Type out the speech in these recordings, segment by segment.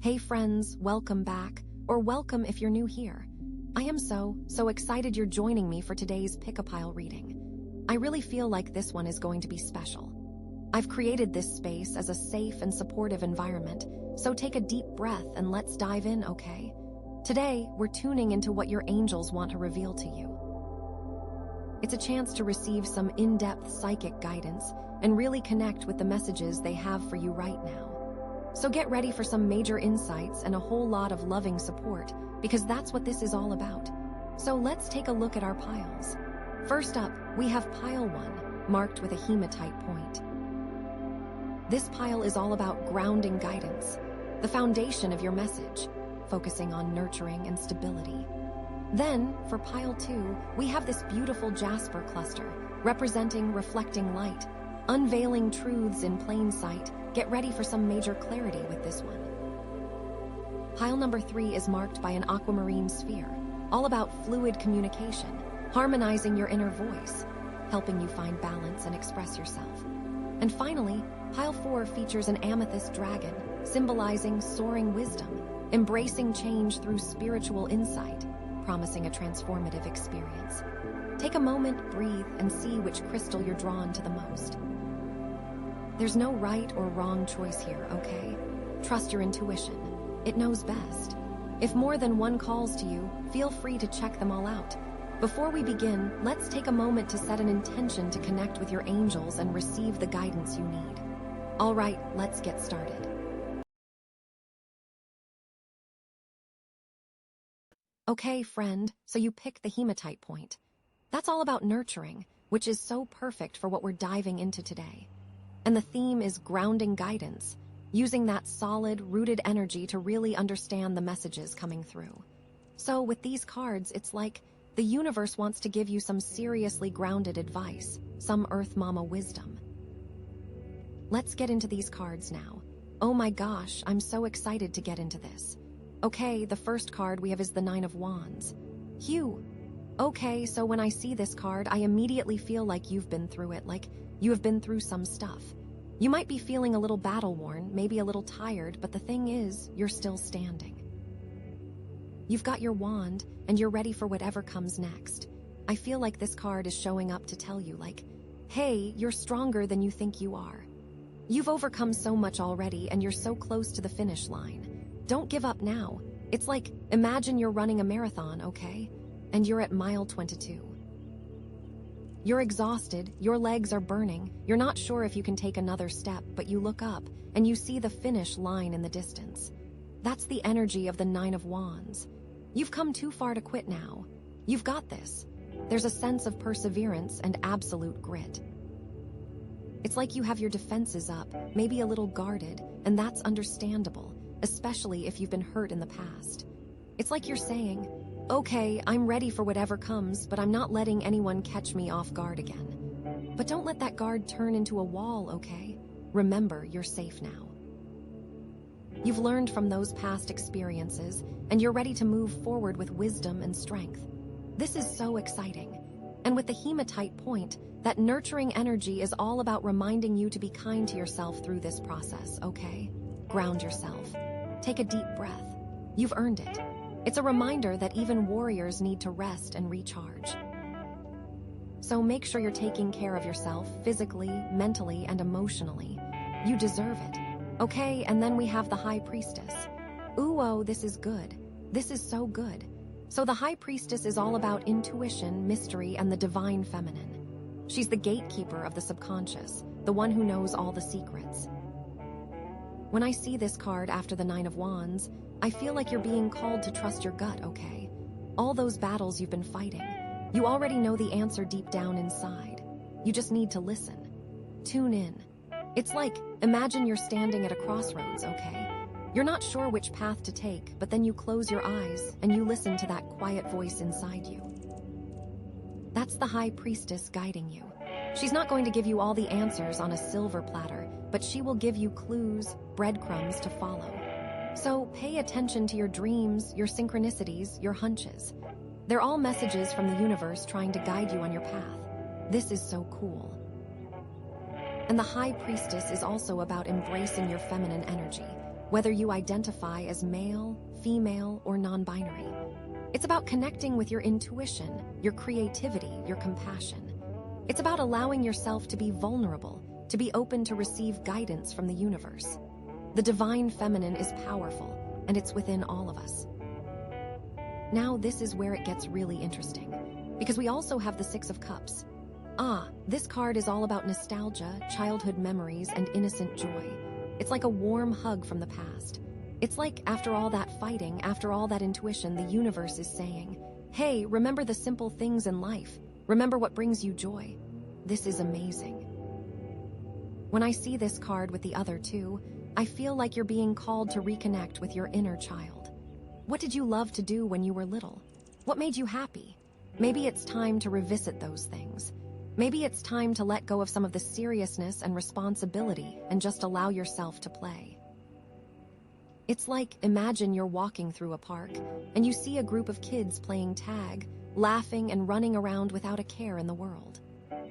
Hey friends, welcome back, or welcome if you're new here. I am so excited you're joining me for today's Pick-a-Pile reading. I really feel like this one is going to be special. I've created this space as a safe and supportive environment, so take a deep breath and let's dive in, okay? Today, we're tuning into what your angels want to reveal to you. It's a chance to receive some in-depth psychic guidance and really connect with the messages they have for you right now. So get ready for some major insights and a whole lot of loving support, because that's what this is all about. So let's take a look at our piles. First up, we have pile 1, marked with a hematite point. This pile is all about grounding guidance, the foundation of your message, focusing on nurturing and stability. Then, for pile 2, we have this beautiful Jasper cluster, representing reflecting light, unveiling truths in plain sight. Get ready for some major clarity with this one. Pile number 3 is marked by an aquamarine sphere, all about fluid communication, harmonizing your inner voice, helping you find balance and express yourself. And finally, pile 4 features an amethyst dragon, symbolizing soaring wisdom, embracing change through spiritual insight, promising a transformative experience. Take a moment, breathe, and see which crystal you're drawn to the most. There's no right or wrong choice here, okay? Trust your intuition. It knows best. If more than one calls to you, feel free to check them all out. Before we begin, let's take a moment to set an intention to connect with your angels and receive the guidance you need. All right, let's get started. Okay, friend, so you picked the hematite point. That's all about nurturing, which is so perfect for what we're diving into today. And the theme is grounding guidance, using that solid, rooted energy to really understand the messages coming through. So with these cards, it's like the universe wants to give you some seriously grounded advice, some Earth Mama wisdom. Let's get into these cards now. Oh my gosh, I'm so excited to get into this. Okay, the first card we have is the 9 of Wands. Hugh. Okay, so when I see this card, I immediately feel like you've been through it, like you have been through some stuff. You might be feeling a little battle-worn, maybe a little tired, but the thing is, you're still standing. You've got your wand, and you're ready for whatever comes next. I feel like this card is showing up to tell you, like, hey, you're stronger than you think you are. You've overcome so much already, and you're so close to the finish line. Don't give up now. It's like, imagine you're running a marathon, okay? And you're at mile 22. You're exhausted, your legs are burning, you're not sure if you can take another step, but you look up, and you see the finish line in the distance. That's the energy of the 9 of Wands. You've come too far to quit now. You've got this. There's a sense of perseverance and absolute grit. It's like you have your defenses up, maybe a little guarded, and that's understandable, especially if you've been hurt in the past. It's like you're saying, okay, I'm ready for whatever comes, but I'm not letting anyone catch me off guard again. But don't let that guard turn into a wall, okay? Remember, you're safe now. You've learned from those past experiences, and you're ready to move forward with wisdom and strength. This is so exciting. And with the hematite point, that nurturing energy is all about reminding you to be kind to yourself through this process, okay? Ground yourself. Take a deep breath. You've earned it. It's a reminder that even warriors need to rest and recharge. So make sure you're taking care of yourself physically, mentally, and emotionally. You deserve it. Okay, and then we have the High Priestess. Ooh, oh, this is good. This is so good. So the High Priestess is all about intuition, mystery, and the divine feminine. She's the gatekeeper of the subconscious, the one who knows all the secrets. When I see this card after the 9 of Wands, I feel like you're being called to trust your gut, okay? All those battles you've been fighting, you already know the answer deep down inside. You just need to listen. Tune in. It's like, imagine you're standing at a crossroads, okay? You're not sure which path to take, but then you close your eyes and you listen to that quiet voice inside you. That's the High Priestess guiding you. She's not going to give you all the answers on a silver platter, but she will give you clues, breadcrumbs to follow. So pay attention to your dreams, your synchronicities, your hunches. They're all messages from the universe trying to guide you on your path. This is so cool. And the High Priestess is also about embracing your feminine energy, whether you identify as male, female, or non-binary. It's about connecting with your intuition, your creativity, your compassion. It's about allowing yourself to be vulnerable, to be open to receive guidance from the universe. The divine feminine is powerful, and it's within all of us. Now, this is where it gets really interesting, because we also have the Six of Cups. This card is all about nostalgia, childhood memories, and innocent joy. It's like a warm hug from the past. It's like after all that fighting, after all that intuition, the universe is saying, hey, remember the simple things in life. Remember what brings you joy. This is amazing. When I see this card with the other two, I feel like you're being called to reconnect with your inner child. What did you love to do when you were little? What made you happy? Maybe it's time to revisit those things. Maybe it's time to let go of some of the seriousness and responsibility and just allow yourself to play. It's like, imagine you're walking through a park and you see a group of kids playing tag, laughing and running around without a care in the world.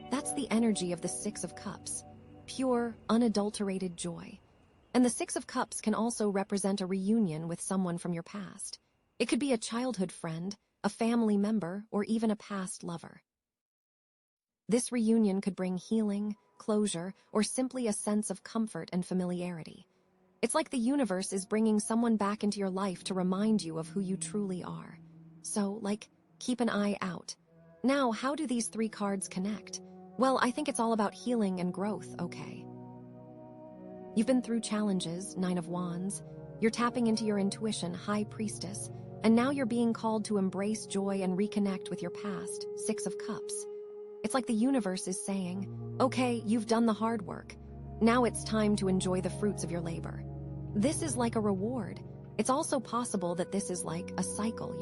That's the energy of the Six of Cups, pure, unadulterated joy. And the Six of Cups can also represent a reunion with someone from your past. It could be a childhood friend, a family member, or even a past lover. This reunion could bring healing, closure, or simply a sense of comfort and familiarity. It's like the universe is bringing someone back into your life to remind you of who you truly are. So, keep an eye out. Now, how do these three cards connect? Well, I think it's all about healing and growth, okay? You've been through challenges, Nine of Wands. You're tapping into your intuition, High Priestess. And now you're being called to embrace joy and reconnect with your past, Six of Cups. It's like the universe is saying, okay, you've done the hard work. Now it's time to enjoy the fruits of your labor. This is like a reward. It's also possible that this is like a cycle,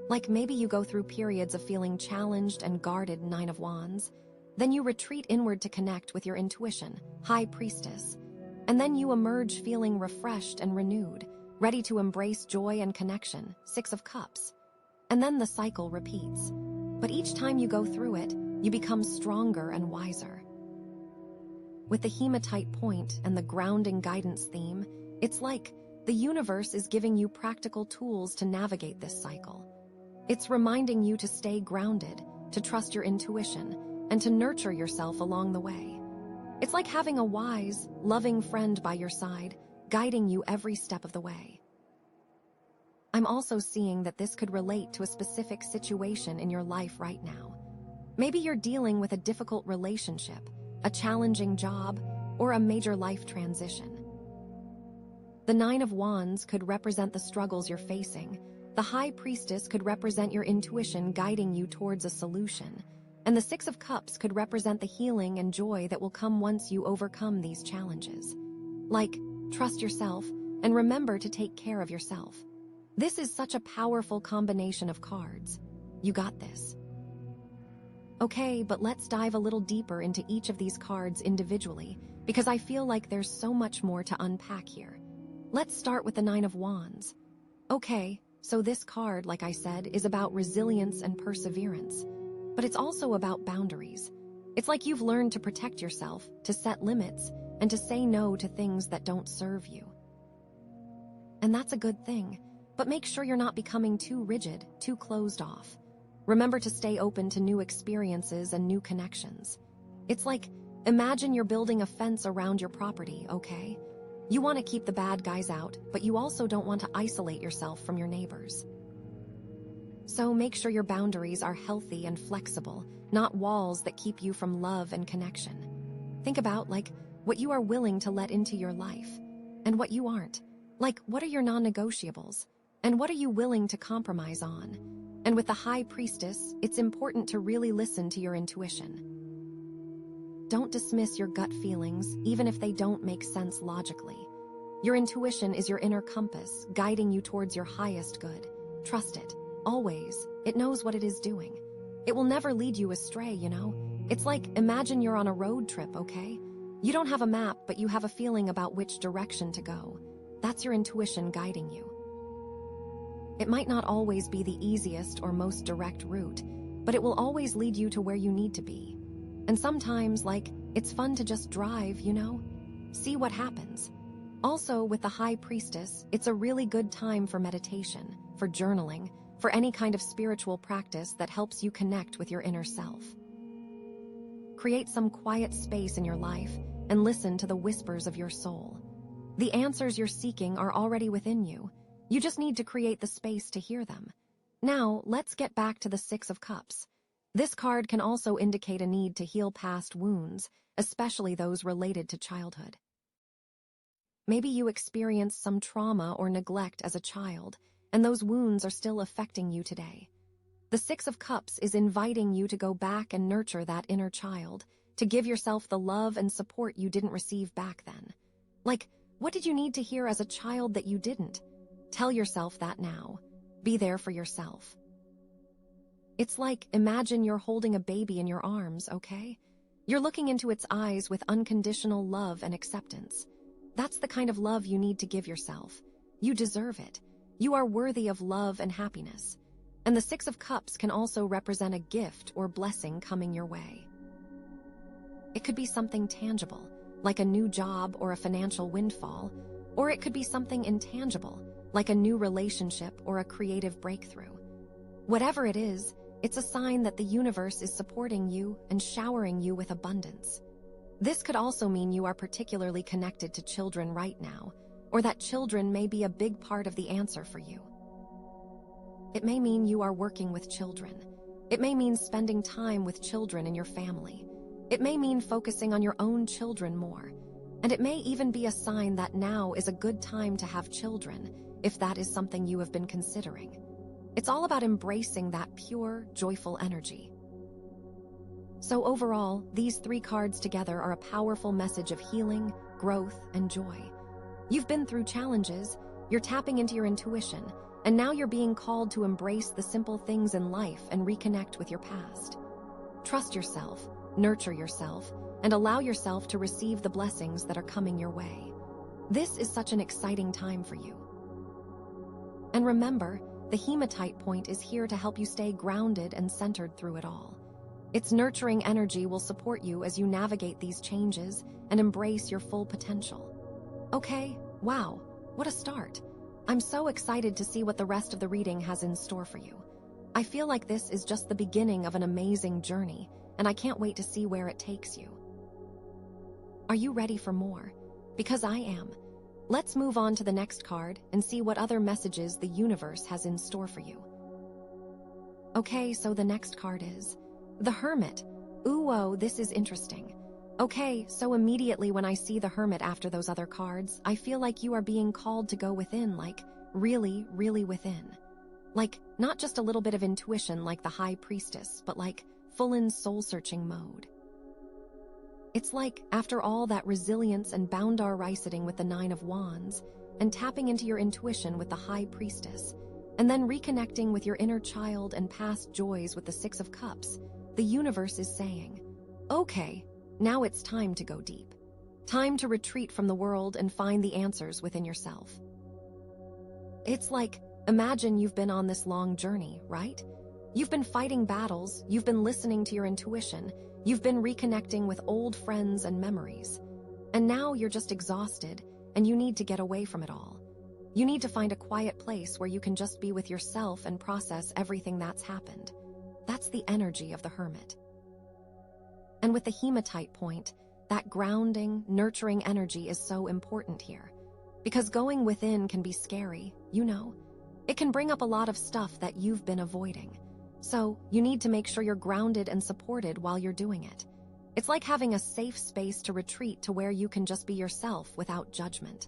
Like maybe you go through periods of feeling challenged and guarded, Nine of Wands. Then you retreat inward to connect with your intuition, High Priestess. And then you emerge feeling refreshed and renewed, ready to embrace joy and connection, Six of Cups. And then the cycle repeats. But each time you go through it, you become stronger and wiser. With the Hematite point and the grounding guidance theme, it's like the universe is giving you practical tools to navigate this cycle. It's reminding you to stay grounded, to trust your intuition, and to nurture yourself along the way. It's like having a wise, loving friend by your side, guiding you every step of the way. I'm also seeing that this could relate to a specific situation in your life right now. Maybe you're dealing with a difficult relationship, a challenging job, or a major life transition. The Nine of Wands could represent the struggles you're facing. The High Priestess could represent your intuition guiding you towards a solution. And the Six of Cups could represent the healing and joy that will come once you overcome these challenges. Trust yourself and remember to take care of yourself. This is such a powerful combination of cards. You got this. Okay, but let's dive a little deeper into each of these cards individually, because I feel like there's so much more to unpack here. Let's start with the Nine of Wands. Okay, so this card, like I said, is about resilience and perseverance, but it's also about boundaries. It's like you've learned to protect yourself, to set limits, and to say no to things that don't serve you. And that's a good thing. But make sure you're not becoming too rigid, too closed off. Remember to stay open to new experiences and new connections. It's like, imagine you're building a fence around your property, okay? You want to keep the bad guys out, but you also don't want to isolate yourself from your neighbors. So make sure your boundaries are healthy and flexible, not walls that keep you from love and connection. Think about, what you are willing to let into your life, and what you aren't. What are your non-negotiables? And what are you willing to compromise on? And with the High Priestess, it's important to really listen to your intuition. Don't dismiss your gut feelings, even if they don't make sense logically. Your intuition is your inner compass, guiding you towards your highest good. Trust it. Always. It knows what it is doing. It will never lead you astray, It's like, imagine you're on a road trip, okay? You don't have a map, but you have a feeling about which direction to go. That's your intuition guiding you. It might not always be the easiest or most direct route, but it will always lead you to where you need to be. And sometimes, it's fun to just drive, See what happens. Also, with the High Priestess, it's a really good time for meditation, for journaling, for any kind of spiritual practice that helps you connect with your inner self. Create some quiet space in your life and listen to the whispers of your soul. The answers you're seeking are already within you. You just need to create the space to hear them. Now, let's get back to the Six of Cups. This card can also indicate a need to heal past wounds, especially those related to childhood. Maybe you experienced some trauma or neglect as a child, and those wounds are still affecting you today. The Six of Cups is inviting you to go back and nurture that inner child, to give yourself the love and support you didn't receive back then. Like, what did you need to hear as a child that you didn't? Tell yourself that now. Be there for yourself. It's like, imagine you're holding a baby in your arms, okay? You're looking into its eyes with unconditional love and acceptance. That's the kind of love you need to give yourself. You deserve it. You are worthy of love and happiness. And the Six of Cups can also represent a gift or blessing coming your way. It could be something tangible, like a new job or a financial windfall, or it could be something intangible, like a new relationship or a creative breakthrough. Whatever it is, it's a sign that the universe is supporting you and showering you with abundance. This could also mean you are particularly connected to children right now, or that children may be a big part of the answer for you. It may mean you are working with children. It may mean spending time with children in your family. It may mean focusing on your own children more. And it may even be a sign that now is a good time to have children, if that is something you have been considering. It's all about embracing that pure, joyful energy. So overall, these three cards together are a powerful message of healing, growth, and joy. You've been through challenges, you're tapping into your intuition, and now you're being called to embrace the simple things in life and reconnect with your past. Trust yourself, nurture yourself, and allow yourself to receive the blessings that are coming your way. This is such an exciting time for you. And remember, the Hematite point is here to help you stay grounded and centered through it all. Its nurturing energy will support you as you navigate these changes and embrace your full potential. Okay, wow, what a start. I'm so excited to see what the rest of the reading has in store for you. I feel like this is just the beginning of an amazing journey, and I can't wait to see where it takes you. Are you ready for more? Because I am. Let's move on to the next card and see what other messages the universe has in store for you. Okay, so the next card is the Hermit. Ooh, whoa, this is interesting. Okay, so immediately when I see the Hermit after those other cards, I feel like you are being called to go within, like really, really within. Like, not just a little bit of intuition like the High Priestess, but like full-in soul-searching mode. It's like, after all that resilience and boundar riceting with the Nine of Wands, and tapping into your intuition with the High Priestess, and then reconnecting with your inner child and past joys with the Six of Cups, the universe is saying, okay, now it's time to go deep. Time to retreat from the world and find the answers within yourself. It's like, imagine you've been on this long journey, right? You've been fighting battles, you've been listening to your intuition, you've been reconnecting with old friends and memories. And now you're just exhausted, and you need to get away from it all. You need to find a quiet place where you can just be with yourself and process everything that's happened. That's the energy of the Hermit. And with the Hematite point, that grounding, nurturing energy is so important here. Because going within can be scary, you know. It can bring up a lot of stuff that you've been avoiding. So, you need to make sure you're grounded and supported while you're doing it. It's like having a safe space to retreat to where you can just be yourself without judgment.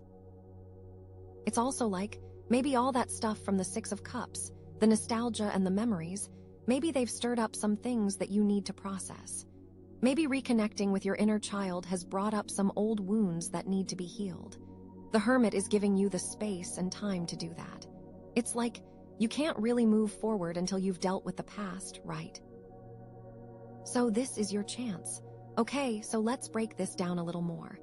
It's also like, maybe all that stuff from the Six of Cups, the nostalgia and the memories, maybe they've stirred up some things that you need to process. Maybe reconnecting with your inner child has brought up some old wounds that need to be healed. The Hermit is giving you the space and time to do that. It's like, you can't really move forward until you've dealt with the past, right? So this is your chance. Okay, so let's break this down a little more.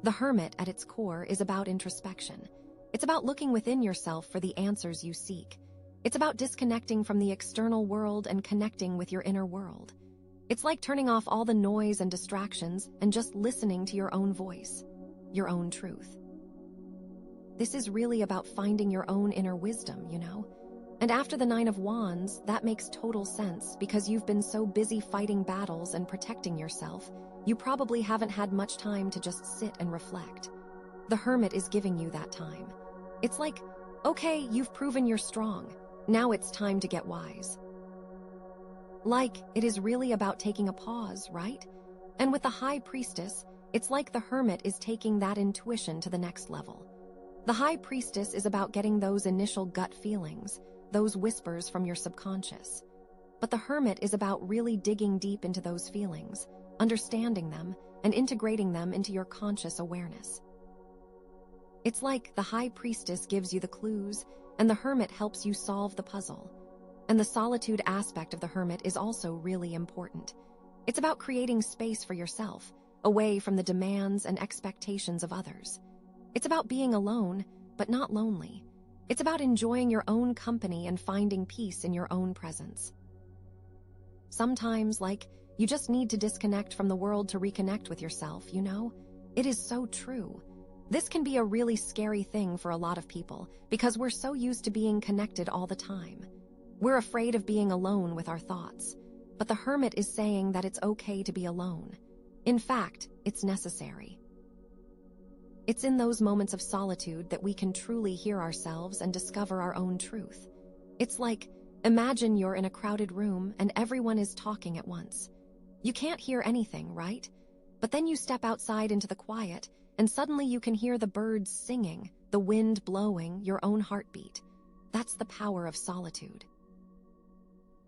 The Hermit, at its core, is about introspection. It's about looking within yourself for the answers you seek. It's about disconnecting from the external world and connecting with your inner world. It's like turning off all the noise and distractions and just listening to your own voice, your own truth. This is really about finding your own inner wisdom, you know? And after the Nine of Wands, that makes total sense because you've been so busy fighting battles and protecting yourself, you probably haven't had much time to just sit and reflect. The Hermit is giving you that time. It's like, okay, you've proven you're strong. Now it's time to get wise. Like, it is really about taking a pause, right? And with the High Priestess, it's like the Hermit is taking that intuition to the next level. The High Priestess is about getting those initial gut feelings, those whispers from your subconscious. But the Hermit is about really digging deep into those feelings, understanding them, and integrating them into your conscious awareness. It's like the High Priestess gives you the clues, and the Hermit helps you solve the puzzle. And the solitude aspect of the Hermit is also really important. It's about creating space for yourself, away from the demands and expectations of others. It's about being alone, but not lonely. It's about enjoying your own company and finding peace in your own presence. Sometimes, you just need to disconnect from the world to reconnect with yourself, you know? It is so true. This can be a really scary thing for a lot of people because we're so used to being connected all the time. We're afraid of being alone with our thoughts, but the Hermit is saying that it's okay to be alone. In fact, it's necessary. It's in those moments of solitude that we can truly hear ourselves and discover our own truth. It's like, imagine you're in a crowded room and everyone is talking at once. You can't hear anything, right? But then you step outside into the quiet, and suddenly you can hear the birds singing, the wind blowing, your own heartbeat. That's the power of solitude.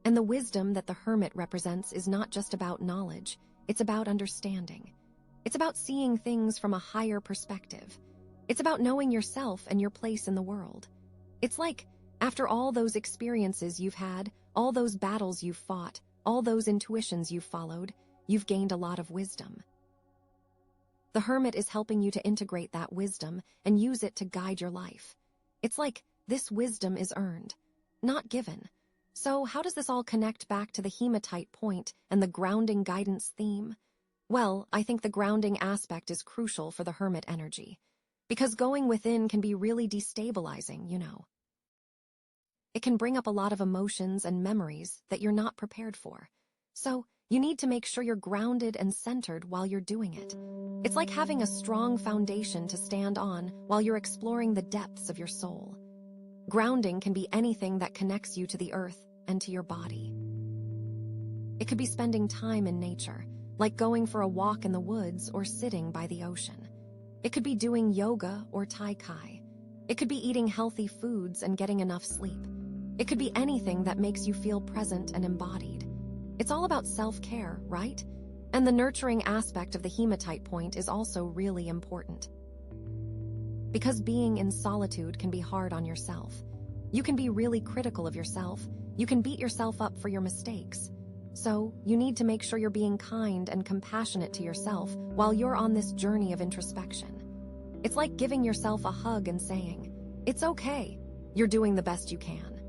And the wisdom that the Hermit represents is not just about knowledge, it's about understanding. It's about seeing things from a higher perspective. It's about knowing yourself and your place in the world. It's like, after all those experiences you've had, all those battles you've fought, all those intuitions you've followed, you've gained a lot of wisdom. The Hermit is helping you to integrate that wisdom and use it to guide your life. It's like this wisdom is earned, not given. So how does this all connect back to the Hematite point and the grounding guidance theme? Well, I think the grounding aspect is crucial for the Hermit energy, because going within can be really destabilizing, you know. It can bring up a lot of emotions and memories that you're not prepared for. So you need to make sure you're grounded and centered while you're doing it. It's like having a strong foundation to stand on while you're exploring the depths of your soul. Grounding can be anything that connects you to the earth and to your body. It could be spending time in nature, like going for a walk in the woods or sitting by the ocean. It could be doing yoga or Tai Chi. It could be eating healthy foods and getting enough sleep. It could be anything that makes you feel present and embodied. It's all about self-care, right? And the nurturing aspect of the Hematite point is also really important. Because being in solitude can be hard on yourself. You can be really critical of yourself. You can beat yourself up for your mistakes. So, you need to make sure you're being kind and compassionate to yourself while you're on this journey of introspection. It's like giving yourself a hug and saying, "It's okay. You're doing the best you can."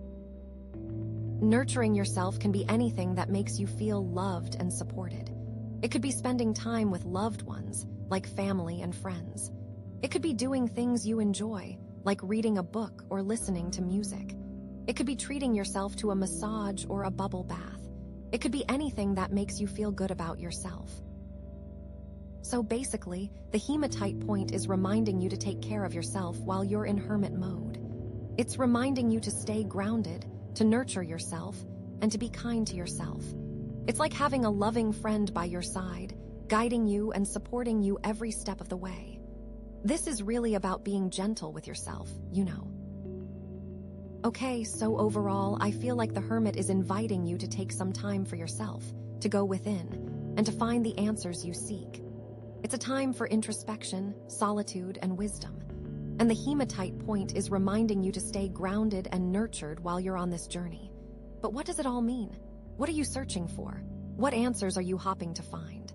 Nurturing yourself can be anything that makes you feel loved and supported. It could be spending time with loved ones, like family and friends. It could be doing things you enjoy, like reading a book or listening to music. It could be treating yourself to a massage or a bubble bath. It could be anything that makes you feel good about yourself. So basically, the Hematite point is reminding you to take care of yourself while you're in hermit mode. It's reminding you to stay grounded, to nurture yourself, and to be kind to yourself. It's like having a loving friend by your side, guiding you and supporting you every step of the way. This is really about being gentle with yourself, you know. Okay, so overall, I feel like the Hermit is inviting you to take some time for yourself, to go within, and to find the answers you seek. It's a time for introspection, solitude, and wisdom. And the Hematite point is reminding you to stay grounded and nurtured while you're on this journey. But what does it all mean? What are you searching for? What answers are you hoping to find?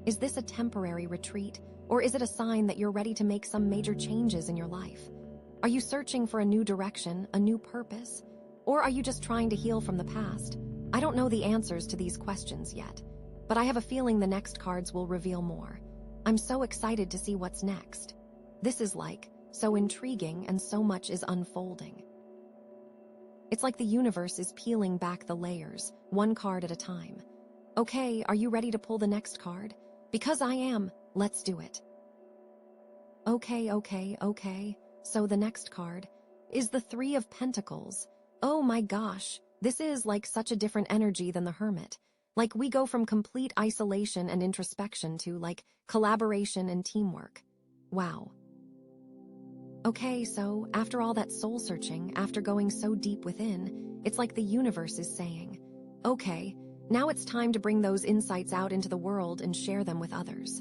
Is this a temporary retreat, or is it a sign that you're ready to make some major changes in your life? Are you searching for a new direction, a new purpose? Or are you just trying to heal from the past? I don't know the answers to these questions yet, but I have a feeling the next cards will reveal more. I'm so excited to see what's next. This is like so intriguing, and so much is unfolding. It's like the universe is peeling back the layers, one card at a time. Okay, are you ready to pull the next card? Because I am, let's do it. Okay. So the next card is the Three of Pentacles. Oh my gosh, this is like such a different energy than the Hermit. Like we go from complete isolation and introspection to like collaboration and teamwork. Wow. Okay, so after all that soul searching, after going so deep within, it's like the universe is saying, okay, now it's time to bring those insights out into the world and share them with others.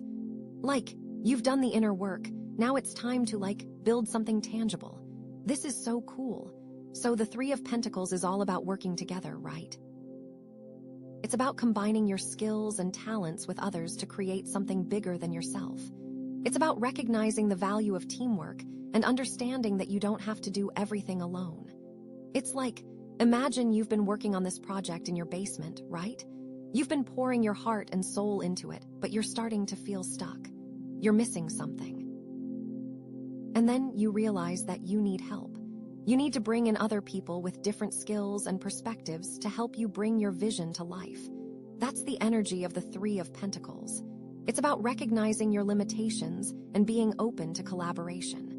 Like, you've done the inner work, now it's time to like build something tangible. This is so cool. So the Three of Pentacles is all about working together, right? It's about combining your skills and talents with others to create something bigger than yourself. It's about recognizing the value of teamwork and understanding that you don't have to do everything alone. It's like, imagine you've been working on this project in your basement, right? You've been pouring your heart and soul into it, but you're starting to feel stuck. You're missing something. And then you realize that you need help. You need to bring in other people with different skills and perspectives to help you bring your vision to life. That's the energy of the Three of Pentacles. It's about recognizing your limitations and being open to collaboration.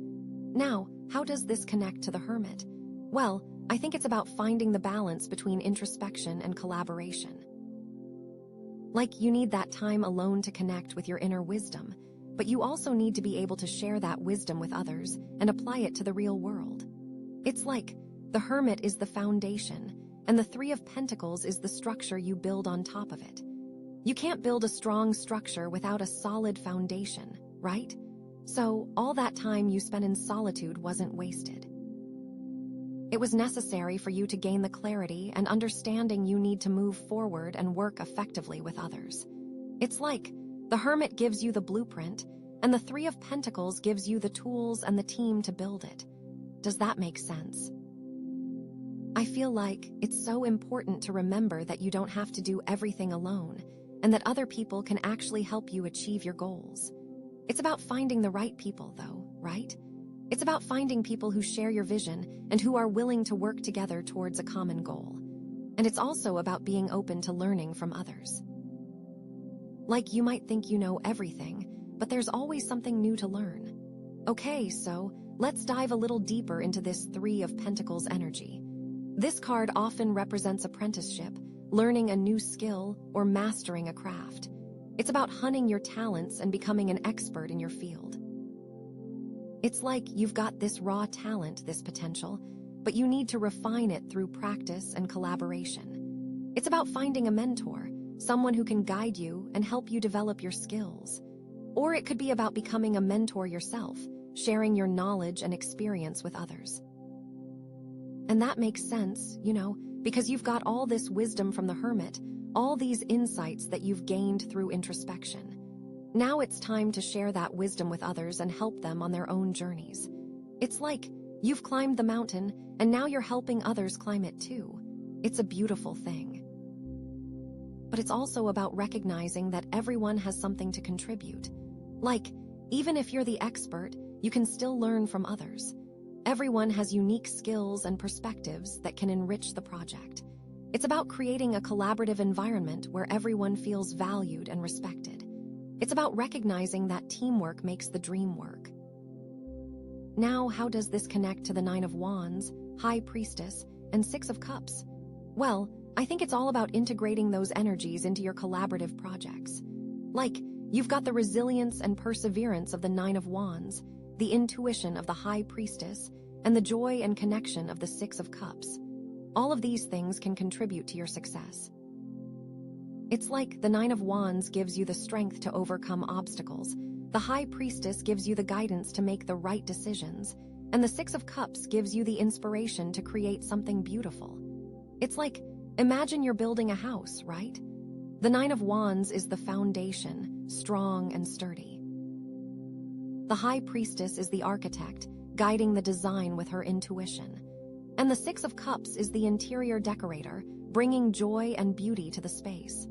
Now, how does this connect to the Hermit? Well, I think it's about finding the balance between introspection and collaboration. Like, you need that time alone to connect with your inner wisdom, but you also need to be able to share that wisdom with others and apply it to the real world. It's like, the Hermit is the foundation, and the Three of Pentacles is the structure you build on top of it. You can't build a strong structure without a solid foundation, right? So, all that time you spent in solitude wasn't wasted. It was necessary for you to gain the clarity and understanding you need to move forward and work effectively with others. It's like, the Hermit gives you the blueprint, and the Three of Pentacles gives you the tools and the team to build it. Does that make sense? I feel like it's so important to remember that you don't have to do everything alone, and that other people can actually help you achieve your goals. It's about finding the right people, though, right? It's about finding people who share your vision and who are willing to work together towards a common goal. And it's also about being open to learning from others. Like, you might think you know everything, but there's always something new to learn. Okay, so let's dive a little deeper into this Three of Pentacles energy. This card often represents apprenticeship, learning a new skill, or mastering a craft. It's about honing your talents and becoming an expert in your field. It's like you've got this raw talent, this potential, but you need to refine it through practice and collaboration. It's about finding a mentor, someone who can guide you and help you develop your skills. Or it could be about becoming a mentor yourself, sharing your knowledge and experience with others. And that makes sense, because you've got all this wisdom from the Hermit, all these insights that you've gained through introspection. Now it's time to share that wisdom with others and help them on their own journeys. It's like, you've climbed the mountain, and now you're helping others climb it too. It's a beautiful thing. But it's also about recognizing that everyone has something to contribute. Like, even if you're the expert, you can still learn from others. Everyone has unique skills and perspectives that can enrich the project. It's about creating a collaborative environment where everyone feels valued and respected. It's about recognizing that teamwork makes the dream work. Now, how does this connect to the Nine of Wands, High Priestess, and Six of Cups? Well, I think it's all about integrating those energies into your collaborative projects. Like, you've got the resilience and perseverance of the Nine of Wands, the intuition of the High Priestess, and the joy and connection of the Six of Cups. All of these things can contribute to your success. It's like the Nine of Wands gives you the strength to overcome obstacles, the High Priestess gives you the guidance to make the right decisions, and the Six of Cups gives you the inspiration to create something beautiful. It's like, imagine you're building a house, right? The Nine of Wands is the foundation, strong and sturdy. The High Priestess is the architect, guiding the design with her intuition. And the Six of Cups is the interior decorator, bringing joy and beauty to the space.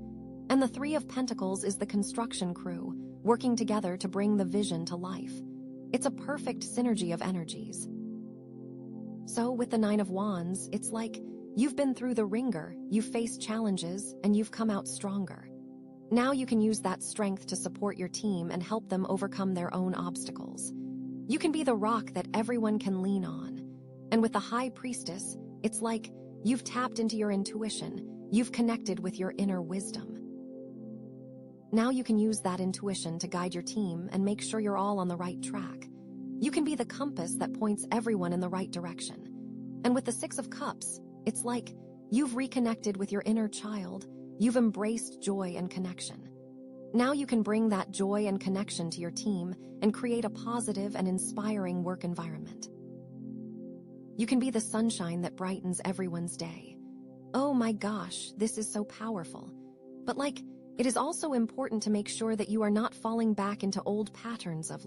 And the Three of Pentacles is the construction crew, working together to bring the vision to life. It's a perfect synergy of energies. So with the Nine of Wands, it's like you've been through the ringer, you've faced challenges, and you've come out stronger. Now you can use that strength to support your team and help them overcome their own obstacles. You can be the rock that everyone can lean on. And with the High Priestess, it's like you've tapped into your intuition, you've connected with your inner wisdom. Now you can use that intuition to guide your team and make sure you're all on the right track. You can be the compass that points everyone in the right direction. And with the Six of Cups, it's like you've reconnected with your inner child, you've embraced joy and connection. Now you can bring that joy and connection to your team and create a positive and inspiring work environment. You can be the sunshine that brightens everyone's day. Oh my gosh, this is so powerful. But it is also important to make sure that you are not falling back into old patterns of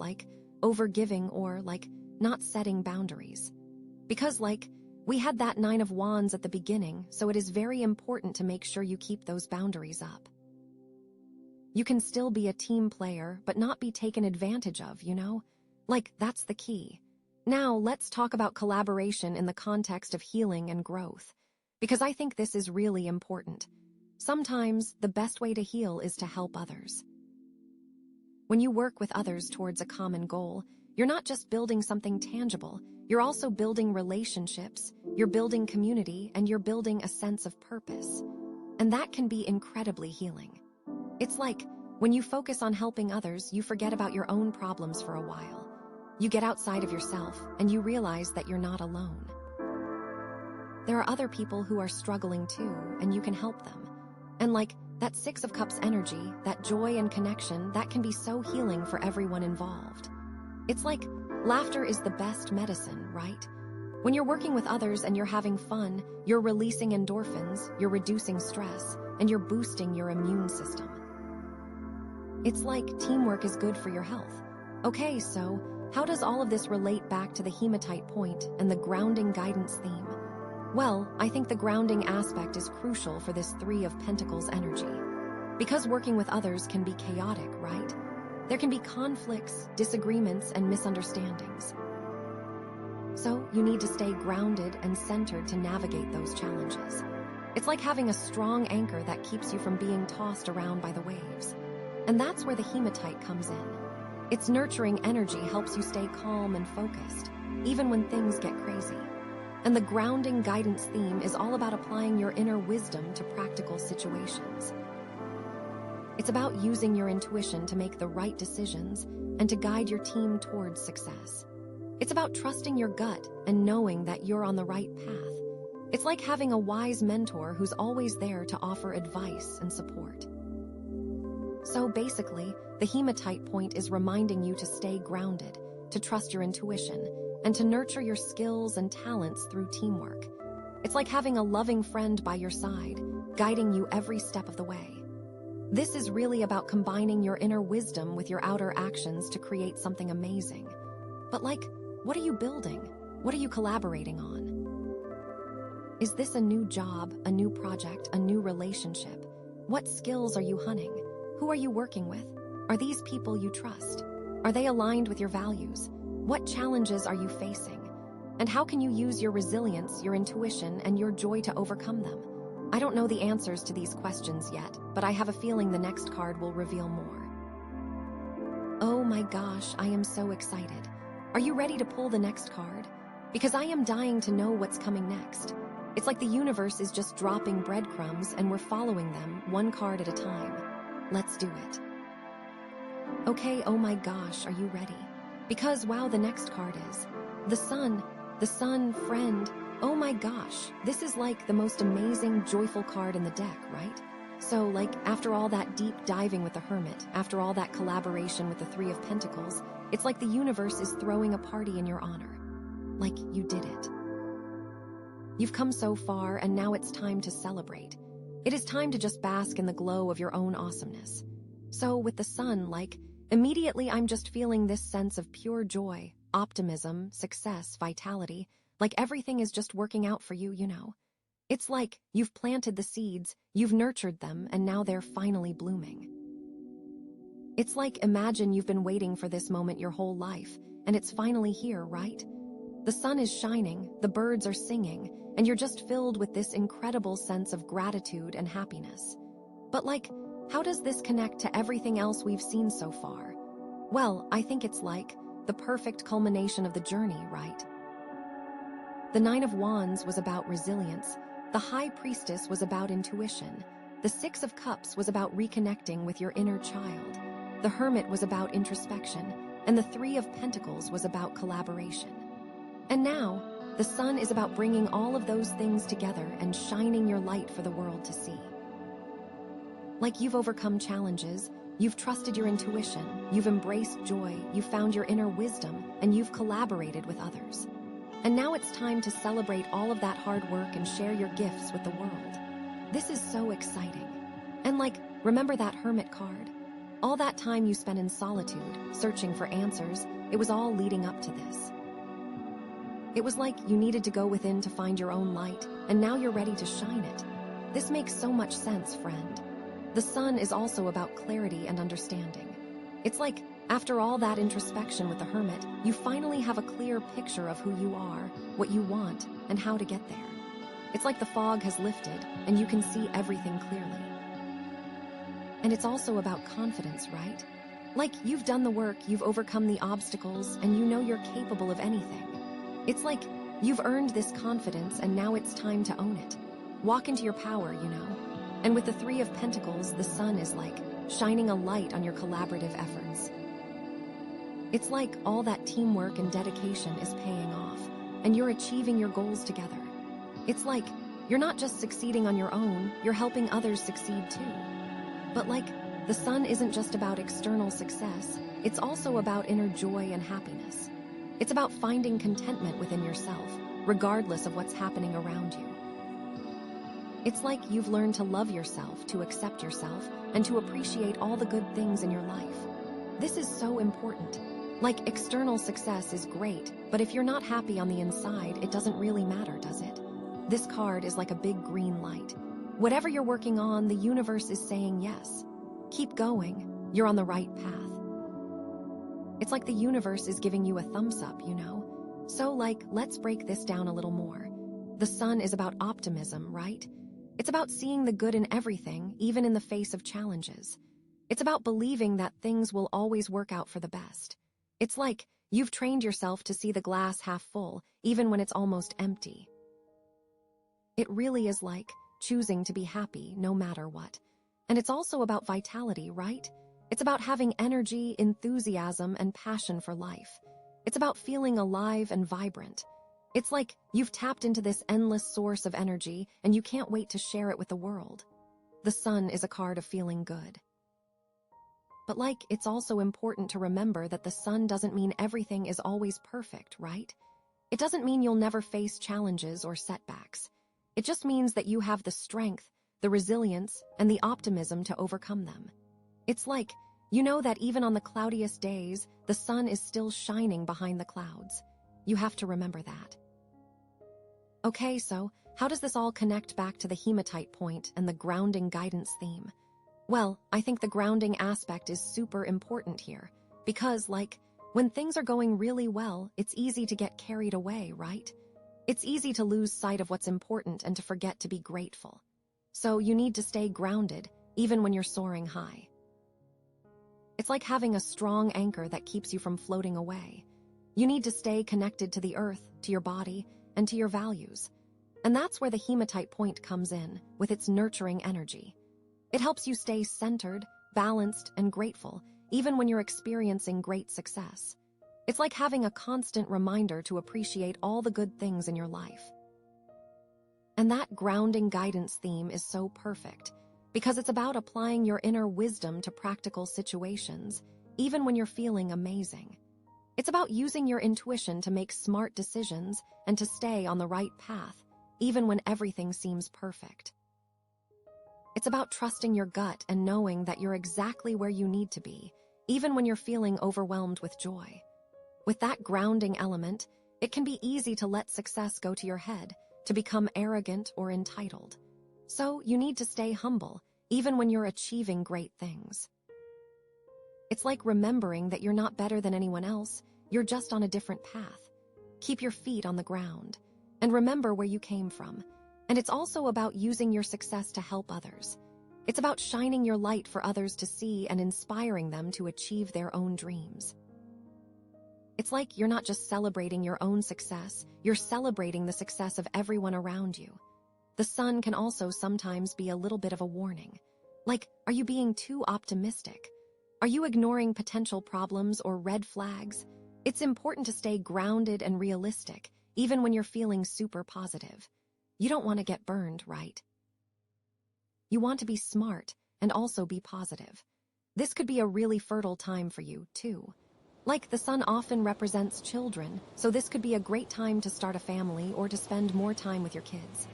overgiving or not setting boundaries. Because we had that Nine of Wands at the beginning, so it is very important to make sure you keep those boundaries up. You can still be a team player, but not be taken advantage of, you know? That's the key. Now, let's talk about collaboration in the context of healing and growth, because I think this is really important. Sometimes, the best way to heal is to help others. When you work with others towards a common goal, you're not just building something tangible, you're also building relationships, you're building community, and you're building a sense of purpose. And that can be incredibly healing. It's like, when you focus on helping others, you forget about your own problems for a while. You get outside of yourself, and you realize that you're not alone. There are other people who are struggling too, and you can help them. And that Six of Cups energy, that joy and connection, that can be so healing for everyone involved. It's like laughter is the best medicine, right? When you're working with others and you're having fun, you're releasing endorphins, you're reducing stress, and you're boosting your immune system. It's like teamwork is good for your health. Okay, so how does all of this relate back to the Hematite point and the grounding guidance theme? Well, I think the grounding aspect is crucial for this Three of Pentacles energy. Because working with others can be chaotic, right? There can be conflicts, disagreements, and misunderstandings. So you need to stay grounded and centered to navigate those challenges. It's like having a strong anchor that keeps you from being tossed around by the waves. And that's where the Hematite comes in. Its nurturing energy helps you stay calm and focused, even when things get crazy. And the grounding guidance theme is all about applying your inner wisdom to practical situations. It's about using your intuition to make the right decisions and to guide your team towards success. It's about trusting your gut and knowing that you're on the right path. It's like having a wise mentor who's always there to offer advice and support. So basically, the Hematite point is reminding you to stay grounded, to trust your intuition, and to nurture your skills and talents through teamwork. It's like having a loving friend by your side, guiding you every step of the way. This is really about combining your inner wisdom with your outer actions to create something amazing. But what are you building? What are you collaborating on? Is this a new job, a new project, a new relationship? What skills are you hunting? Who are you working with? Are these people you trust? Are they aligned with your values? What challenges are you facing? And how can you use your resilience, your intuition, and your joy to overcome them? I don't know the answers to these questions yet, but I have a feeling the next card will reveal more. Oh my gosh, I am so excited. Are you ready to pull the next card? Because I am dying to know what's coming next. It's like the universe is just dropping breadcrumbs and we're following them, one card at a time. Let's do it. Okay, oh my gosh, are you ready? Because wow, the next card is the sun, friend. Oh my gosh, this is the most amazing, joyful card in the deck, right? So after all that deep diving with the Hermit, after all that collaboration with the Three of Pentacles, it's like the universe is throwing a party in your honor. You did it. You've come so far and now it's time to celebrate. It is time to just bask in the glow of your own awesomeness. So with the sun, immediately I'm just feeling this sense of pure joy, optimism, success, vitality, everything is just working out for you, you know. It's like you've planted the seeds, you've nurtured them, and now they're finally blooming. It's like imagine you've been waiting for this moment your whole life, and it's finally here, right? The sun is shining, the birds are singing, and you're just filled with this incredible sense of gratitude and happiness. But how does this connect to everything else we've seen so far? Well, I think it's like the perfect culmination of the journey, right? The Nine of Wands was about resilience, the High Priestess was about intuition, the Six of Cups was about reconnecting with your inner child, the Hermit was about introspection, and the Three of Pentacles was about collaboration. And now, the Sun is about bringing all of those things together and shining your light for the world to see. You've overcome challenges, you've trusted your intuition, you've embraced joy, you've found your inner wisdom, and you've collaborated with others. And now it's time to celebrate all of that hard work and share your gifts with the world. This is so exciting. And remember that Hermit card? All that time you spent in solitude, searching for answers, it was all leading up to this. It was like you needed to go within to find your own light, and now you're ready to shine it. This makes so much sense, friend. The Sun is also about clarity and understanding. It's like, after all that introspection with the Hermit, you finally have a clear picture of who you are, what you want, and how to get there. It's like the fog has lifted, and you can see everything clearly. And it's also about confidence, right? You've done the work, you've overcome the obstacles, and you know you're capable of anything. It's like you've earned this confidence, and now it's time to own it. Walk into your power, you know? And with the Three of Pentacles, the Sun is shining a light on your collaborative efforts. It's like all that teamwork and dedication is paying off, and you're achieving your goals together. It's like you're not just succeeding on your own, you're helping others succeed too. But the Sun isn't just about external success, it's also about inner joy and happiness. It's about finding contentment within yourself, regardless of what's happening around you. It's like you've learned to love yourself, to accept yourself, and to appreciate all the good things in your life. This is so important. External success is great, but if you're not happy on the inside, it doesn't really matter, does it? This card is like a big green light. Whatever you're working on, the universe is saying yes. Keep going. You're on the right path. It's like the universe is giving you a thumbs up, you know? So let's break this down a little more. The Sun is about optimism, right? It's about seeing the good in everything, even in the face of challenges. It's about believing that things will always work out for the best. It's like you've trained yourself to see the glass half full, even when it's almost empty. It really is like choosing to be happy no matter what. And it's also about vitality, right? It's about having energy, enthusiasm, and passion for life. It's about feeling alive and vibrant. It's like you've tapped into this endless source of energy, and you can't wait to share it with the world. The Sun is a card of feeling good. But it's also important to remember that the Sun doesn't mean everything is always perfect, right? It doesn't mean you'll never face challenges or setbacks. It just means that you have the strength, the resilience, and the optimism to overcome them. It's like, you know that even on the cloudiest days, the Sun is still shining behind the clouds. You have to remember that. Okay, so how does this all connect back to the Hematite point and the grounding guidance theme? Well, I think the grounding aspect is super important here, because when things are going really well, it's easy to get carried away, right? It's easy to lose sight of what's important and to forget to be grateful. So you need to stay grounded, even when you're soaring high. It's like having a strong anchor that keeps you from floating away. You need to stay connected to the earth, to your body, and to your values. And that's where the Hematite point comes in, with its nurturing energy. It helps you stay centered, balanced, and grateful, even when you're experiencing great success. It's like having a constant reminder to appreciate all the good things in your life. And that grounding guidance theme is so perfect, because it's about applying your inner wisdom to practical situations, even when you're feeling amazing. It's about using your intuition to make smart decisions and to stay on the right path, even when everything seems perfect. It's about trusting your gut and knowing that you're exactly where you need to be, even when you're feeling overwhelmed with joy. With that grounding element, it can be easy to let success go to your head, to become arrogant or entitled. So you need to stay humble, even when you're achieving great things. It's like remembering that you're not better than anyone else, you're just on a different path. Keep your feet on the ground and remember where you came from. And it's also about using your success to help others. It's about shining your light for others to see and inspiring them to achieve their own dreams. It's like you're not just celebrating your own success, you're celebrating the success of everyone around you. The sun can also sometimes be a little bit of a warning. Like, are you being too optimistic? Are you ignoring potential problems or red flags? It's important to stay grounded and realistic, even when you're feeling super positive. You don't want to get burned, right? You want to be smart and also be positive. This could be a really fertile time for you, too. Like, the sun often represents children, so this could be a great time to start a family or to spend more time with your kids.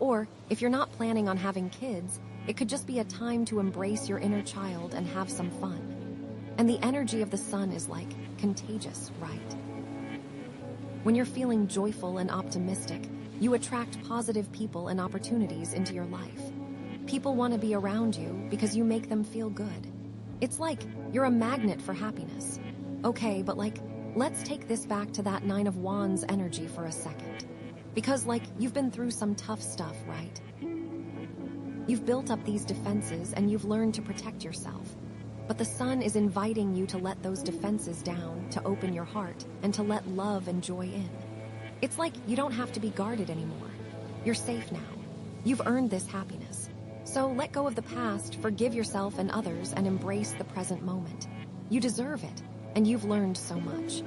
Or, if you're not planning on having kids, it could just be a time to embrace your inner child and have some fun. And the energy of the sun is like contagious, right? When you're feeling joyful and optimistic, you attract positive people and opportunities into your life. People want to be around you because you make them feel good. It's like you're a magnet for happiness. Okay, but let's take this back to that Nine of Wands energy for a second. Because you've been through some tough stuff, right? You've built up these defenses and you've learned to protect yourself. But the sun is inviting you to let those defenses down, to open your heart, and to let love and joy in. It's like you don't have to be guarded anymore. You're safe now. You've earned this happiness. So let go of the past, forgive yourself and others, and embrace the present moment. You deserve it, and you've learned so much.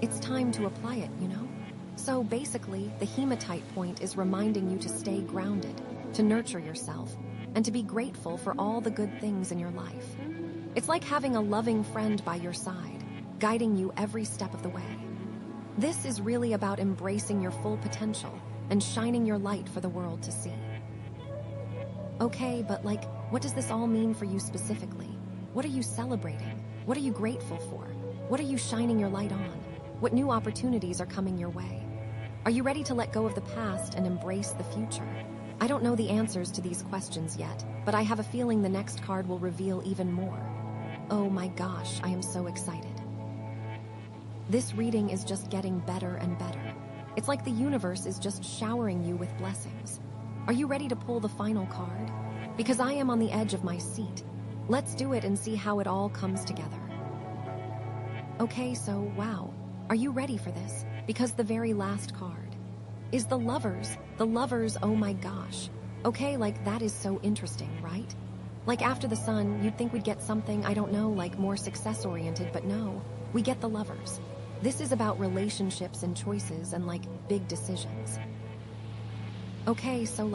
It's time to apply it, you know? So basically, the Hematite point is reminding you to stay grounded, to nurture yourself, and to be grateful for all the good things in your life. It's like having a loving friend by your side, guiding you every step of the way. This is really about embracing your full potential and shining your light for the world to see. Okay, but what does this all mean for you specifically? What are you celebrating? What are you grateful for? What are you shining your light on? What new opportunities are coming your way? Are you ready to let go of the past and embrace the future? I don't know the answers to these questions yet, but I have a feeling the next card will reveal even more. Oh my gosh, I am so excited. This reading is just getting better and better. It's like the universe is just showering you with blessings. Are you ready to pull the final card? Because I am on the edge of my seat. Let's do it and see how it all comes together. Okay, so wow. Are you ready for this? Because the very last card is the Lovers. The Lovers, oh my gosh. Okay, that is so interesting, right? After the Sun, you'd think we'd get something, I don't know, more success-oriented, but no. We get the Lovers. This is about relationships and choices and big decisions. Okay, so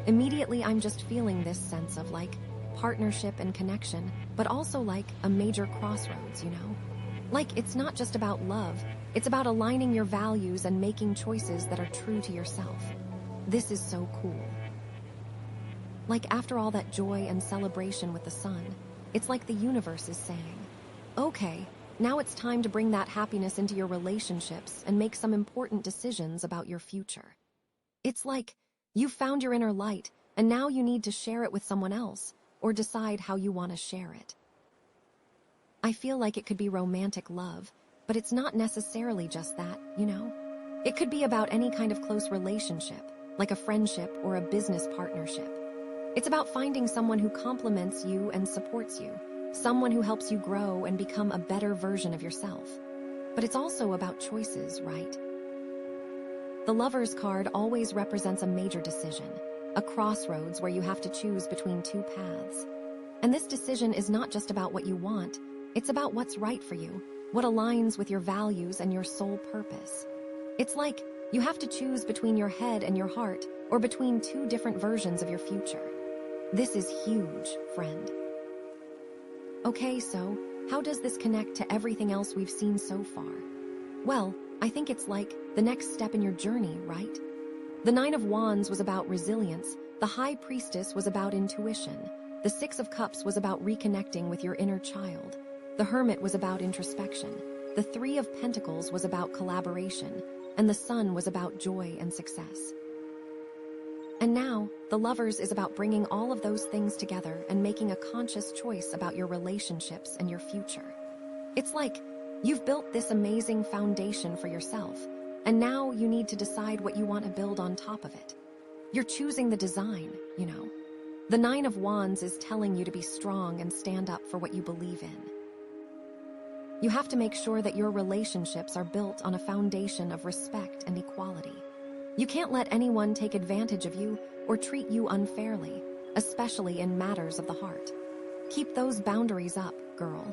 immediately I'm just feeling this sense of partnership and connection, but also a major crossroads, you know? It's not just about love, it's about aligning your values and making choices that are true to yourself. This is so cool. After all that joy and celebration with the sun, it's like the universe is saying, okay, now it's time to bring that happiness into your relationships and make some important decisions about your future. It's like you've found your inner light, and now you need to share it with someone else, or decide how you want to share it. I feel like it could be romantic love, but it's not necessarily just that, you know? It could be about any kind of close relationship, like a friendship or a business partnership. It's about finding someone who compliments you and supports you, someone who helps you grow and become a better version of yourself. But it's also about choices, right? The Lovers card always represents a major decision, a crossroads where you have to choose between two paths. And this decision is not just about what you want, it's about what's right for you, what aligns with your values and your soul purpose. It's like you have to choose between your head and your heart, or between two different versions of your future. This is huge, friend. Okay, so how does this connect to everything else we've seen so far? Well, I think it's the next step in your journey, right? The Nine of Wands was about resilience, the High Priestess was about intuition, the Six of Cups was about reconnecting with your inner child, the Hermit was about introspection, the Three of Pentacles was about collaboration, and the Sun was about joy and success. And now, the Lovers is about bringing all of those things together and making a conscious choice about your relationships and your future. It's like You've built this amazing foundation for yourself, and now you need to decide what you want to build on top of it. You're choosing the design, you know. The Nine of Wands is telling you to be strong and stand up for what you believe in. You have to make sure that your relationships are built on a foundation of respect and equality. You can't let anyone take advantage of you or treat you unfairly, especially in matters of the heart. Keep those boundaries up, girl.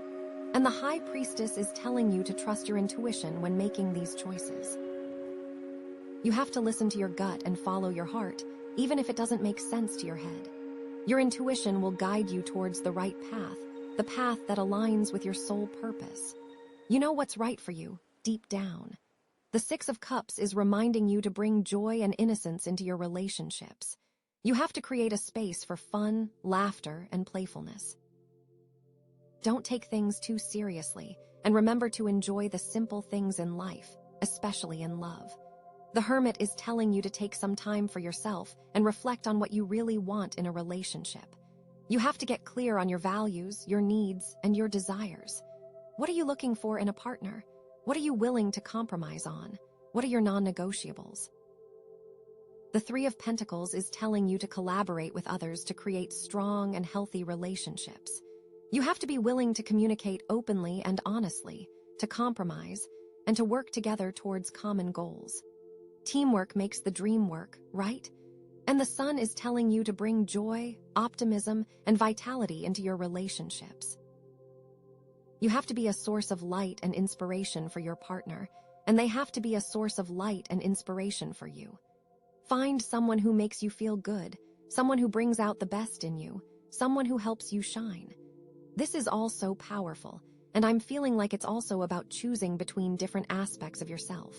And the High Priestess is telling you to trust your intuition when making these choices. You have to listen to your gut and follow your heart, even if it doesn't make sense to your head. Your intuition will guide you towards the right path, the path that aligns with your soul purpose. You know what's right for you, deep down. The Six of Cups is reminding you to bring joy and innocence into your relationships. You have to create a space for fun, laughter, and playfulness. Don't take things too seriously, and remember to enjoy the simple things in life, especially in love. The Hermit is telling you to take some time for yourself and reflect on what you really want in a relationship. You have to get clear on your values, your needs, and your desires. What are you looking for in a partner? What are you willing to compromise on? What are your non-negotiables? The Three of Pentacles is telling you to collaborate with others to create strong and healthy relationships. You have to be willing to communicate openly and honestly, to compromise, and to work together towards common goals. Teamwork makes the dream work, right? And the Sun is telling you to bring joy, optimism, and vitality into your relationships. You have to be a source of light and inspiration for your partner, and they have to be a source of light and inspiration for you. Find someone who makes you feel good, someone who brings out the best in you, someone who helps you shine. This is all so powerful, and I'm feeling like it's also about choosing between different aspects of yourself.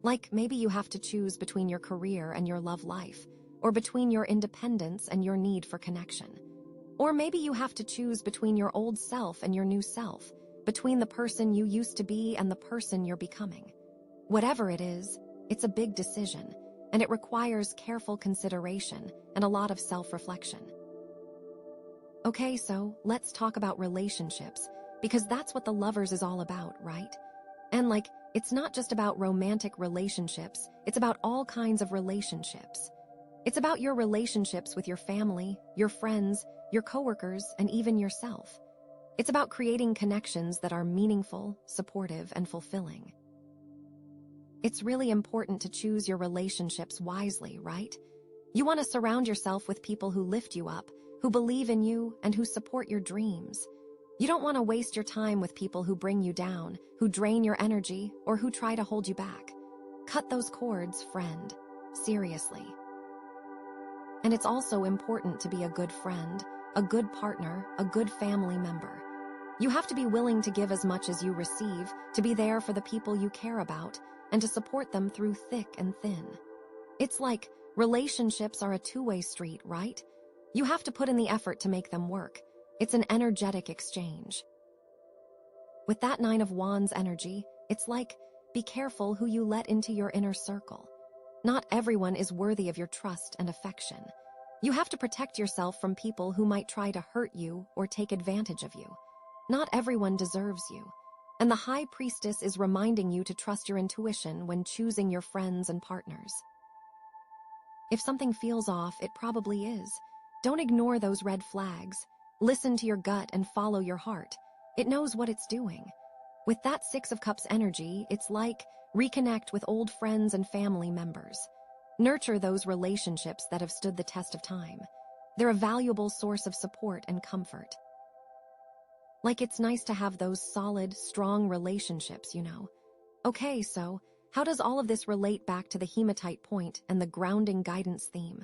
Like maybe you have to choose between your career and your love life, or between your independence and your need for connection. Or maybe you have to choose between your old self and your new self, between the person you used to be and the person you're becoming. Whatever it is, it's a big decision, and it requires careful consideration and a lot of self-reflection. Okay, so let's talk about relationships, because that's what the Lovers is all about, right? And it's not just about romantic relationships, it's about all kinds of relationships. It's about your relationships with your family, your friends, your coworkers, and even yourself. It's about creating connections that are meaningful, supportive, and fulfilling. It's really important to choose your relationships wisely, right? You want to surround yourself with people who lift you up, who believe in you, and who support your dreams. You don't want to waste your time with people who bring you down, who drain your energy, or who try to hold you back. Cut those cords, friend. Seriously. And it's also important to be a good friend, a good partner, a good family member. You have to be willing to give as much as you receive, to be there for the people you care about, and to support them through thick and thin. It's like relationships are a two-way street, right? You have to put in the effort to make them work. It's an energetic exchange. With that Nine of Wands energy, it's like, be careful who you let into your inner circle. Not everyone is worthy of your trust and affection. You have to protect yourself from people who might try to hurt you or take advantage of you. Not everyone deserves you. And the High Priestess is reminding you to trust your intuition when choosing your friends and partners. If something feels off, it probably is. Don't ignore those red flags. Listen to your gut and follow your heart. It knows what it's doing. With that Six of Cups energy, it's like reconnect with old friends and family members. Nurture those relationships that have stood the test of time. They're a valuable source of support and comfort. It's nice to have those solid, strong relationships, you know. Okay, so how does all of this relate back to the Hematite point and the grounding guidance theme?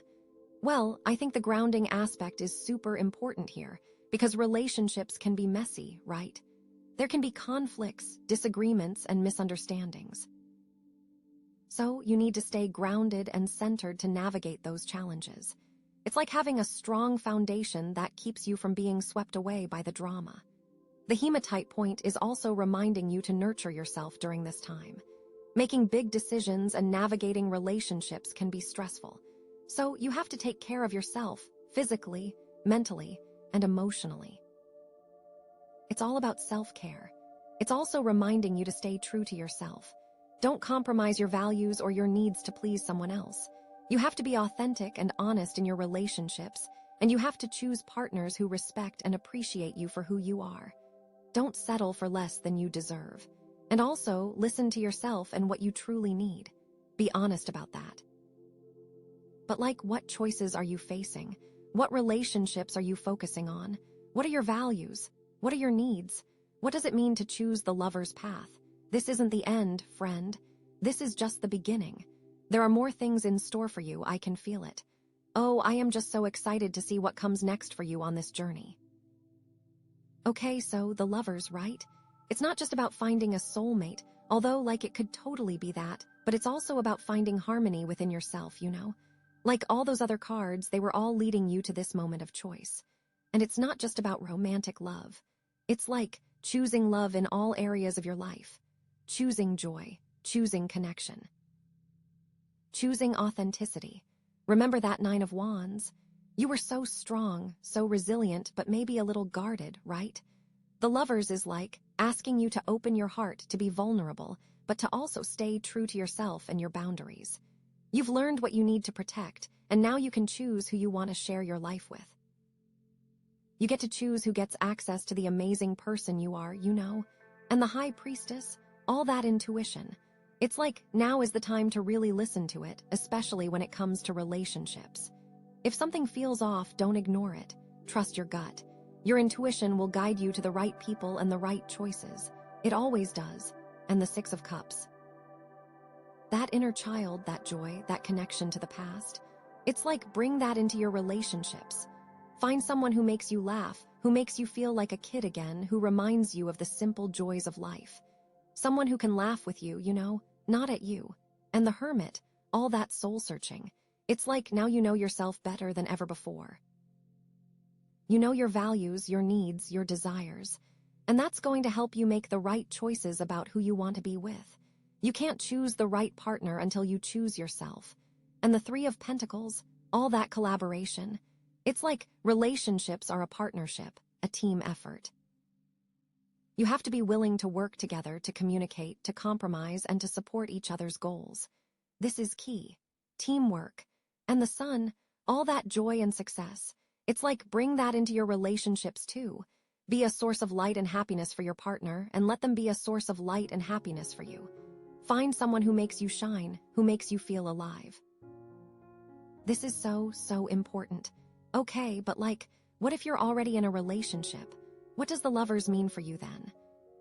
Well, I think the grounding aspect is super important here, because relationships can be messy, right? There can be conflicts, disagreements, and misunderstandings. So you need to stay grounded and centered to navigate those challenges. It's like having a strong foundation that keeps you from being swept away by the drama. The Hematite point is also reminding you to nurture yourself during this time. Making big decisions and navigating relationships can be stressful. So you have to take care of yourself, physically, mentally, and emotionally. It's all about self-care. It's also reminding you to stay true to yourself. Don't compromise your values or your needs to please someone else. You have to be authentic and honest in your relationships, and you have to choose partners who respect and appreciate you for who you are. Don't settle for less than you deserve. And also, listen to yourself and what you truly need. Be honest about that. But what choices are you facing? What relationships are you focusing on? What are your values? What are your needs? What does it mean to choose the lover's path? This isn't the end, friend. This is just the beginning. There are more things in store for you, I can feel it. Oh, I am just so excited to see what comes next for you on this journey. Okay, so the lovers, right? It's not just about finding a soulmate, although it could totally be that, but it's also about finding harmony within yourself, you know? Like all those other cards, they were all leading you to this moment of choice. And it's not just about romantic love. It's like choosing love in all areas of your life. Choosing joy, choosing connection. Choosing authenticity. Remember that Nine of Wands? You were so strong, so resilient, but maybe a little guarded, right? The lovers is asking you to open your heart, to be vulnerable, but to also stay true to yourself and your boundaries. You've learned what you need to protect, and now you can choose who you want to share your life with. You get to choose who gets access to the amazing person you are, you know? And the High Priestess, all that intuition. It's now is the time to really listen to it, especially when it comes to relationships. If something feels off, don't ignore it. Trust your gut. Your intuition will guide you to the right people and the right choices. It always does. And the Six of Cups. That inner child, that joy, that connection to the past. It's bring that into your relationships. Find someone who makes you laugh, who makes you feel like a kid again, who reminds you of the simple joys of life. Someone who can laugh with you, you know, not at you. And the Hermit, all that soul-searching. It's now you know yourself better than ever before. You know your values, your needs, your desires. And that's going to help you make the right choices about who you want to be with. You can't choose the right partner until you choose yourself. And the Three of Pentacles, all that collaboration. It's relationships are a partnership, a team effort. You have to be willing to work together, to communicate, to compromise, and to support each other's goals. This is key. Teamwork. And the Sun, all that joy and success. It's bring that into your relationships too. Be a source of light and happiness for your partner, and let them be a source of light and happiness for you. Find someone who makes you shine, who makes you feel alive. This is so, so important. Okay, but what if you're already in a relationship? What does the lovers mean for you then?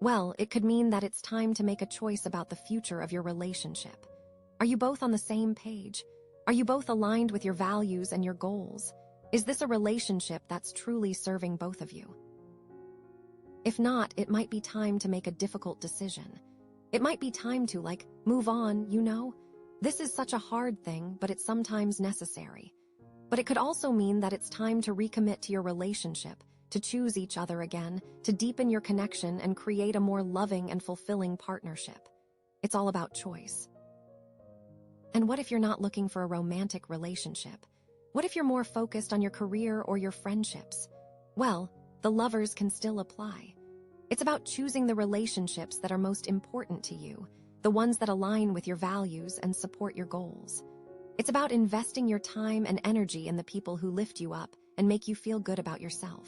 Well, it could mean that it's time to make a choice about the future of your relationship. Are you both on the same page? Are you both aligned with your values and your goals? Is this a relationship that's truly serving both of you? If not, it might be time to make a difficult decision. It might be time to, move on, you know? This is such a hard thing, but it's sometimes necessary. But it could also mean that it's time to recommit to your relationship, to choose each other again, to deepen your connection and create a more loving and fulfilling partnership. It's all about choice. And what if you're not looking for a romantic relationship? What if you're more focused on your career or your friendships? Well, the lovers can still apply. It's about choosing the relationships that are most important to you, the ones that align with your values and support your goals. It's about investing your time and energy in the people who lift you up and make you feel good about yourself.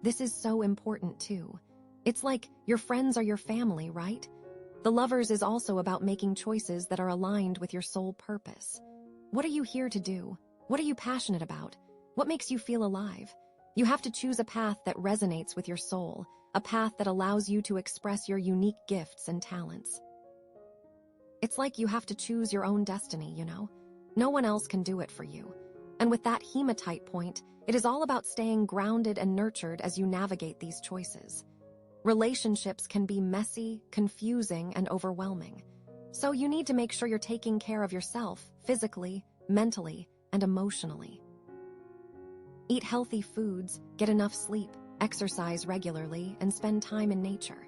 This is so important too. It's your friends are your family, right? The lovers is also about making choices that are aligned with your soul purpose. What are you here to do? What are you passionate about? What makes you feel alive? You have to choose a path that resonates with your soul, a path that allows you to express your unique gifts and talents. It's you have to choose your own destiny, you know? No one else can do it for you. And with that Hematite point, it is all about staying grounded and nurtured as you navigate these choices. Relationships can be messy, confusing, and overwhelming. So you need to make sure you're taking care of yourself, physically, mentally, and emotionally. Eat healthy foods, get enough sleep, exercise regularly, and spend time in nature.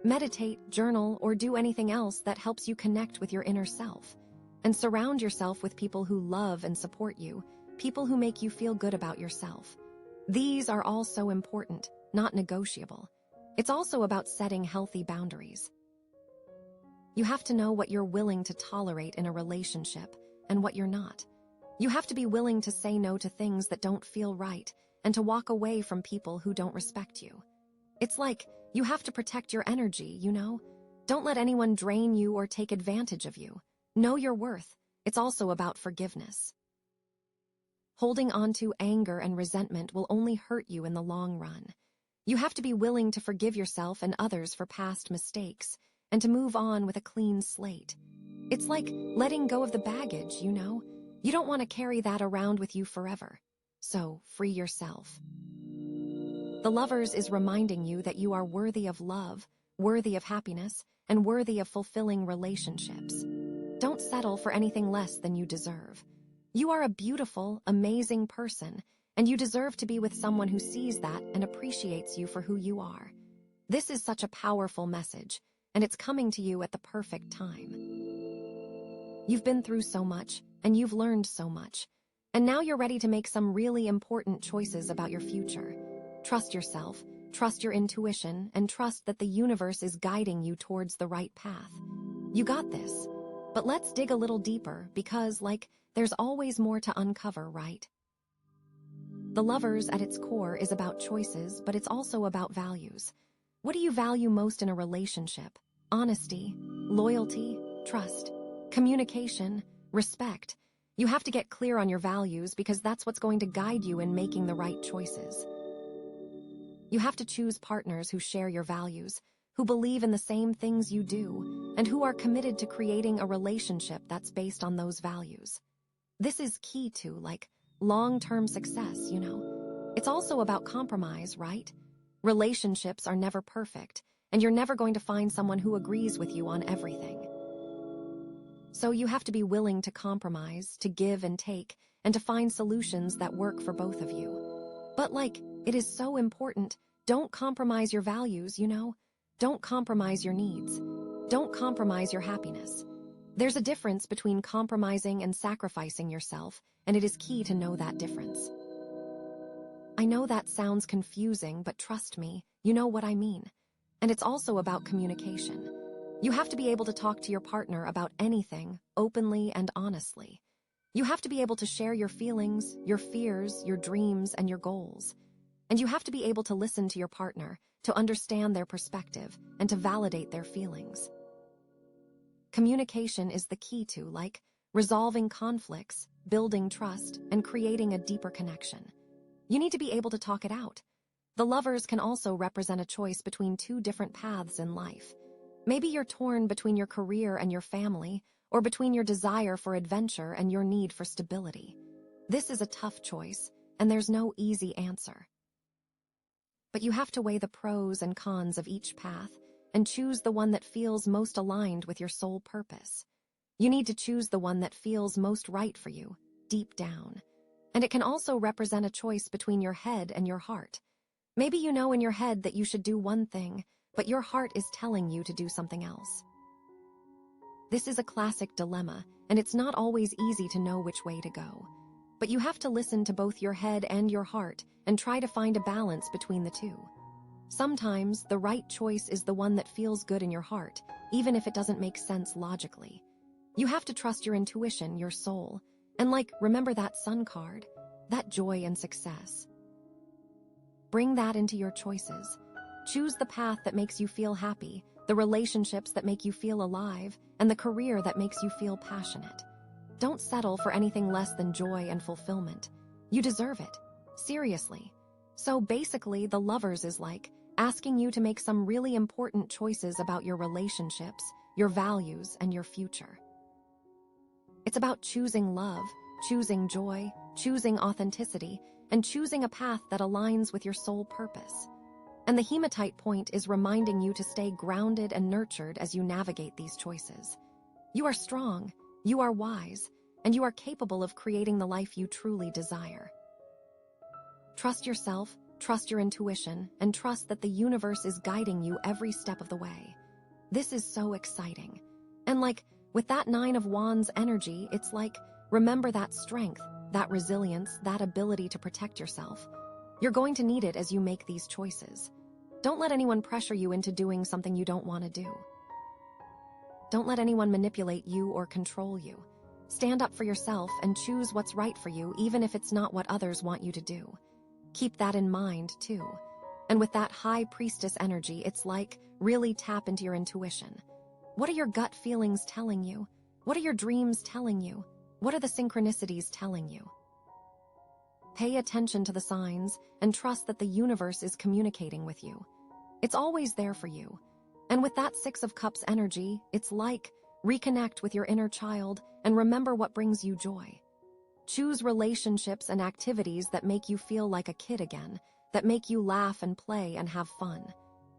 Meditate, journal, or do anything else that helps you connect with your inner self. And surround yourself with people who love and support you, people who make you feel good about yourself. These are all so important, not negotiable. It's also about setting healthy boundaries. You have to know what you're willing to tolerate in a relationship and what you're not. You have to be willing to say no to things that don't feel right and to walk away from people who don't respect you. It's like you have to protect your energy, you know? Don't let anyone drain you or take advantage of you. Know your worth. It's also about forgiveness. Holding on to anger and resentment will only hurt you in the long run. You have to be willing to forgive yourself and others for past mistakes and to move on with a clean slate. It's like letting go of the baggage, you know? You don't want to carry that around with you forever. So, free yourself. The Lovers is reminding you that you are worthy of love, worthy of happiness, and worthy of fulfilling relationships. Don't settle for anything less than you deserve. You are a beautiful, amazing person, and you deserve to be with someone who sees that and appreciates you for who you are. This is such a powerful message, and it's coming to you at the perfect time. You've been through so much, and you've learned so much, and now you're ready to make some really important choices about your future. Trust yourself, trust your intuition, and trust that the universe is guiding you towards the right path. You got this. But let's dig a little deeper because, there's always more to uncover, right? The Lovers at its core is about choices, but it's also about values. What do you value most in a relationship? Honesty, loyalty, trust, communication, respect. You have to get clear on your values because that's what's going to guide you in making the right choices. You have to choose partners who share your values, who believe in the same things you do, and who are committed to creating a relationship that's based on those values. This is key to, long-term success, you know. It's also about compromise, right? Relationships are never perfect, and you're never going to find someone who agrees with you on everything. So you have to be willing to compromise, to give and take, and to find solutions that work for both of you. But it is so important. Don't compromise your values, you know? Don't compromise your needs. Don't compromise your happiness. There's a difference between compromising and sacrificing yourself, and it is key to know that difference. I know that sounds confusing, but trust me, you know what I mean. And it's also about communication. You have to be able to talk to your partner about anything, openly and honestly. You have to be able to share your feelings, your fears, your dreams, and your goals. And you have to be able to listen to your partner, to understand their perspective, and to validate their feelings. Communication is the key to, resolving conflicts, building trust, and creating a deeper connection. You need to be able to talk it out. The Lovers can also represent a choice between two different paths in life. Maybe you're torn between your career and your family, or between your desire for adventure and your need for stability. This is a tough choice, and there's no easy answer. But you have to weigh the pros and cons of each path and choose the one that feels most aligned with your soul purpose. You need to choose the one that feels most right for you, deep down. And it can also represent a choice between your head and your heart. Maybe you know in your head that you should do one thing, but your heart is telling you to do something else. This is a classic dilemma, and it's not always easy to know which way to go. But you have to listen to both your head and your heart and try to find a balance between the two. Sometimes the right choice is the one that feels good in your heart, even if it doesn't make sense logically. You have to trust your intuition, your soul, and remember that sun card, that joy and success. Bring that into your choices. Choose the path that makes you feel happy, the relationships that make you feel alive, and the career that makes you feel passionate. Don't settle for anything less than joy and fulfillment. You deserve it. Seriously. So basically, the Lovers is asking you to make some really important choices about your relationships, your values, and your future. It's about choosing love, choosing joy, choosing authenticity, and choosing a path that aligns with your soul purpose. And the Hematite point is reminding you to stay grounded and nurtured as you navigate these choices. You are strong, you are wise, and you are capable of creating the life you truly desire. Trust yourself, trust your intuition, and trust that the universe is guiding you every step of the way. This is so exciting. And with that 9 of Wands energy, it's remember that strength, that resilience, that ability to protect yourself. You're going to need it as you make these choices. Don't let anyone pressure you into doing something you don't want to do. Don't let anyone manipulate you or control you. Stand up for yourself and choose what's right for you, even if it's not what others want you to do. Keep that in mind, too. And with that high priestess energy, it's like, really tap into your intuition. What are your gut feelings telling you? What are your dreams telling you? What are the synchronicities telling you? Pay attention to the signs and trust that the universe is communicating with you. It's always there for you. And with that 6 of Cups energy, it's like, reconnect with your inner child and remember what brings you joy. Choose relationships and activities that make you feel like a kid again, that make you laugh and play and have fun.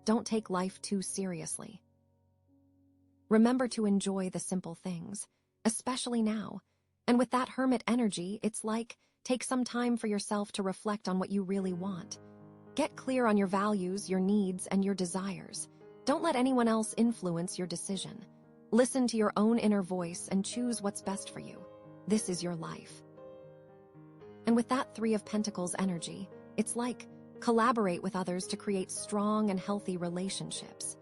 Don't take life too seriously. Remember to enjoy the simple things, especially now. And with that Hermit energy, it's like, take some time for yourself to reflect on what you really want. Get clear on your values, your needs, and your desires. Don't let anyone else influence your decision. Listen to your own inner voice and choose what's best for you. This is your life. And with that 3 of Pentacles energy, it's like, collaborate with others to create strong and healthy relationships.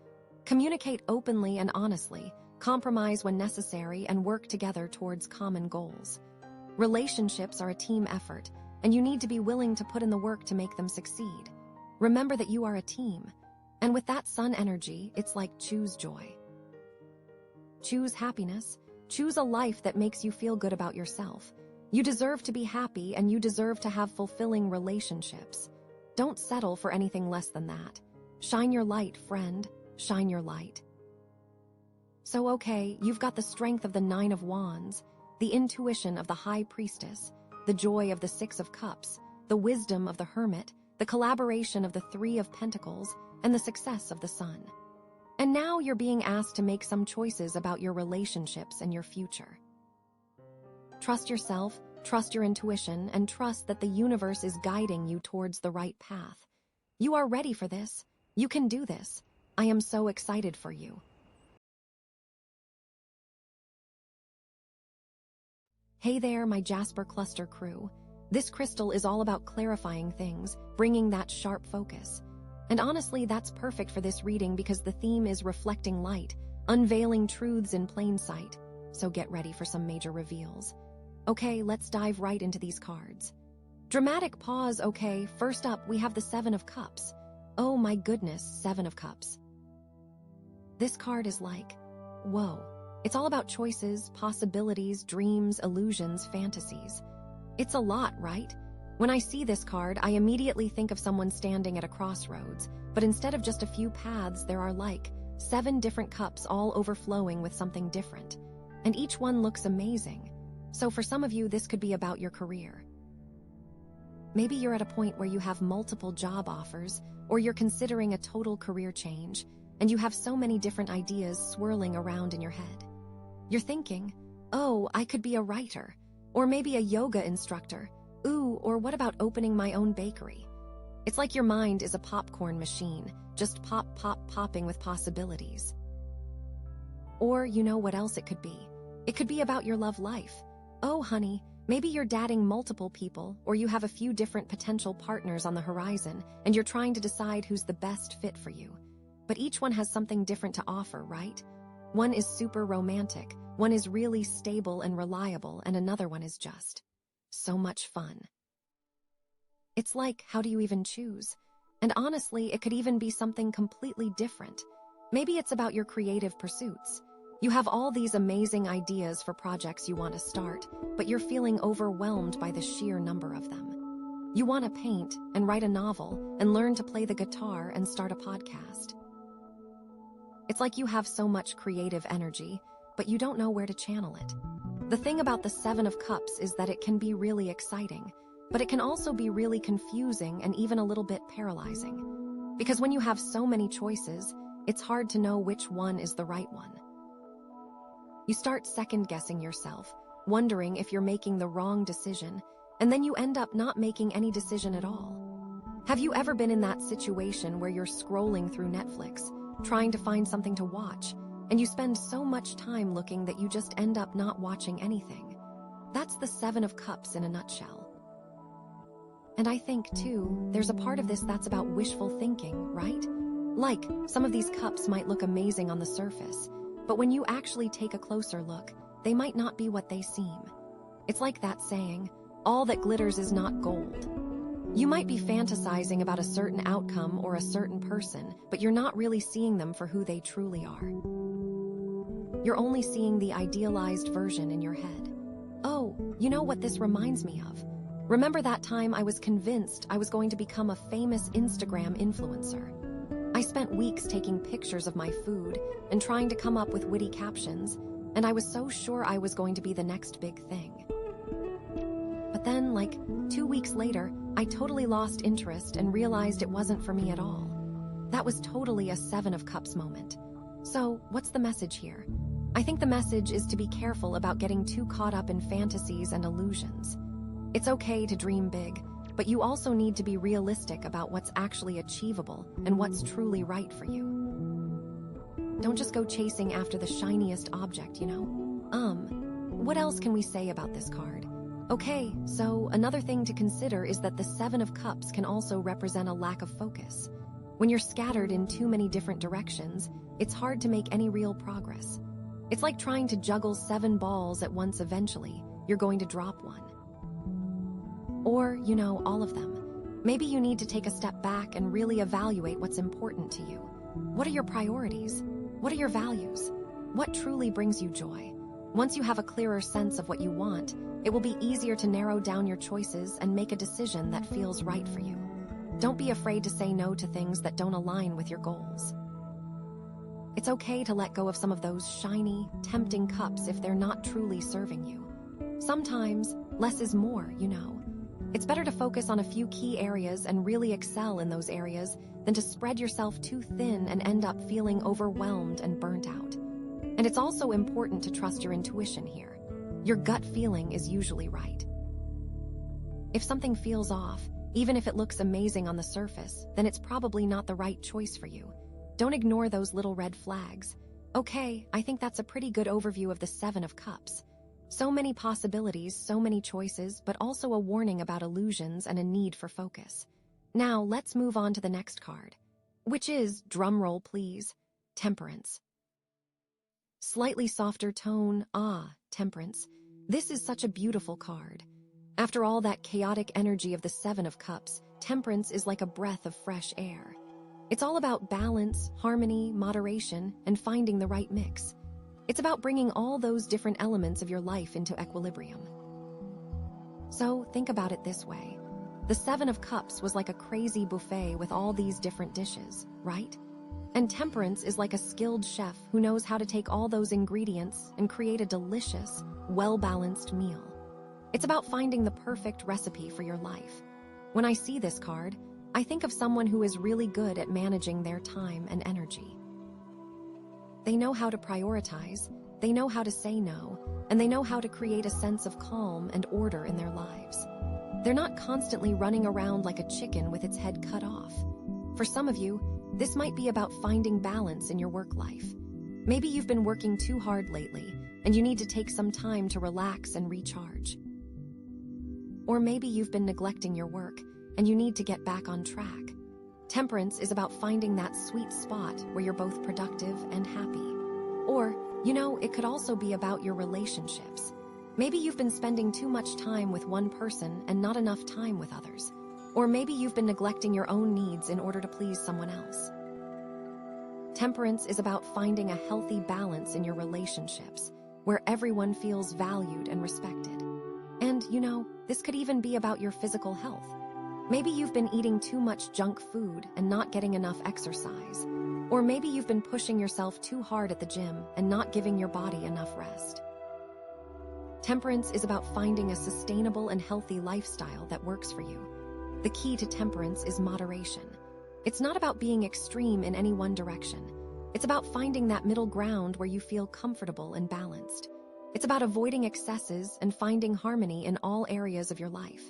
Communicate openly and honestly, compromise when necessary, and work together towards common goals. Relationships are a team effort, and you need to be willing to put in the work to make them succeed. Remember that you are a team. And with that Sun energy, it's like, choose joy. Choose happiness. Choose a life that makes you feel good about yourself. You deserve to be happy, and you deserve to have fulfilling relationships. Don't settle for anything less than that. Shine your light, friend. Shine your light. So okay, you've got the strength of the 9 of Wands, the intuition of the High Priestess, the joy of the 6 of Cups, the wisdom of the Hermit, the collaboration of the 3 of Pentacles, and the success of the Sun. And now you're being asked to make some choices about your relationships and your future. Trust yourself, trust your intuition, and trust that the universe is guiding you towards the right path. You are ready for this. You can do this. I am so excited for you. Hey there, my Jasper cluster crew. This crystal is all about clarifying things, bringing that sharp focus. And honestly, that's perfect for this reading because the theme is reflecting light, unveiling truths in plain sight. So get ready for some major reveals. Okay, let's dive right into these cards. Dramatic pause, okay, first up we have the 7 of Cups. Oh my goodness, 7 of Cups. This card is like, whoa. It's all about choices, possibilities, dreams, illusions, fantasies. It's a lot, right? When I see this card, I immediately think of someone standing at a crossroads, but instead of just a few paths, there are like 7 different cups all overflowing with something different. And each one looks amazing. So for some of you, this could be about your career. Maybe you're at a point where you have multiple job offers, or you're considering a total career change, and you have so many different ideas swirling around in your head. You're thinking, oh, I could be a writer, or maybe a yoga instructor. Ooh, or what about opening my own bakery? It's like your mind is a popcorn machine, just pop, pop, popping with possibilities. Or you know what else it could be? It could be about your love life. Oh, honey, maybe you're dating multiple people, or you have a few different potential partners on the horizon, and you're trying to decide who's the best fit for you. But each one has something different to offer, right? One is super romantic, one is really stable and reliable, and another one is just so much fun. It's like, how do you even choose? And honestly, it could even be something completely different. Maybe it's about your creative pursuits. You have all these amazing ideas for projects you want to start, but you're feeling overwhelmed by the sheer number of them. You want to paint and write a novel and learn to play the guitar and start a podcast. It's like you have so much creative energy, but you don't know where to channel it. The thing about the 7 of Cups is that it can be really exciting, but it can also be really confusing and even a little bit paralyzing. Because when you have so many choices, it's hard to know which one is the right one. You start second-guessing yourself, wondering if you're making the wrong decision, and then you end up not making any decision at all. Have you ever been in that situation where you're scrolling through Netflix, trying to find something to watch, and you spend so much time looking that you just end up not watching anything? That's the 7 of Cups in a nutshell. And I think, too, there's a part of this that's about wishful thinking, right? Like, some of these cups might look amazing on the surface, but when you actually take a closer look, they might not be what they seem. It's like that saying, all that glitters is not gold. You might be fantasizing about a certain outcome or a certain person, but you're not really seeing them for who they truly are. You're only seeing the idealized version in your head. Oh, you know what this reminds me of? Remember that time I was convinced I was going to become a famous Instagram influencer? I spent weeks taking pictures of my food and trying to come up with witty captions, and I was so sure I was going to be the next big thing. But then, like 2 weeks later, I totally lost interest and realized it wasn't for me at all. That was totally a 7 of Cups moment. So, what's the message here? I think the message is to be careful about getting too caught up in fantasies and illusions. It's okay to dream big, but you also need to be realistic about what's actually achievable and what's truly right for you. Don't just go chasing after the shiniest object, you know? What else can we say about this card? Okay, so another thing to consider is that the 7 of Cups can also represent a lack of focus. When you're scattered in too many different directions, it's hard to make any real progress. It's like trying to juggle 7 balls at once. Eventually, you're going to drop one. Or, you know, all of them. Maybe you need to take a step back and really evaluate what's important to you. What are your priorities? What are your values? What truly brings you joy? Once you have a clearer sense of what you want, it will be easier to narrow down your choices and make a decision that feels right for you. Don't be afraid to say no to things that don't align with your goals. It's okay to let go of some of those shiny, tempting cups if they're not truly serving you. Sometimes, less is more, you know. It's better to focus on a few key areas and really excel in those areas than to spread yourself too thin and end up feeling overwhelmed and burnt out. And it's also important to trust your intuition here. Your gut feeling is usually right. If something feels off, even if it looks amazing on the surface, then it's probably not the right choice for you. Don't ignore those little red flags. Okay, I think that's a pretty good overview of the 7 of Cups. So many possibilities, so many choices, but also a warning about illusions and a need for focus. Now, let's move on to the next card, which is, drumroll please, Temperance. Slightly softer tone, Temperance. This is such a beautiful card. After all that chaotic energy of the 7 of Cups, Temperance is like a breath of fresh air. It's all about balance, harmony, moderation, and finding the right mix. It's about bringing all those different elements of your life into equilibrium. So think about it this way. The 7 of Cups was like a crazy buffet with all these different dishes, right? And Temperance is like a skilled chef who knows how to take all those ingredients and create a delicious, well-balanced meal. It's about finding the perfect recipe for your life. When I see this card, I think of someone who is really good at managing their time and energy. They know how to prioritize, they know how to say no, and they know how to create a sense of calm and order in their lives. They're not constantly running around like a chicken with its head cut off. For some of you, this might be about finding balance in your work life. Maybe you've been working too hard lately, and you need to take some time to relax and recharge. Or maybe you've been neglecting your work, and you need to get back on track. Temperance is about finding that sweet spot where you're both productive and happy. Or, you know, it could also be about your relationships. Maybe you've been spending too much time with one person and not enough time with others. Or maybe you've been neglecting your own needs in order to please someone else. Temperance is about finding a healthy balance in your relationships, where everyone feels valued and respected. And, you know, this could even be about your physical health. Maybe you've been eating too much junk food and not getting enough exercise. Or maybe you've been pushing yourself too hard at the gym and not giving your body enough rest. Temperance is about finding a sustainable and healthy lifestyle that works for you. The key to temperance is moderation. It's not about being extreme in any one direction. It's about finding that middle ground where you feel comfortable and balanced. It's about avoiding excesses and finding harmony in all areas of your life.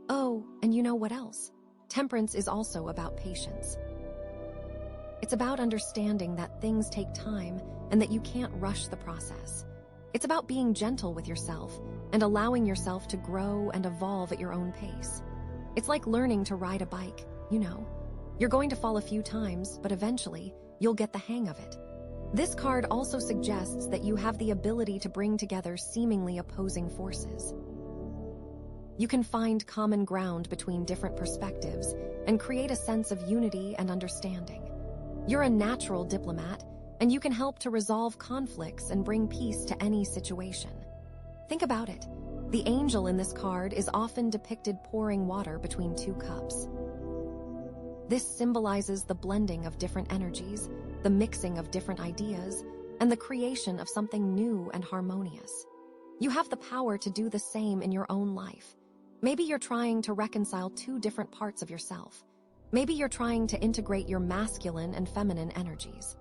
Oh, and you know what else? Temperance is also about patience. It's about understanding that things take time and that you can't rush the process. It's about being gentle with yourself and allowing yourself to grow and evolve at your own pace. It's like learning to ride a bike, you know. You're going to fall a few times, but eventually, you'll get the hang of it. This card also suggests that you have the ability to bring together seemingly opposing forces. You can find common ground between different perspectives and create a sense of unity and understanding. You're a natural diplomat, and you can help to resolve conflicts and bring peace to any situation. Think about it. The angel in this card is often depicted pouring water between two cups. This symbolizes the blending of different energies, the mixing of different ideas, and the creation of something new and harmonious. You have the power to do the same in your own life. Maybe you're trying to reconcile two different parts of yourself. Maybe you're trying to integrate your masculine and feminine energies.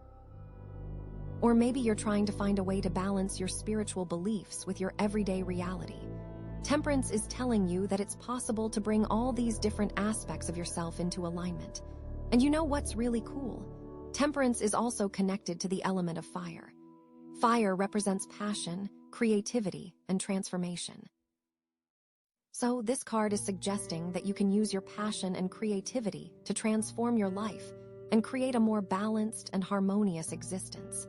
Or maybe you're trying to find a way to balance your spiritual beliefs with your everyday reality. Temperance is telling you that it's possible to bring all these different aspects of yourself into alignment. And you know what's really cool? Temperance is also connected to the element of fire. Fire represents passion, creativity, and transformation. So this card is suggesting that you can use your passion and creativity to transform your life and create a more balanced and harmonious existence.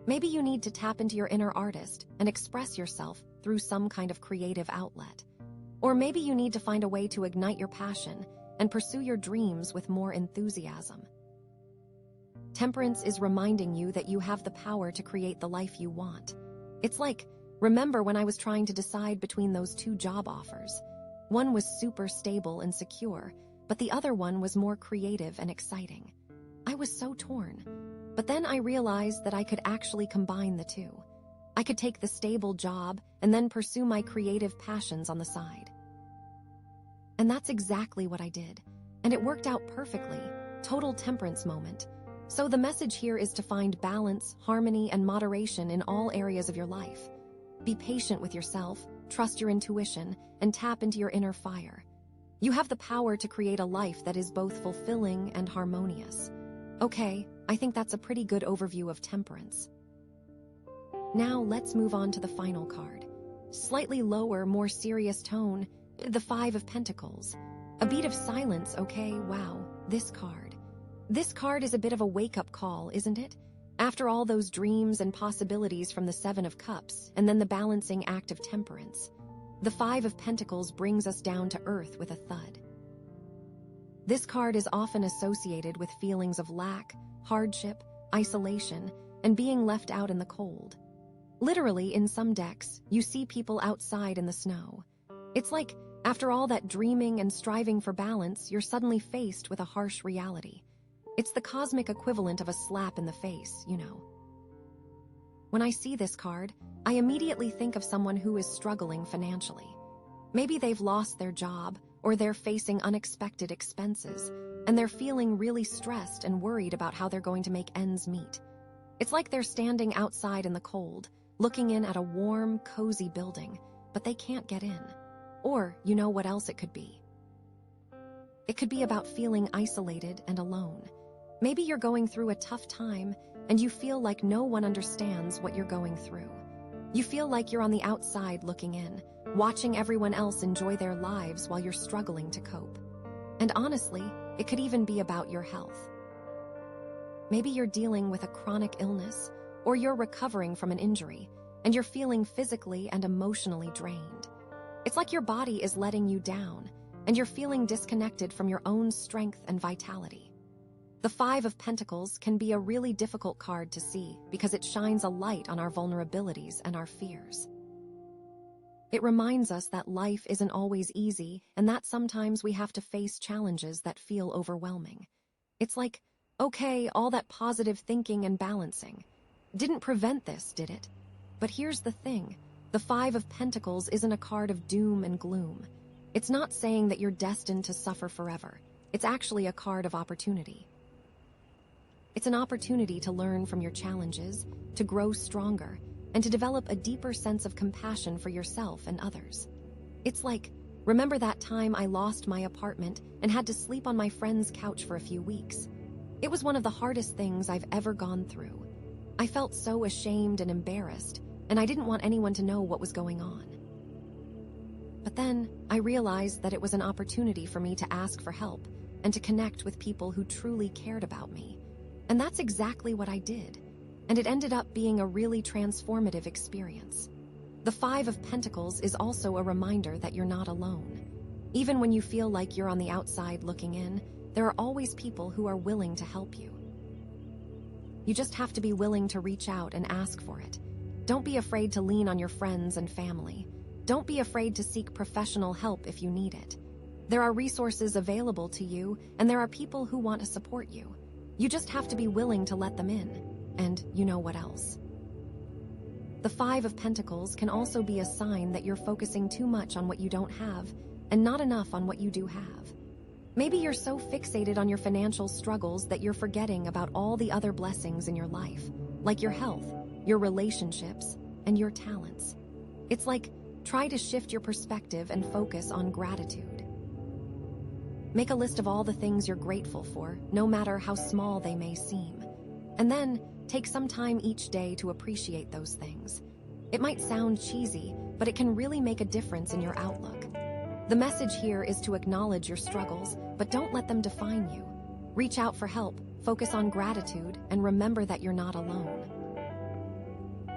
Maybe you need to tap into your inner artist and express yourself through some kind of creative outlet. Or maybe you need to find a way to ignite your passion and pursue your dreams with more enthusiasm. Temperance is reminding you that you have the power to create the life you want. It's like, remember when I was trying to decide between those two job offers? One was super stable and secure, but the other one was more creative and exciting. I was so torn. But then I realized that I could actually combine the two. I could take the stable job and then pursue my creative passions on the side. And that's exactly what I did. And it worked out perfectly. Total temperance moment. So the message here is to find balance, harmony, and moderation in all areas of your life. Be patient with yourself, trust your intuition, and tap into your inner fire. You have the power to create a life that is both fulfilling and harmonious. Okay, I think that's a pretty good overview of temperance. Now let's move on to the final card. Slightly lower, more serious tone, the Five of Pentacles. A beat of silence, okay, wow, this card. This card is a bit of a wake-up call, isn't it? After all those dreams and possibilities from the Seven of Cups, and then the balancing act of temperance, the Five of Pentacles brings us down to earth with a thud. This card is often associated with feelings of lack, hardship, isolation, and being left out in the cold. Literally, in some decks, you see people outside in the snow. It's like, after all that dreaming and striving for balance, you're suddenly faced with a harsh reality. It's the cosmic equivalent of a slap in the face, you know. When I see this card, I immediately think of someone who is struggling financially. Maybe they've lost their job, or they're facing unexpected expenses, and they're feeling really stressed and worried about how they're going to make ends meet. It's like they're standing outside in the cold, looking in at a warm, cozy building, but they can't get in. Or, you know what else it could be? It could be about feeling isolated and alone. Maybe you're going through a tough time, and you feel like no one understands what you're going through. You feel like you're on the outside looking in, watching everyone else enjoy their lives while you're struggling to cope. And honestly, it could even be about your health. Maybe you're dealing with a chronic illness, or you're recovering from an injury, and you're feeling physically and emotionally drained. It's like your body is letting you down, and you're feeling disconnected from your own strength and vitality. The Five of Pentacles can be a really difficult card to see because it shines a light on our vulnerabilities and our fears. It reminds us that life isn't always easy and that sometimes we have to face challenges that feel overwhelming. It's like, okay, all that positive thinking and balancing didn't prevent this, did it? But here's the thing. The Five of Pentacles isn't a card of doom and gloom. It's not saying that you're destined to suffer forever. It's actually a card of opportunity. It's an opportunity to learn from your challenges, to grow stronger, and to develop a deeper sense of compassion for yourself and others. It's like, remember that time I lost my apartment and had to sleep on my friend's couch for a few weeks? It was one of the hardest things I've ever gone through. I felt so ashamed and embarrassed, and I didn't want anyone to know what was going on. But then, I realized that it was an opportunity for me to ask for help and to connect with people who truly cared about me. And that's exactly what I did. And it ended up being a really transformative experience. The Five of Pentacles is also a reminder that you're not alone. Even when you feel like you're on the outside looking in, there are always people who are willing to help you. You just have to be willing to reach out and ask for it. Don't be afraid to lean on your friends and family. Don't be afraid to seek professional help if you need it. There are resources available to you, and there are people who want to support you. You just have to be willing to let them in. And you know what else? The Five of Pentacles can also be a sign that you're focusing too much on what you don't have and not enough on what you do have. Maybe you're so fixated on your financial struggles that you're forgetting about all the other blessings in your life, like your health, your relationships, and your talents. It's like, try to shift your perspective and focus on gratitude. Make a list of all the things you're grateful for, no matter how small they may seem. And then, take some time each day to appreciate those things. It might sound cheesy, but it can really make a difference in your outlook. The message here is to acknowledge your struggles, but don't let them define you. Reach out for help, focus on gratitude, and remember that you're not alone.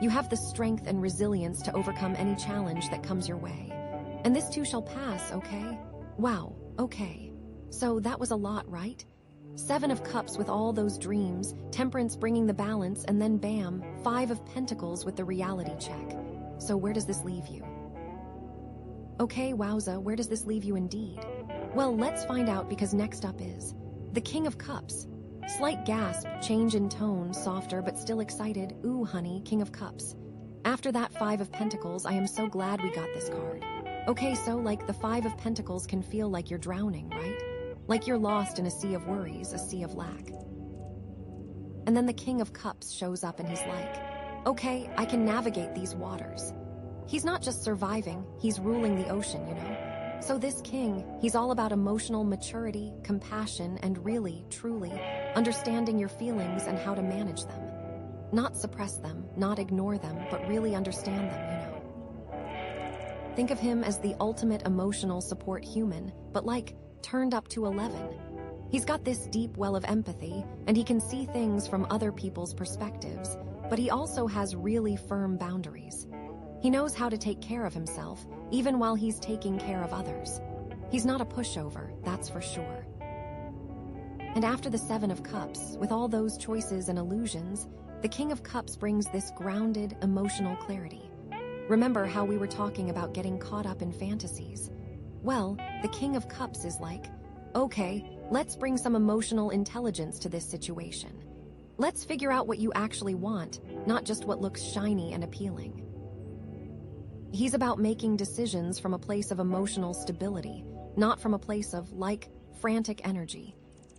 You have the strength and resilience to overcome any challenge that comes your way. And this too shall pass, okay? Wow, okay. So that was a lot, right? Seven of Cups with all those dreams, Temperance bringing the balance, and then bam, Five of Pentacles with the reality check. So where does this leave you? Okay, wowza, where does this leave you indeed? Well, let's find out, because next up is the King of Cups. Slight gasp, change in tone, softer but still excited. Ooh, honey, King of Cups. After that Five of Pentacles, I am so glad we got this card. Okay, so like the Five of Pentacles can feel like you're drowning, right? Like you're lost in a sea of worries, a sea of lack. And then the King of Cups shows up and he's like, okay, I can navigate these waters. He's not just surviving, he's ruling the ocean, you know? So this king, he's all about emotional maturity, compassion, and really, truly, understanding your feelings and how to manage them. Not suppress them, not ignore them, but really understand them, you know? Think of him as the ultimate emotional support human, but like, turned up to 11. He's got this deep well of empathy, and he can see things from other people's perspectives, but he also has really firm boundaries. He knows how to take care of himself, even while he's taking care of others. He's not a pushover, that's for sure. And after the Seven of Cups, with all those choices and illusions, the King of Cups brings this grounded, emotional clarity. Remember how we were talking about getting caught up in fantasies? Well, the King of Cups is like, okay, let's bring some emotional intelligence to this situation. Let's figure out what you actually want, not just what looks shiny and appealing. He's about making decisions from a place of emotional stability, not from a place of, like, frantic energy.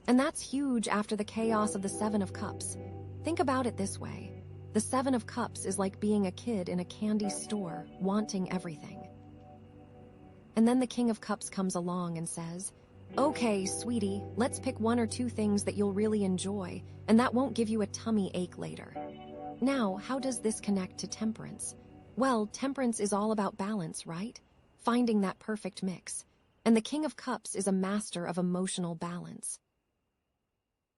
And that's huge after the chaos of the Seven of Cups. Think about it this way. The Seven of Cups is like being a kid in a candy store, wanting everything. And then the King of Cups comes along and says, okay, sweetie, let's pick one or two things that you'll really enjoy, and that won't give you a tummy ache later. Now, how does this connect to Temperance? Well, Temperance is all about balance, right? Finding that perfect mix. And the King of Cups is a master of emotional balance.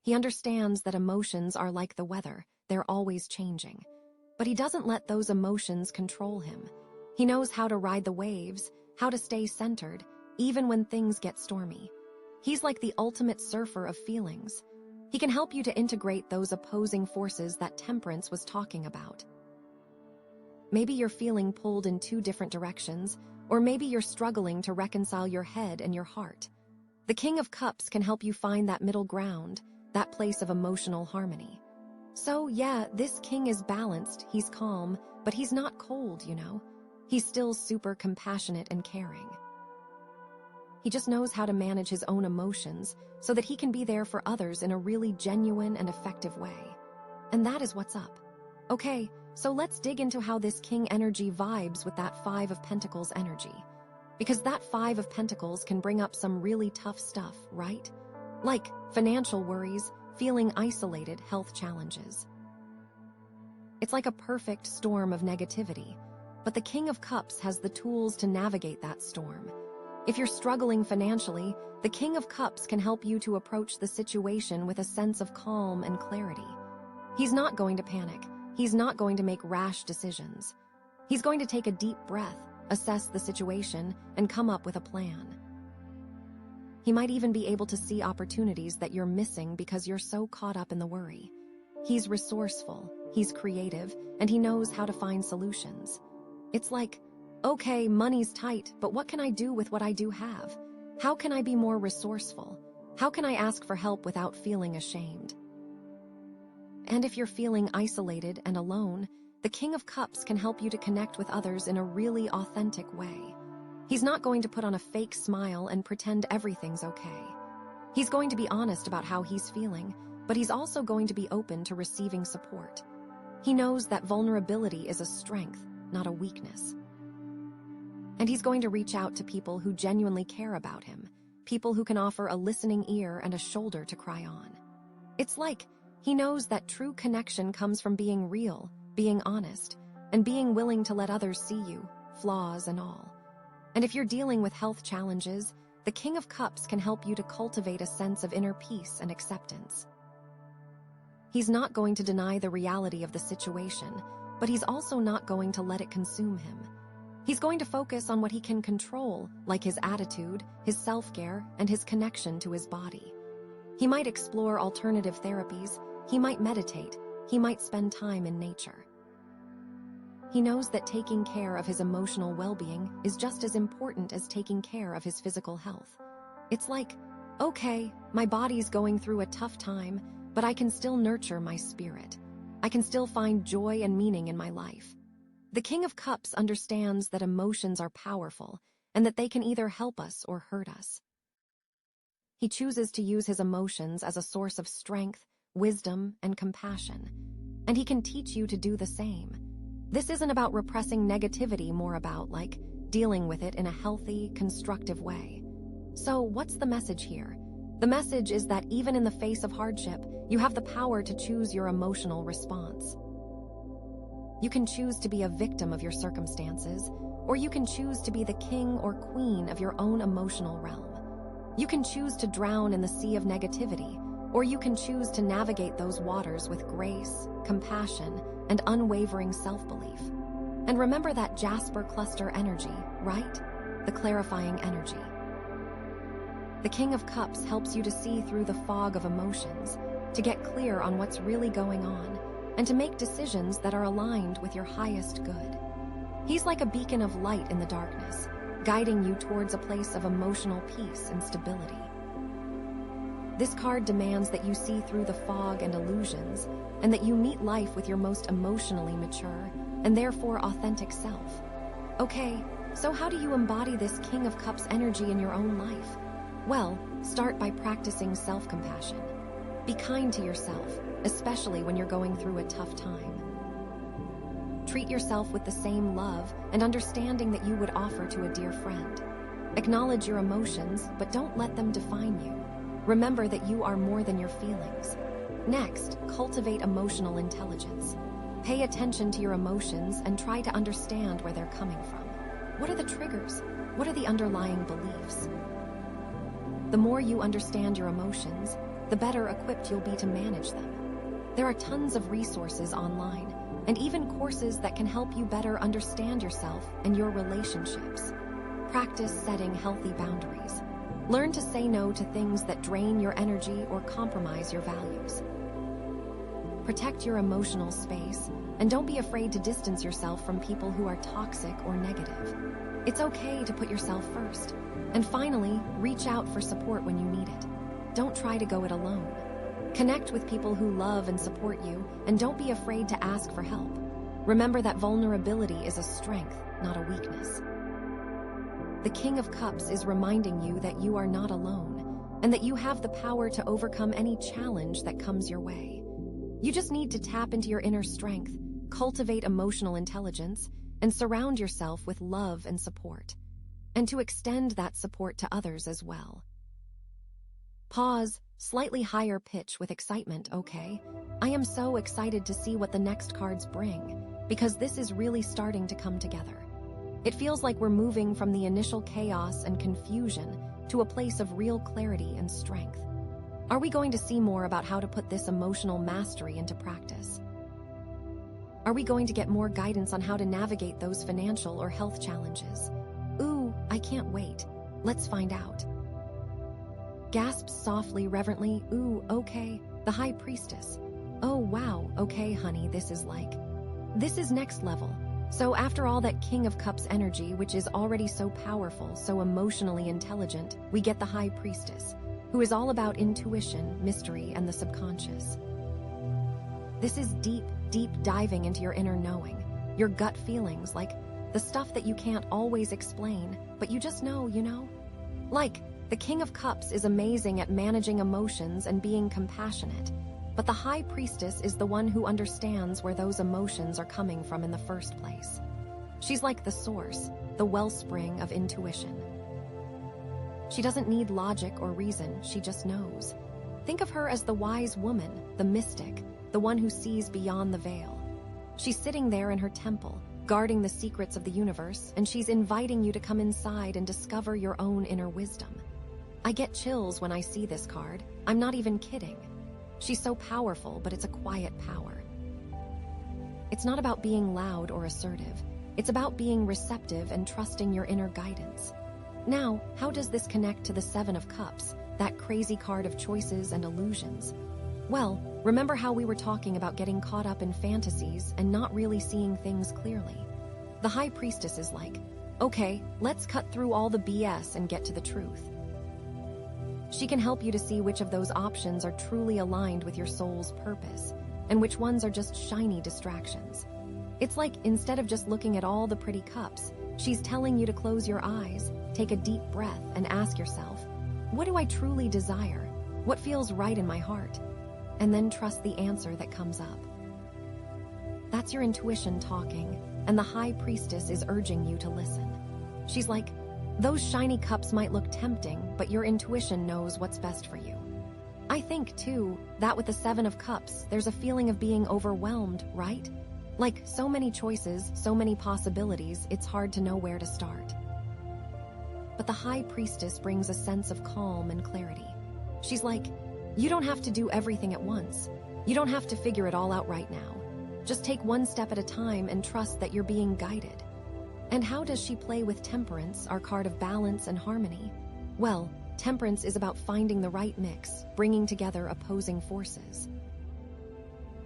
He understands that emotions are like the weather, they're always changing. But he doesn't let those emotions control him. He knows how to ride the waves, how to stay centered, even when things get stormy. He's like the ultimate surfer of feelings. He can help you to integrate those opposing forces that Temperance was talking about. Maybe you're feeling pulled in two different directions, or maybe you're struggling to reconcile your head and your heart. The King of Cups can help you find that middle ground, that place of emotional harmony. So yeah, this king is balanced, he's calm, but he's not cold, you know? He's still super compassionate and caring. He just knows how to manage his own emotions so that he can be there for others in a really genuine and effective way. And that is what's up. Okay, so let's dig into how this king energy vibes with that Five of Pentacles energy. Because that Five of Pentacles can bring up some really tough stuff, right? Like financial worries, feeling isolated, health challenges. It's like a perfect storm of negativity, but the King of Cups has the tools to navigate that storm. If you're struggling financially, the King of Cups can help you to approach the situation with a sense of calm and clarity. He's not going to panic. He's not going to make rash decisions. He's going to take a deep breath, assess the situation, and come up with a plan. He might even be able to see opportunities that you're missing because you're so caught up in the worry. He's resourceful, he's creative, and he knows how to find solutions. It's like, okay, money's tight, but what can I do with what I do have? How can I be more resourceful? How can I ask for help without feeling ashamed? And if you're feeling isolated and alone, the King of Cups can help you to connect with others in a really authentic way. He's not going to put on a fake smile and pretend everything's okay. He's going to be honest about how he's feeling, but he's also going to be open to receiving support. He knows that vulnerability is a strength, not a weakness. And he's going to reach out to people who genuinely care about him, people who can offer a listening ear and a shoulder to cry on. It's like he knows that true connection comes from being real, being honest, and being willing to let others see you, flaws and all. And if you're dealing with health challenges, the King of Cups can help you to cultivate a sense of inner peace and acceptance. He's not going to deny the reality of the situation, but he's also not going to let it consume him. He's going to focus on what he can control, like his attitude, his self-care, and his connection to his body. He might explore alternative therapies, he might meditate, he might spend time in nature. He knows that taking care of his emotional well-being is just as important as taking care of his physical health. It's like, okay, my body's going through a tough time, but I can still nurture my spirit. I can still find joy and meaning in my life. The King of Cups understands that emotions are powerful and that they can either help us or hurt us. He chooses to use his emotions as a source of strength, wisdom, and compassion, and he can teach you to do the same. This isn't about repressing negativity, more about, dealing with it in a healthy, constructive way. So, what's the message here? The message is that even in the face of hardship, you have the power to choose your emotional response. You can choose to be a victim of your circumstances, or you can choose to be the king or queen of your own emotional realm. You can choose to drown in the sea of negativity, or you can choose to navigate those waters with grace, compassion, and unwavering self-belief. And remember that Jasper cluster energy, right? The clarifying energy. The King of Cups helps you to see through the fog of emotions, to get clear on what's really going on, and to make decisions that are aligned with your highest good. He's like a beacon of light in the darkness, guiding you towards a place of emotional peace and stability. This card demands that you see through the fog and illusions, and that you meet life with your most emotionally mature, and therefore authentic self. Okay, so how do you embody this King of Cups energy in your own life? Well, start by practicing self-compassion. Be kind to yourself, especially when you're going through a tough time. Treat yourself with the same love and understanding that you would offer to a dear friend. Acknowledge your emotions, but don't let them define you. Remember that you are more than your feelings. Next, cultivate emotional intelligence. Pay attention to your emotions and try to understand where they're coming from. What are the triggers? What are the underlying beliefs? The more you understand your emotions, the better equipped you'll be to manage them. There are tons of resources online, and even courses that can help you better understand yourself and your relationships. Practice setting healthy boundaries. Learn to say no to things that drain your energy or compromise your values. Protect your emotional space, and don't be afraid to distance yourself from people who are toxic or negative. It's okay to put yourself first. And finally, reach out for support when you need it. Don't try to go it alone. Connect with people who love and support you, and don't be afraid to ask for help. Remember that vulnerability is a strength, not a weakness. The King of Cups is reminding you that you are not alone, and that you have the power to overcome any challenge that comes your way. You just need to tap into your inner strength, cultivate emotional intelligence, and surround yourself with love and support. And to extend that support to others as well. Pause, slightly higher pitch with excitement, okay? I am so excited to see what the next cards bring, because this is really starting to come together. It feels like we're moving from the initial chaos and confusion to a place of real clarity and strength. Are we going to see more about how to put this emotional mastery into practice? Are we going to get more guidance on how to navigate those financial or health challenges? Ooh, I can't wait. Let's find out. Gasps softly, reverently, ooh, okay, the High Priestess. Oh, wow, okay, honey, this is next level. So after all that King of Cups energy, which is already so powerful, so emotionally intelligent, we get the High Priestess, who is all about intuition, mystery, and the subconscious. This is deep, deep diving into your inner knowing, your gut feelings, like the stuff that you can't always explain, but you just know, you know? Like, the King of Cups is amazing at managing emotions and being compassionate, but the High Priestess is the one who understands where those emotions are coming from in the first place. She's like the source, the wellspring of intuition. She doesn't need logic or reason, she just knows. Think of her as the wise woman, the mystic, the one who sees beyond the veil. She's sitting there in her temple, guarding the secrets of the universe, and she's inviting you to come inside and discover your own inner wisdom. I get chills when I see this card. I'm not even kidding. She's so powerful, but it's a quiet power. It's not about being loud or assertive. It's about being receptive and trusting your inner guidance. Now, how does this connect to the Seven of Cups, that crazy card of choices and illusions? Well, remember how we were talking about getting caught up in fantasies and not really seeing things clearly? The High Priestess is like, okay, let's cut through all the BS and get to the truth. She can help you to see which of those options are truly aligned with your soul's purpose, and which ones are just shiny distractions. It's like, instead of just looking at all the pretty cups, she's telling you to close your eyes, take a deep breath, and ask yourself, what do I truly desire? What feels right in my heart? And then trust the answer that comes up. That's your intuition talking, and the High Priestess is urging you to listen. She's like, those shiny cups might look tempting, but your intuition knows what's best for you. I think, too, that with the Seven of Cups, there's a feeling of being overwhelmed, right? Like, so many choices, so many possibilities, it's hard to know where to start. But the High Priestess brings a sense of calm and clarity. She's like, you don't have to do everything at once. You don't have to figure it all out right now. Just take one step at a time and trust that you're being guided. And how does she play with Temperance, our card of balance and harmony? Well, Temperance is about finding the right mix, bringing together opposing forces.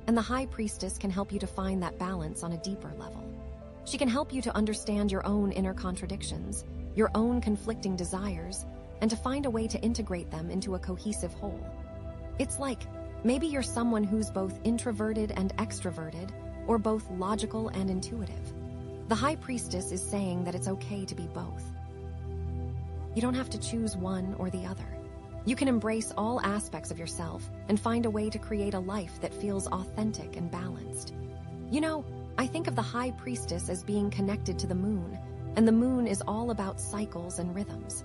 And the High Priestess can help you to find that balance on a deeper level. She can help you to understand your own inner contradictions, your own conflicting desires, and to find a way to integrate them into a cohesive whole. It's like, maybe you're someone who's both introverted and extroverted, or both logical and intuitive. The High Priestess is saying that it's okay to be both. You don't have to choose one or the other. You can embrace all aspects of yourself and find a way to create a life that feels authentic and balanced. You know, I think of the High Priestess as being connected to the moon, and the moon is all about cycles and rhythms.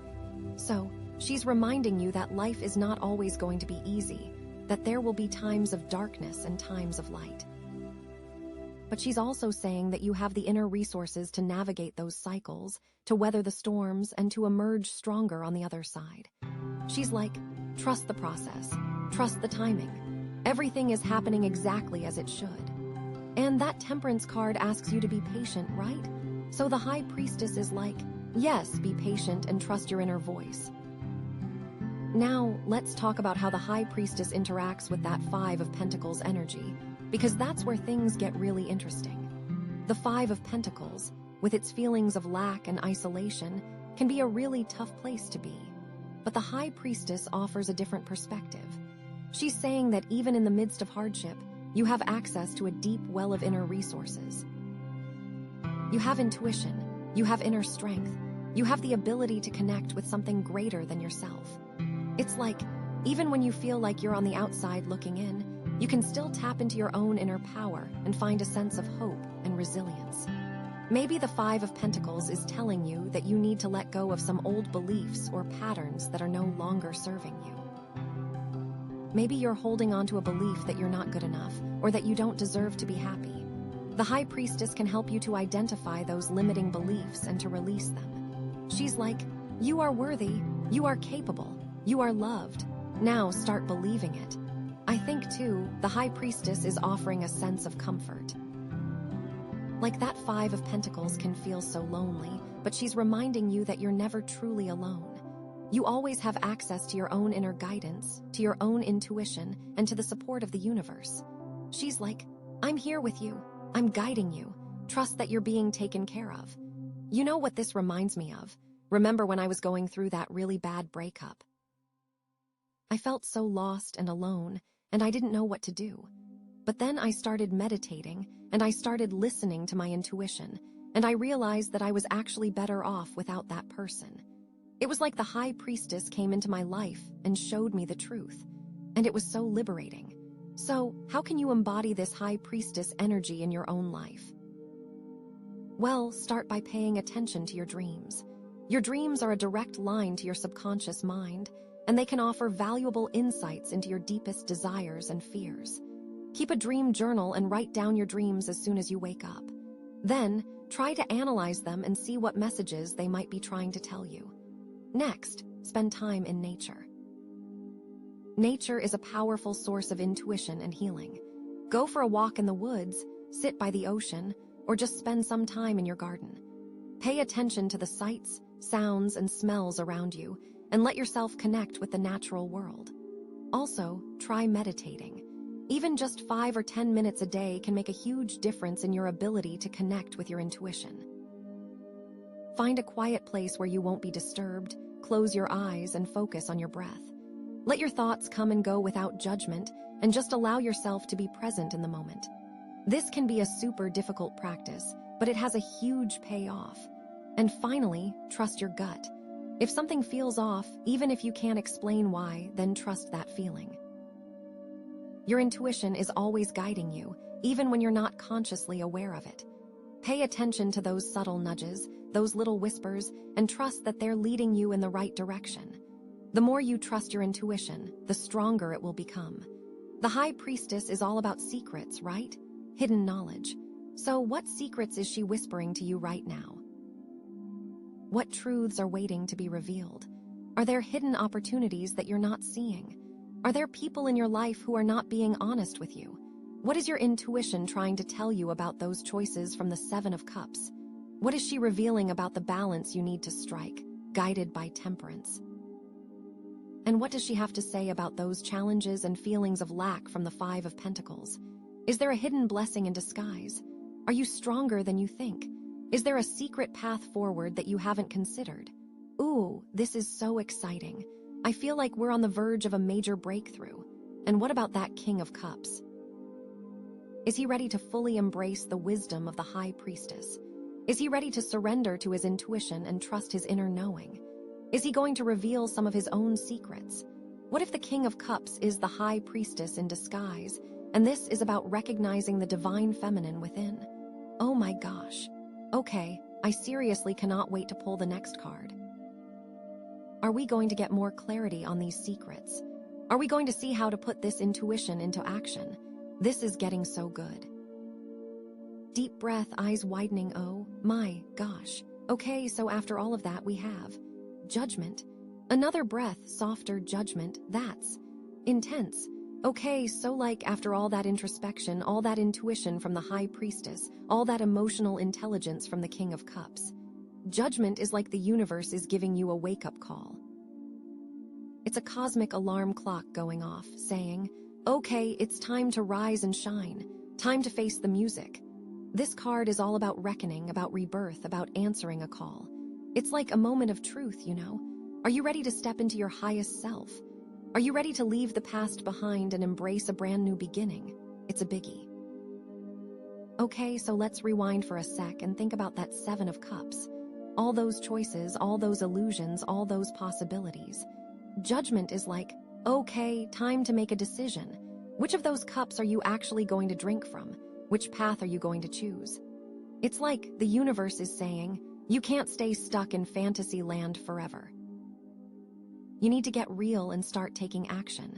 So, she's reminding you that life is not always going to be easy, that there will be times of darkness and times of light. But she's also saying that you have the inner resources to navigate those cycles, to weather the storms, and to emerge stronger on the other side. She's like, trust the process, trust the timing. Everything is happening exactly as it should. And that Temperance card asks you to be patient, right? So the High Priestess is like, yes, be patient and trust your inner voice. Now, let's talk about how the High Priestess interacts with that Five of Pentacles energy, because that's where things get really interesting. The Five of Pentacles, with its feelings of lack and isolation, can be a really tough place to be. But the High Priestess offers a different perspective. She's saying that even in the midst of hardship, you have access to a deep well of inner resources. You have intuition, you have inner strength, you have the ability to connect with something greater than yourself. It's like, even when you feel like you're on the outside looking in, you can still tap into your own inner power and find a sense of hope and resilience. Maybe the Five of Pentacles is telling you that you need to let go of some old beliefs or patterns that are no longer serving you. Maybe you're holding on to a belief that you're not good enough or that you don't deserve to be happy. The High Priestess can help you to identify those limiting beliefs and to release them. She's like, you are worthy, you are capable, you are loved. Now start believing it. I think, too, the High Priestess is offering a sense of comfort. Like that Five of Pentacles can feel so lonely, but she's reminding you that you're never truly alone. You always have access to your own inner guidance, to your own intuition, and to the support of the universe. She's like, I'm here with you. I'm guiding you. Trust that you're being taken care of. You know what this reminds me of? Remember when I was going through that really bad breakup? I felt so lost and alone, and I didn't know what to do. But then I started meditating, and I started listening to my intuition, and I realized that I was actually better off without that person. It was like the High Priestess came into my life and showed me the truth, and it was so liberating. So, how can you embody this High Priestess energy in your own life? Well, start by paying attention to your dreams. Your dreams are a direct line to your subconscious mind, and they can offer valuable insights into your deepest desires and fears. Keep a dream journal and write down your dreams as soon as you wake up. Then, try to analyze them and see what messages they might be trying to tell you. Next, spend time in nature. Nature is a powerful source of intuition and healing. Go for a walk in the woods, sit by the ocean, or just spend some time in your garden. Pay attention to the sights, sounds, and smells around you, and let yourself connect with the natural world. Also, try meditating. Even just 5 or 10 minutes a day can make a huge difference in your ability to connect with your intuition. Find a quiet place where you won't be disturbed, close your eyes, and focus on your breath. Let your thoughts come and go without judgment, and just allow yourself to be present in the moment. This can be a super difficult practice, but it has a huge payoff. And finally, trust your gut. If something feels off, even if you can't explain why, then trust that feeling. Your intuition is always guiding you, even when you're not consciously aware of it. Pay attention to those subtle nudges, those little whispers, and trust that they're leading you in the right direction. The more you trust your intuition, the stronger it will become. The High Priestess is all about secrets, right? Hidden knowledge. So what secrets is she whispering to you right now? What truths are waiting to be revealed? Are there hidden opportunities that you're not seeing? Are there people in your life who are not being honest with you? What is your intuition trying to tell you about those choices from the Seven of Cups? What is she revealing about the balance you need to strike, guided by temperance? And what does she have to say about those challenges and feelings of lack from the Five of Pentacles? Is there a hidden blessing in disguise? Are you stronger than you think? Is there a secret path forward that you haven't considered? Ooh, this is so exciting. I feel like we're on the verge of a major breakthrough. And what about that King of Cups? Is he ready to fully embrace the wisdom of the High Priestess? Is he ready to surrender to his intuition and trust his inner knowing? Is he going to reveal some of his own secrets? What if the King of Cups is the High Priestess in disguise, and this is about recognizing the divine feminine within? Oh my gosh. Okay, I seriously cannot wait to pull the next card. Are we going to get more clarity on these secrets? Are we going to see how to put this intuition into action? This is getting so good. Deep breath, eyes widening. Oh my gosh. Okay, so after all of that we have Judgment. Another breath, softer Judgment. That's intense. Okay, so like after all that introspection, all that intuition from the High Priestess, all that emotional intelligence from the King of Cups, Judgment is like the universe is giving you a wake-up call. It's a cosmic alarm clock going off, saying, okay, it's time to rise and shine, time to face the music. This card is all about reckoning, about rebirth, about answering a call. It's like a moment of truth, you know? Are you ready to step into your highest self? Are you ready to leave the past behind and embrace a brand new beginning? It's a biggie. Okay, so let's rewind for a sec and think about that Seven of Cups. All those choices, all those illusions, all those possibilities. Judgment is like, okay, time to make a decision. Which of those cups are you actually going to drink from? Which path are you going to choose? It's like the universe is saying, you can't stay stuck in fantasy land forever. You need to get real and start taking action.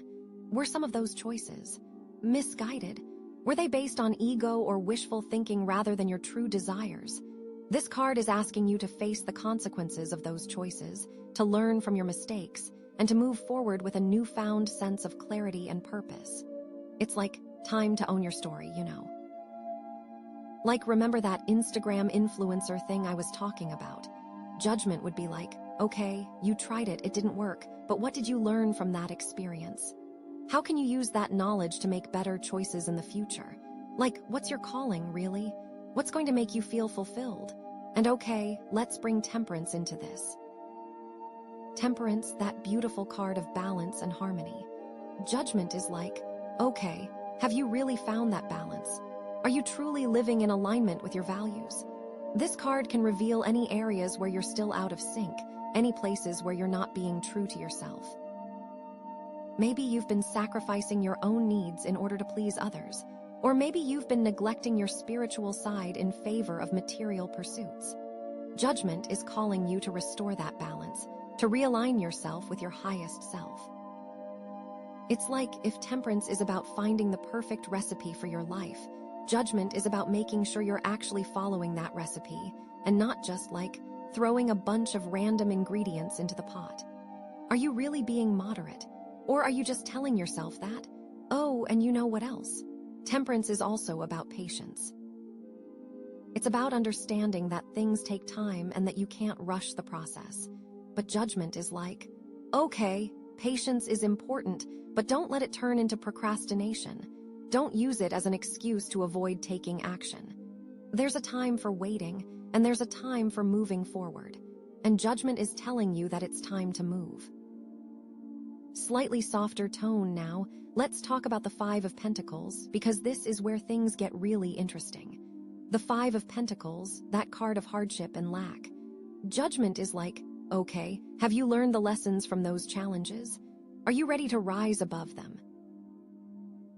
Were some of those choices misguided? Were they based on ego or wishful thinking rather than your true desires? This card is asking you to face the consequences of those choices, to learn from your mistakes, and to move forward with a newfound sense of clarity and purpose. It's like time to own your story, you know. Like, remember that Instagram influencer thing I was talking about? Judgment would be like, okay, you tried it, it didn't work, but what did you learn from that experience? How can you use that knowledge to make better choices in the future? Like, what's your calling, really? What's going to make you feel fulfilled? And okay, let's bring temperance into this. Temperance, that beautiful card of balance and harmony. Judgment is like, okay, have you really found that balance? Are you truly living in alignment with your values? This card can reveal any areas where you're still out of sync, any places where you're not being true to yourself. Maybe you've been sacrificing your own needs in order to please others, or maybe you've been neglecting your spiritual side in favor of material pursuits. Judgment is calling you to restore that balance, to realign yourself with your highest self. It's like if temperance is about finding the perfect recipe for your life, judgment is about making sure you're actually following that recipe, and not just like throwing a bunch of random ingredients into the pot. Are you really being moderate? Or are you just telling yourself that? Oh, and you know what else? Temperance is also about patience. It's about understanding that things take time and that you can't rush the process. But judgment is like, okay, patience is important, but don't let it turn into procrastination. Don't use it as an excuse to avoid taking action. There's a time for waiting, and there's a time for moving forward. And judgment is telling you that it's time to move. Slightly softer tone now, let's talk about the Five of Pentacles, because this is where things get really interesting. The Five of Pentacles, that card of hardship and lack. Judgment is like, okay, have you learned the lessons from those challenges? Are you ready to rise above them?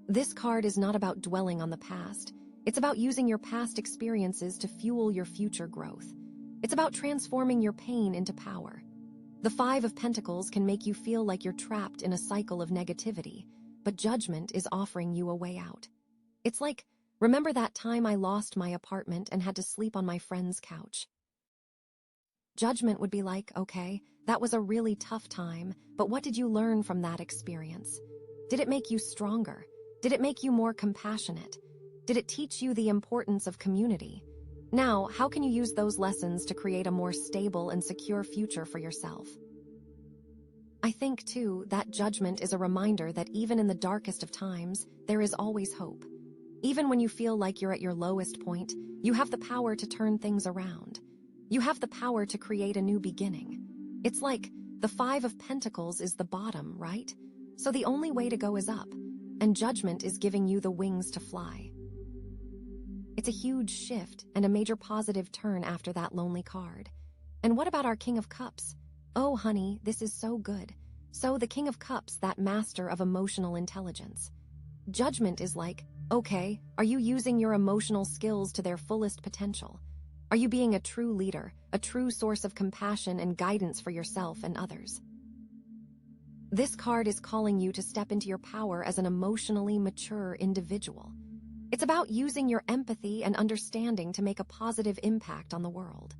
This card is not about dwelling on the past. It's about using your past experiences to fuel your future growth. It's about transforming your pain into power. The Five of Pentacles can make you feel like you're trapped in a cycle of negativity, but judgment is offering you a way out. It's like, remember that time I lost my apartment and had to sleep on my friend's couch? Judgment would be like, okay, that was a really tough time, but what did you learn from that experience? Did it make you stronger? Did it make you more compassionate? Did it teach you the importance of community? Now, how can you use those lessons to create a more stable and secure future for yourself? I think, too, that judgment is a reminder that even in the darkest of times, there is always hope. Even when you feel like you're at your lowest point, you have the power to turn things around. You have the power to create a new beginning. It's like the Five of Pentacles is the bottom, right? So the only way to go is up, and judgment is giving you the wings to fly. It's a huge shift and a major positive turn after that lonely card. And what about our King of Cups? Oh, honey, this is so good. So the King of Cups, that master of emotional intelligence. Judgment is like, okay, are you using your emotional skills to their fullest potential? Are you being a true leader, a true source of compassion and guidance for yourself and others? This card is calling you to step into your power as an emotionally mature individual. It's about using your empathy and understanding to make a positive impact on the world.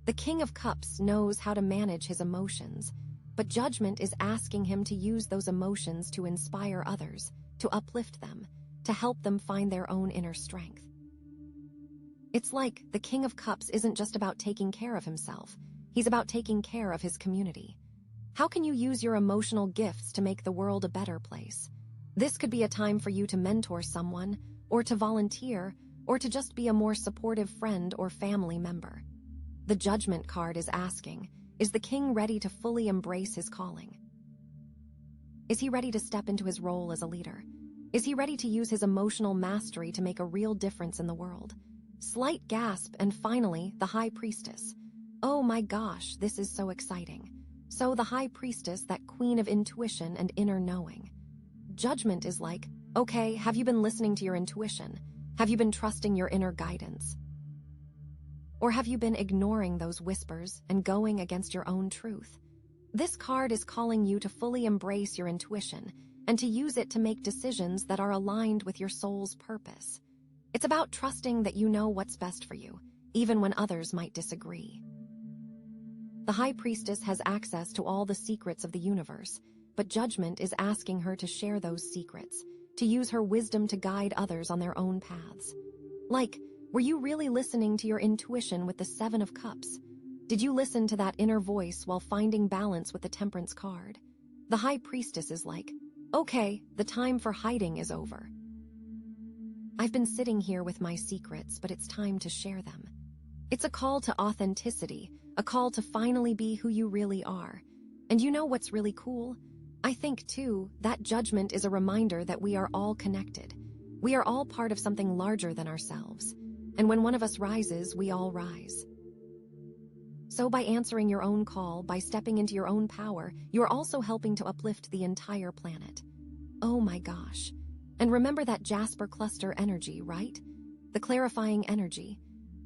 The King of Cups knows how to manage his emotions, but judgment is asking him to use those emotions to inspire others, to uplift them, to help them find their own inner strength. It's like the King of Cups isn't just about taking care of himself, he's about taking care of his community. How can you use your emotional gifts to make the world a better place? This could be a time for you to mentor someone, or to volunteer, or to just be a more supportive friend or family member. The Judgment card is asking, is the king ready to fully embrace his calling? Is he ready to step into his role as a leader? Is he ready to use his emotional mastery to make a real difference in the world? Slight gasp, and finally, the High Priestess. Oh my gosh, this is so exciting. So the High Priestess, that queen of intuition and inner knowing. Judgment is like, okay, have you been listening to your intuition? Have you been trusting your inner guidance? Or have you been ignoring those whispers and going against your own truth? This card is calling you to fully embrace your intuition, and to use it to make decisions that are aligned with your soul's purpose. It's about trusting that you know what's best for you, even when others might disagree. The High Priestess has access to all the secrets of the universe, but Judgment is asking her to share those secrets, to use her wisdom to guide others on their own paths. Like, were you really listening to your intuition with the Seven of Cups? Did you listen to that inner voice while finding balance with the Temperance card? The High Priestess is like, okay, the time for hiding is over. I've been sitting here with my secrets, but it's time to share them. It's a call to authenticity, a call to finally be who you really are. And you know what's really cool? I think, too, that Judgment is a reminder that we are all connected. We are all part of something larger than ourselves. And when one of us rises, we all rise. So by answering your own call, by stepping into your own power, you're also helping to uplift the entire planet. Oh my gosh. And remember that Jasper cluster energy, right? The clarifying energy.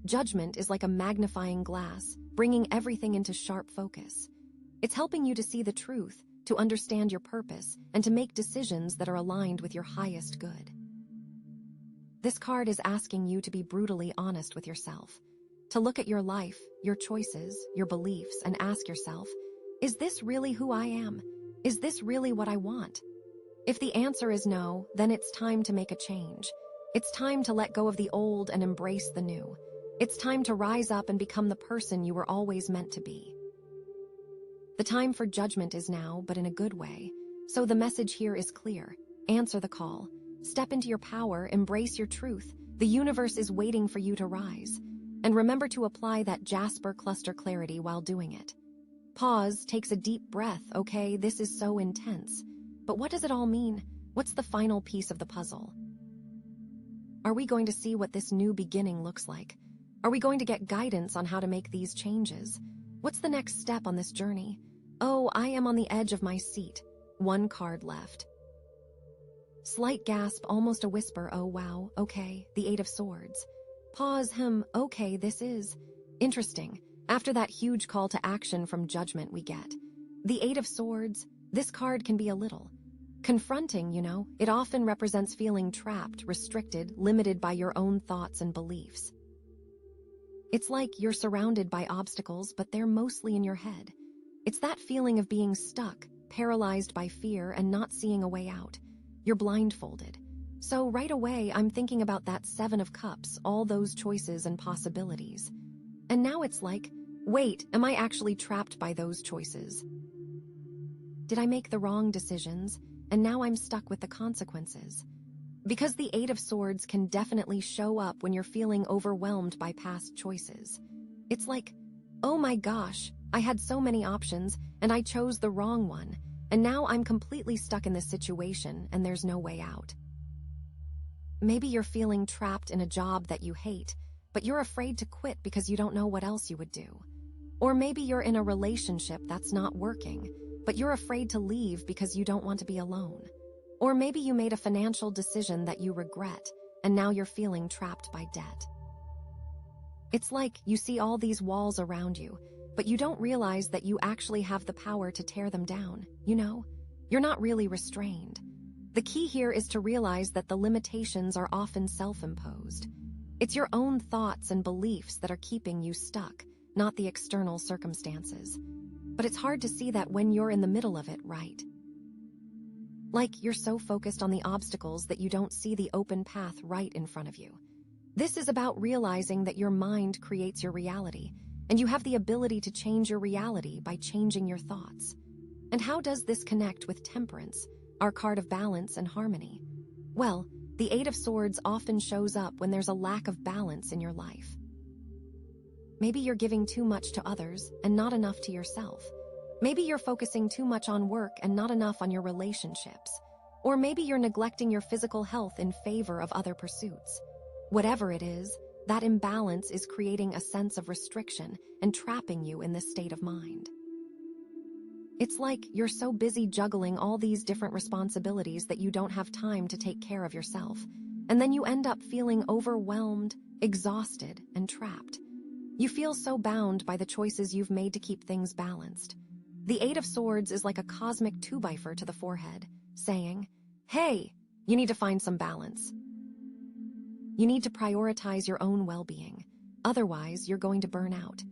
Judgment is like a magnifying glass, bringing everything into sharp focus. It's helping you to see the truth, to understand your purpose, and to make decisions that are aligned with your highest good. This card is asking you to be brutally honest with yourself, to look at your life, your choices, your beliefs, and ask yourself, is this really who I am? Is this really what I want? If the answer is no, then it's time to make a change. It's time to let go of the old and embrace the new. It's time to rise up and become the person you were always meant to be. The time for judgment is now, but in a good way. So the message here is clear. Answer the call. Step into your power, embrace your truth. The universe is waiting for you to rise. And remember to apply that Jasper cluster clarity while doing it. Pause, takes a deep breath. Okay, this is so intense. But what does it all mean? What's the final piece of the puzzle? Are we going to see what this new beginning looks like? Are we going to get guidance on how to make these changes? What's the next step on this journey? Oh, I am on the edge of my seat. One card left. Slight gasp, almost a whisper. Oh wow, okay, the Eight of Swords. Pause, okay, this is interesting. After that huge call to action from Judgment we get the Eight of Swords, this card can be a little confronting, you know. It often represents feeling trapped, restricted, limited by your own thoughts and beliefs. It's like you're surrounded by obstacles, but they're mostly in your head. It's that feeling of being stuck, paralyzed by fear and not seeing a way out. You're blindfolded. So right away, I'm thinking about that Seven of Cups, all those choices and possibilities. And now it's like, wait, am I actually trapped by those choices? Did I make the wrong decisions, and now I'm stuck with the consequences? Because the Eight of Swords can definitely show up when you're feeling overwhelmed by past choices. It's like, oh my gosh, I had so many options, and I chose the wrong one, and now I'm completely stuck in this situation, and there's no way out. Maybe you're feeling trapped in a job that you hate, but you're afraid to quit because you don't know what else you would do. Or maybe you're in a relationship that's not working, but you're afraid to leave because you don't want to be alone. Or maybe you made a financial decision that you regret, and now you're feeling trapped by debt. It's like you see all these walls around you, but you don't realize that you actually have the power to tear them down, you know? You're not really restrained. The key here is to realize that the limitations are often self-imposed. It's your own thoughts and beliefs that are keeping you stuck, not the external circumstances. But it's hard to see that when you're in the middle of it, right? Like you're so focused on the obstacles that you don't see the open path right in front of you. This is about realizing that your mind creates your reality, and you have the ability to change your reality by changing your thoughts. And how does this connect with Temperance, our card of balance and harmony? Well, the Eight of Swords often shows up when there's a lack of balance in your life. Maybe you're giving too much to others and not enough to yourself. Maybe you're focusing too much on work and not enough on your relationships. Or maybe you're neglecting your physical health in favor of other pursuits. Whatever it is, that imbalance is creating a sense of restriction and trapping you in this state of mind. It's like you're so busy juggling all these different responsibilities that you don't have time to take care of yourself. And then you end up feeling overwhelmed, exhausted, and trapped. You feel so bound by the choices you've made to keep things balanced. The Eight of Swords is like a cosmic 2x4 to the forehead, saying, "Hey, you need to find some balance. You need to prioritize your own well-being. Otherwise, you're going to burn out."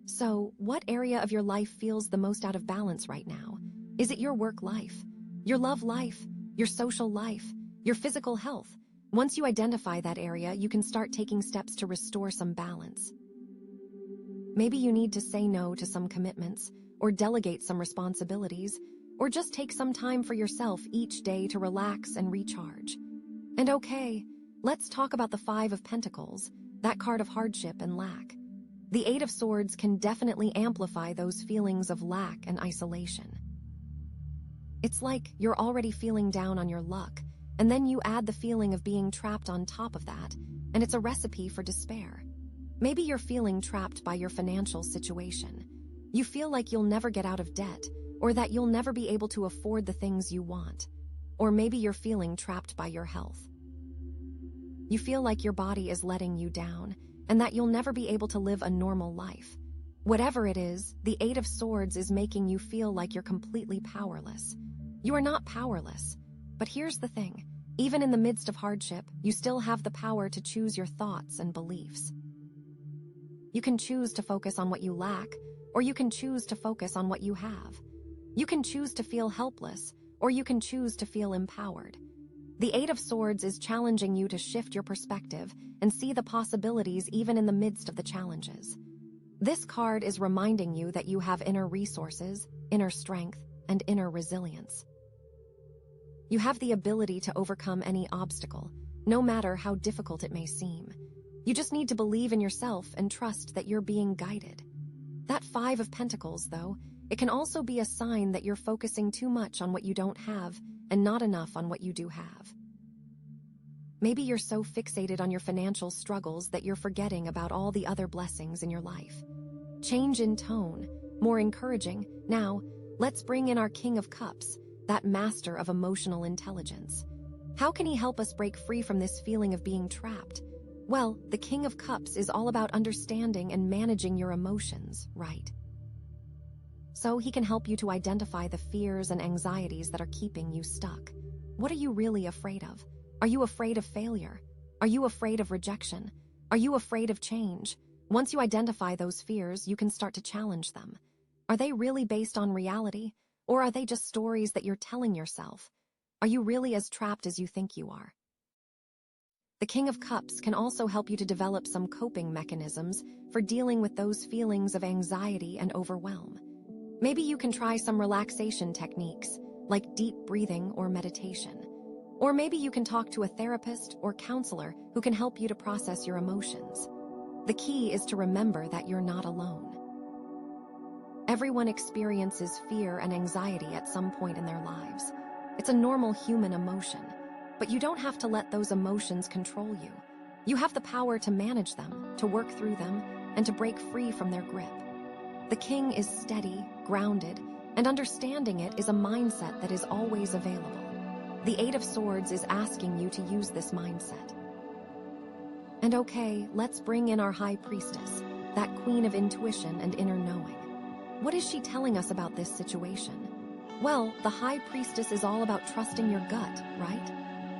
So, what area of your life feels the most out of balance right now? Is it your work life, your love life, your social life, your physical health? Once you identify that area, you can start taking steps to restore some balance. Maybe you need to say no to some commitments, or delegate some responsibilities, or just take some time for yourself each day to relax and recharge. And okay, let's talk about the Five of Pentacles, that card of hardship and lack. The Eight of Swords can definitely amplify those feelings of lack and isolation. It's like you're already feeling down on your luck, and then you add the feeling of being trapped on top of that, and it's a recipe for despair. Maybe you're feeling trapped by your financial situation. You feel like you'll never get out of debt, or that you'll never be able to afford the things you want. Or maybe you're feeling trapped by your health. You feel like your body is letting you down, and that you'll never be able to live a normal life. Whatever it is, the Eight of Swords is making you feel like you're completely powerless. You are not powerless. But here's the thing. Even in the midst of hardship, you still have the power to choose your thoughts and beliefs. You can choose to focus on what you lack, or you can choose to focus on what you have. You can choose to feel helpless, or you can choose to feel empowered. The Eight of Swords is challenging you to shift your perspective and see the possibilities even in the midst of the challenges. This card is reminding you that you have inner resources, inner strength, and inner resilience. You have the ability to overcome any obstacle, no matter how difficult it may seem. You just need to believe in yourself and trust that you're being guided. That Five of Pentacles, though, it can also be a sign that you're focusing too much on what you don't have and not enough on what you do have. Maybe you're so fixated on your financial struggles that you're forgetting about all the other blessings in your life. Change in tone, more encouraging. Now, let's bring in our King of Cups, that master of emotional intelligence. How can he help us break free from this feeling of being trapped? Well, the King of Cups is all about understanding and managing your emotions, right? So he can help you to identify the fears and anxieties that are keeping you stuck. What are you really afraid of? Are you afraid of failure? Are you afraid of rejection? Are you afraid of change? Once you identify those fears, you can start to challenge them. Are they really based on reality? Or are they just stories that you're telling yourself? Are you really as trapped as you think you are? The King of Cups can also help you to develop some coping mechanisms for dealing with those feelings of anxiety and overwhelm. Maybe you can try some relaxation techniques, like deep breathing or meditation. Or maybe you can talk to a therapist or counselor who can help you to process your emotions. The key is to remember that you're not alone. Everyone experiences fear and anxiety at some point in their lives. It's a normal human emotion, but you don't have to let those emotions control you. You have the power to manage them, to work through them, and to break free from their grip. The King is steady, grounded, and understanding it is a mindset that is always available. The Eight of Swords is asking you to use this mindset. And okay, let's bring in our High Priestess, that queen of intuition and inner knowing. What is she telling us about this situation? Well, the High Priestess is all about trusting your gut, right?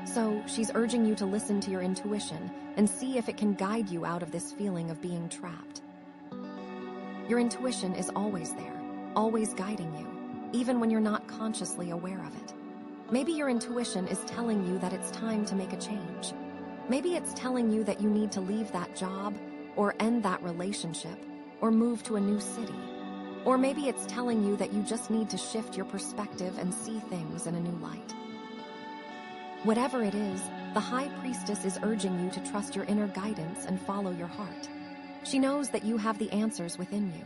So she's urging you to listen to your intuition and see if it can guide you out of this feeling of being trapped. Your intuition is always there, always guiding you, even when you're not consciously aware of it. Maybe your intuition is telling you that it's time to make a change. Maybe it's telling you that you need to leave that job, or end that relationship, or move to a new city. Or maybe it's telling you that you just need to shift your perspective and see things in a new light. Whatever it is, the High Priestess is urging you to trust your inner guidance and follow your heart. She knows that you have the answers within you.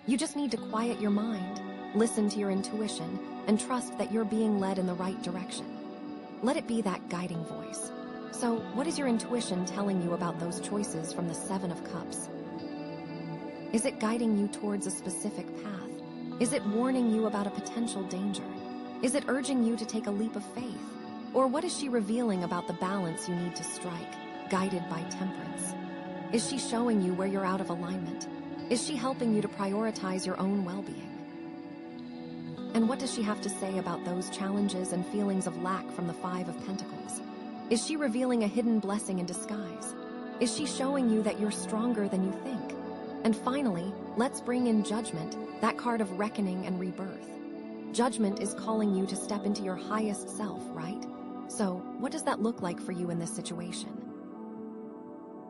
You just need to quiet your mind, listen to your intuition, and trust that you're being led in the right direction. Let it be that guiding voice. So, what is your intuition telling you about those choices from the Seven of Cups? Is it guiding you towards a specific path? Is it warning you about a potential danger? Is it urging you to take a leap of faith? Or what is she revealing about the balance you need to strike, guided by temperance? Is she showing you where you're out of alignment? Is she helping you to prioritize your own well-being? And what does she have to say about those challenges and feelings of lack from the Five of Pentacles? Is she revealing a hidden blessing in disguise? Is she showing you that you're stronger than you think? And finally, let's bring in Judgment, that card of reckoning and rebirth. Judgment is calling you to step into your highest self, right? So, what does that look like for you in this situation?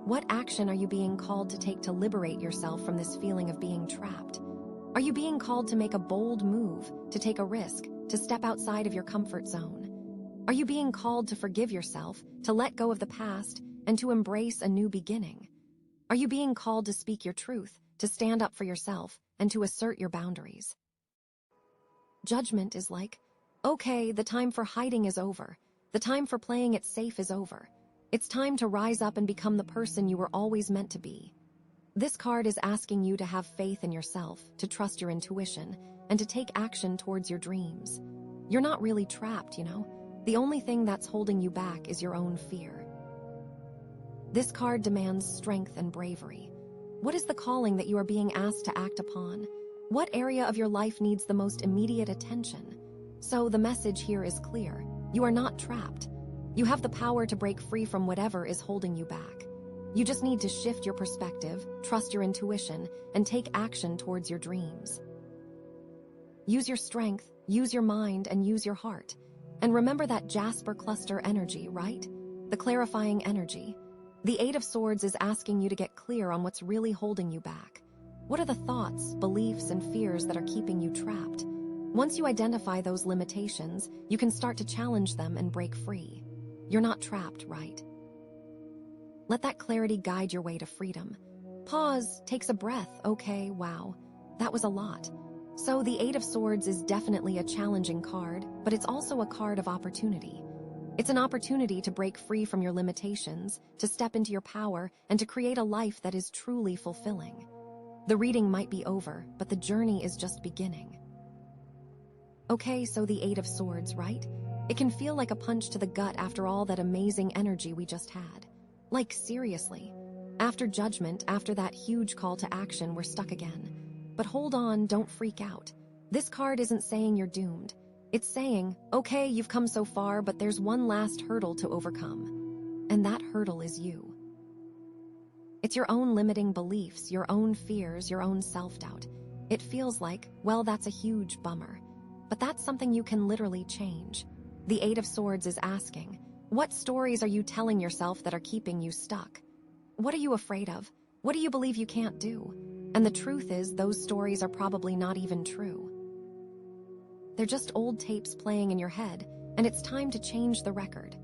What action are you being called to take to liberate yourself from this feeling of being trapped? Are you being called to make a bold move, to take a risk, to step outside of your comfort zone? Are you being called to forgive yourself, to let go of the past, and to embrace a new beginning? Are you being called to speak your truth, to stand up for yourself, and to assert your boundaries? Judgment is like, okay, the time for hiding is over. The time for playing it safe is over. It's time to rise up and become the person you were always meant to be. This card is asking you to have faith in yourself, to trust your intuition, and to take action towards your dreams. You're not really trapped, you know? The only thing that's holding you back is your own fear. This card demands strength and bravery. What is the calling that you are being asked to act upon? What area of your life needs the most immediate attention? So the message here is clear. You are not trapped. You have the power to break free from whatever is holding you back. You just need to shift your perspective, trust your intuition, and take action towards your dreams. Use your strength, use your mind, and use your heart. And remember that Jasper cluster energy, right? The clarifying energy. The Eight of Swords is asking you to get clear on what's really holding you back. What are the thoughts, beliefs, and fears that are keeping you trapped? Once you identify those limitations, you can start to challenge them and break free. You're not trapped, right? Let that clarity guide your way to freedom. Pause, takes a breath. Okay, wow, that was a lot. So the Eight of Swords is definitely a challenging card, but it's also a card of opportunity. It's an opportunity to break free from your limitations, to step into your power, and to create a life that is truly fulfilling. The reading might be over, but the journey is just beginning. Okay, so the Eight of Swords, right? It can feel like a punch to the gut after all that amazing energy we just had. Like, seriously. After Judgment, after that huge call to action, we're stuck again. But hold on, don't freak out. This card isn't saying you're doomed. It's saying, okay, you've come so far, but there's one last hurdle to overcome. And that hurdle is you. It's your own limiting beliefs, your own fears, your own self-doubt. It feels like, well, that's a huge bummer. But that's something you can literally change. The Eight of Swords is asking, what stories are you telling yourself that are keeping you stuck? What are you afraid of? What do you believe you can't do? And the truth is, those stories are probably not even true. They're just old tapes playing in your head, and it's time to change the record.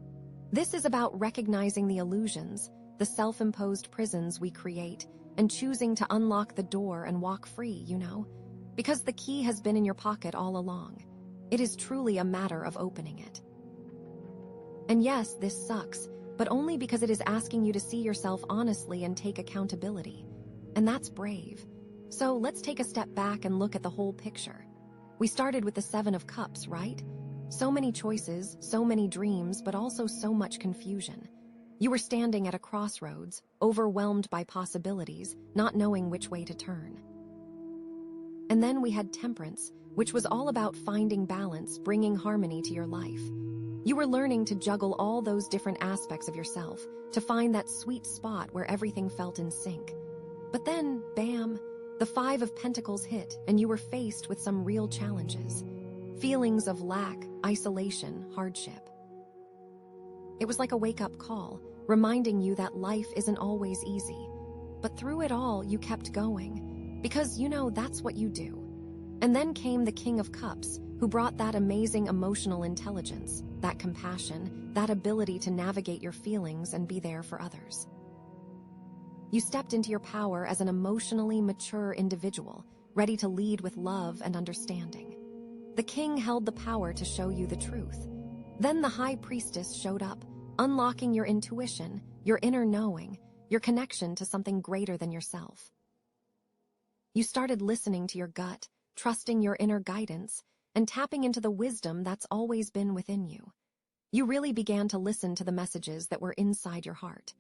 This is about recognizing the illusions, the self-imposed prisons we create, and choosing to unlock the door and walk free, you know? Because the key has been in your pocket all along. It is truly a matter of opening it. And yes, this sucks, but only because it is asking you to see yourself honestly and take accountability. And that's brave. So let's take a step back and look at the whole picture. We started with the Seven of Cups, right? So many choices, so many dreams, but also so much confusion. You were standing at a crossroads, overwhelmed by possibilities, not knowing which way to turn. And then we had Temperance, which was all about finding balance, bringing harmony to your life. You were learning to juggle all those different aspects of yourself, to find that sweet spot where everything felt in sync. But then, bam, the Five of Pentacles hit, and you were faced with some real challenges. Feelings of lack, isolation, hardship. It was like a wake-up call, reminding you that life isn't always easy. But through it all, you kept going. Because, you know, that's what you do. And then came the King of Cups, who brought that amazing emotional intelligence, that compassion, that ability to navigate your feelings and be there for others. You stepped into your power as an emotionally mature individual, ready to lead with love and understanding. The king held the power to show you the truth. Then the high priestess showed up, unlocking your intuition, your inner knowing, your connection to something greater than yourself. You started listening to your gut, trusting your inner guidance, and tapping into the wisdom that's always been within you. You really began to listen to the messages that were inside your heart.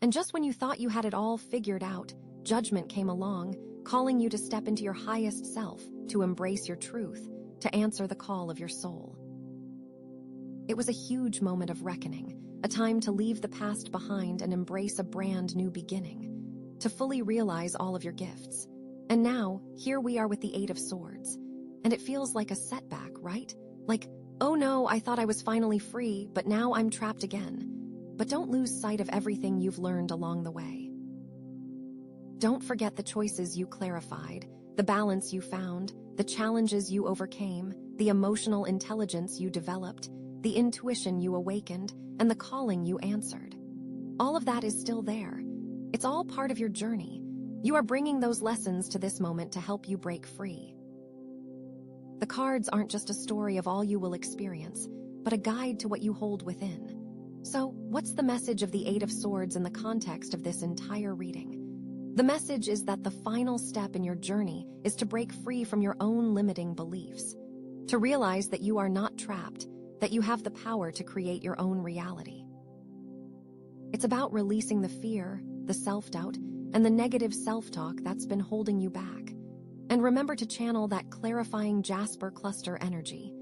And just when you thought you had it all figured out, Judgment came along, calling you to step into your highest self, to embrace your truth, to answer the call of your soul. It was a huge moment of reckoning, a time to leave the past behind and embrace a brand new beginning, to fully realize all of your gifts. And now, here we are with the Eight of Swords. And it feels like a setback, right? Like, oh no, I thought I was finally free, but now I'm trapped again. But don't lose sight of everything you've learned along the way. Don't forget the choices you clarified, the balance you found, the challenges you overcame, the emotional intelligence you developed, the intuition you awakened, and the calling you answered. All of that is still there. It's all part of your journey. You are bringing those lessons to this moment to help you break free. The cards aren't just a story of all you will experience, but a guide to what you hold within. So, what's the message of the Eight of Swords in the context of this entire reading? The message is that the final step in your journey is to break free from your own limiting beliefs, to realize that you are not trapped, that you have the power to create your own reality. It's about releasing the fear, the self-doubt, and the negative self-talk that's been holding you back. And remember to channel that clarifying Jasper cluster energy.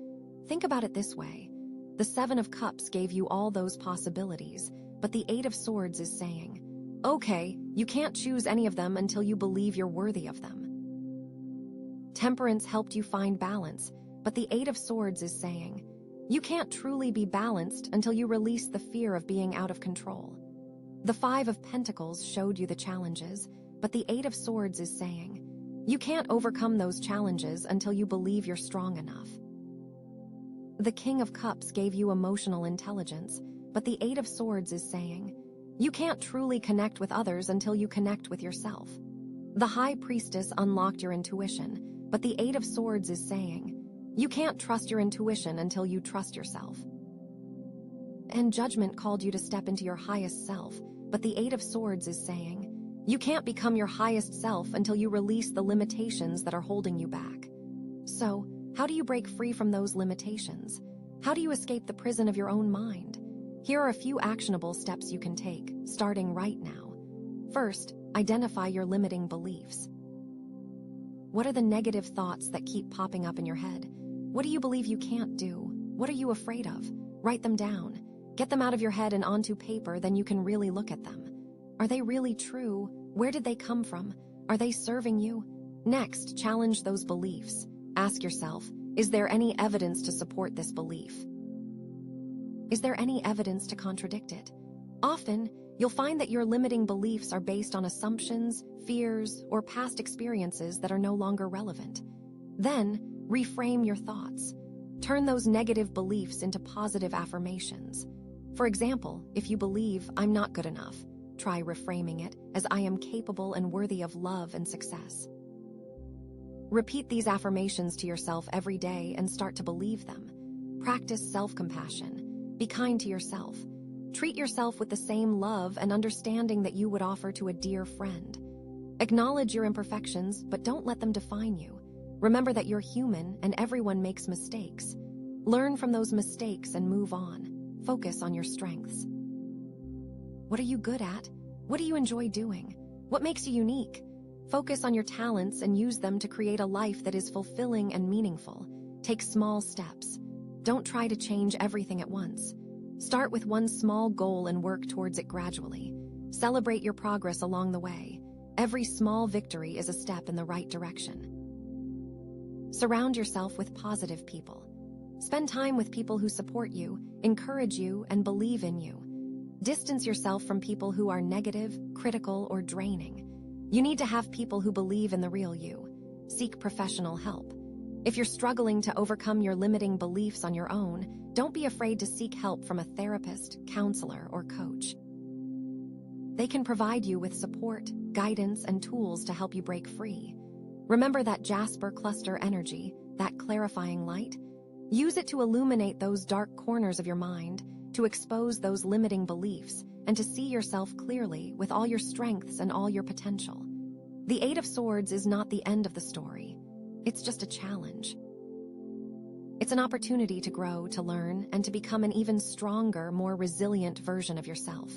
Think about it this way. The Seven of Cups gave you all those possibilities, but the Eight of Swords is saying, okay, you can't choose any of them until you believe you're worthy of them. Temperance helped you find balance, but the Eight of Swords is saying, you can't truly be balanced until you release the fear of being out of control. The Five of Pentacles showed you the challenges, but the Eight of Swords is saying, you can't overcome those challenges until you believe you're strong enough. The King of Cups gave you emotional intelligence, but the Eight of Swords is saying, you can't truly connect with others until you connect with yourself. The High Priestess unlocked your intuition, but the Eight of Swords is saying, you can't trust your intuition until you trust yourself. And Judgment called you to step into your highest self, but the Eight of Swords is saying, you can't become your highest self until you release the limitations that are holding you back. So, how do you break free from those limitations? How do you escape the prison of your own mind? Here are a few actionable steps you can take, starting right now. First, identify your limiting beliefs. What are the negative thoughts that keep popping up in your head? What do you believe you can't do? What are you afraid of? Write them down. Get them out of your head and onto paper, then you can really look at them. Are they really true? Where did they come from? Are they serving you? Next, challenge those beliefs. Ask yourself, is there any evidence to support this belief? Is there any evidence to contradict it? Often, you'll find that your limiting beliefs are based on assumptions, fears, or past experiences that are no longer relevant. Then, reframe your thoughts. Turn those negative beliefs into positive affirmations. For example, if you believe, I'm not good enough, try reframing it as I am capable and worthy of love and success. Repeat these affirmations to yourself every day and start to believe them. Practice self-compassion. Be kind to yourself. Treat yourself with the same love and understanding that you would offer to a dear friend. Acknowledge your imperfections, but don't let them define you. Remember that you're human and everyone makes mistakes. Learn from those mistakes and move on. Focus on your strengths. What are you good at? What do you enjoy doing? What makes you unique? Focus on your talents and use them to create a life that is fulfilling and meaningful. Take small steps. Don't try to change everything at once. Start with one small goal and work towards it gradually. Celebrate your progress along the way. Every small victory is a step in the right direction. Surround yourself with positive people. Spend time with people who support you, encourage you, and believe in you. Distance yourself from people who are negative, critical, or draining. You need to have people who believe in the real you. Seek professional help. If you're struggling to overcome your limiting beliefs on your own, don't be afraid to seek help from a therapist, counselor, or coach. They can provide you with support, guidance, and tools to help you break free. Remember that Jasper cluster energy, that clarifying light? Use it to illuminate those dark corners of your mind, to expose those limiting beliefs, and to see yourself clearly with all your strengths and all your potential. The Eight of Swords is not the end of the story. It's just a challenge. It's an opportunity to grow, to learn, and to become an even stronger, more resilient version of yourself.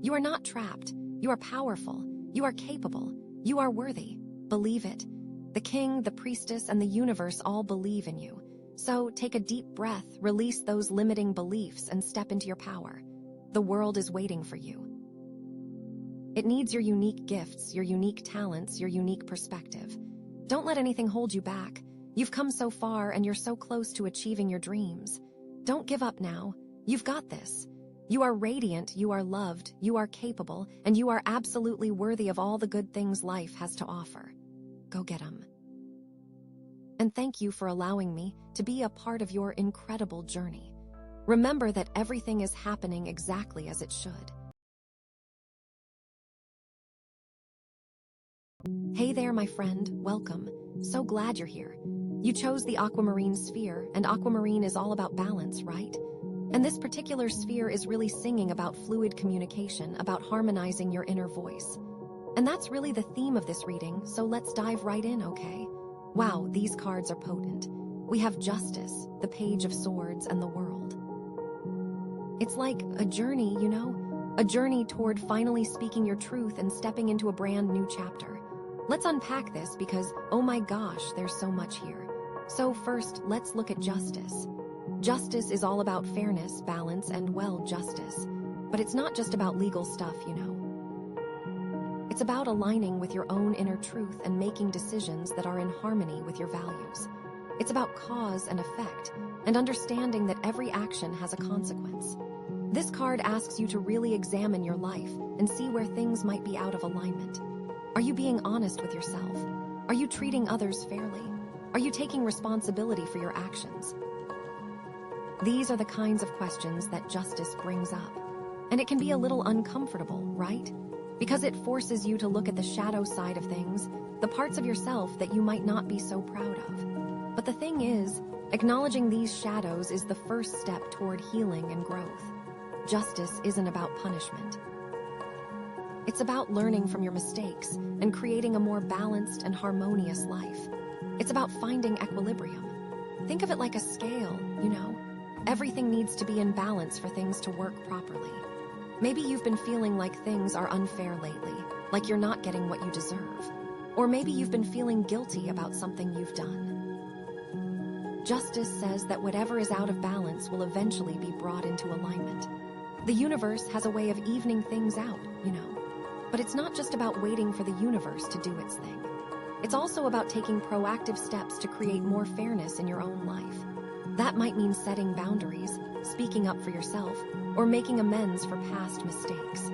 You are not trapped. You are powerful. You are capable. You are worthy. Believe it. The king, the priestess, and the universe all believe in you. So take a deep breath, release those limiting beliefs, and step into your power. The world is waiting for you. It needs your unique gifts, your unique talents, your unique perspective. Don't let anything hold you back. You've come so far and you're so close to achieving your dreams. Don't give up now. You've got this. You are radiant, you are loved, you are capable, and you are absolutely worthy of all the good things life has to offer. Go get 'em. And thank you for allowing me to be a part of your incredible journey. Remember that everything is happening exactly as it should. Hey there, my friend. Welcome. So glad you're here. You chose the Aquamarine sphere, and Aquamarine is all about balance, right? And this particular sphere is really singing about fluid communication, about harmonizing your inner voice. And that's really the theme of this reading, so let's dive right in, okay? Wow, these cards are potent. We have Justice, the Page of Swords, and the World. It's like a journey, you know? A journey toward finally speaking your truth and stepping into a brand new chapter. Let's unpack this because, oh my gosh, there's so much here. So first, let's look at Justice. Justice is all about fairness, balance, and, well, justice. But it's not just about legal stuff, you know. It's about aligning with your own inner truth and making decisions that are in harmony with your values. It's about cause and effect, and understanding that every action has a consequence. This card asks you to really examine your life and see where things might be out of alignment. Are you being honest with yourself? Are you treating others fairly? Are you taking responsibility for your actions? These are the kinds of questions that Justice brings up. And it can be a little uncomfortable, right? Because it forces you to look at the shadow side of things, the parts of yourself that you might not be so proud of. But the thing is, acknowledging these shadows is the first step toward healing and growth. Justice isn't about punishment. It's about learning from your mistakes and creating a more balanced and harmonious life. It's about finding equilibrium. Think of it like a scale, you know? Everything needs to be in balance for things to work properly. Maybe you've been feeling like things are unfair lately, like you're not getting what you deserve. Or maybe you've been feeling guilty about something you've done. Justice says that whatever is out of balance will eventually be brought into alignment. The universe has a way of evening things out, you know. But it's not just about waiting for the universe to do its thing. It's also about taking proactive steps to create more fairness in your own life. That might mean setting boundaries, speaking up for yourself, or making amends for past mistakes.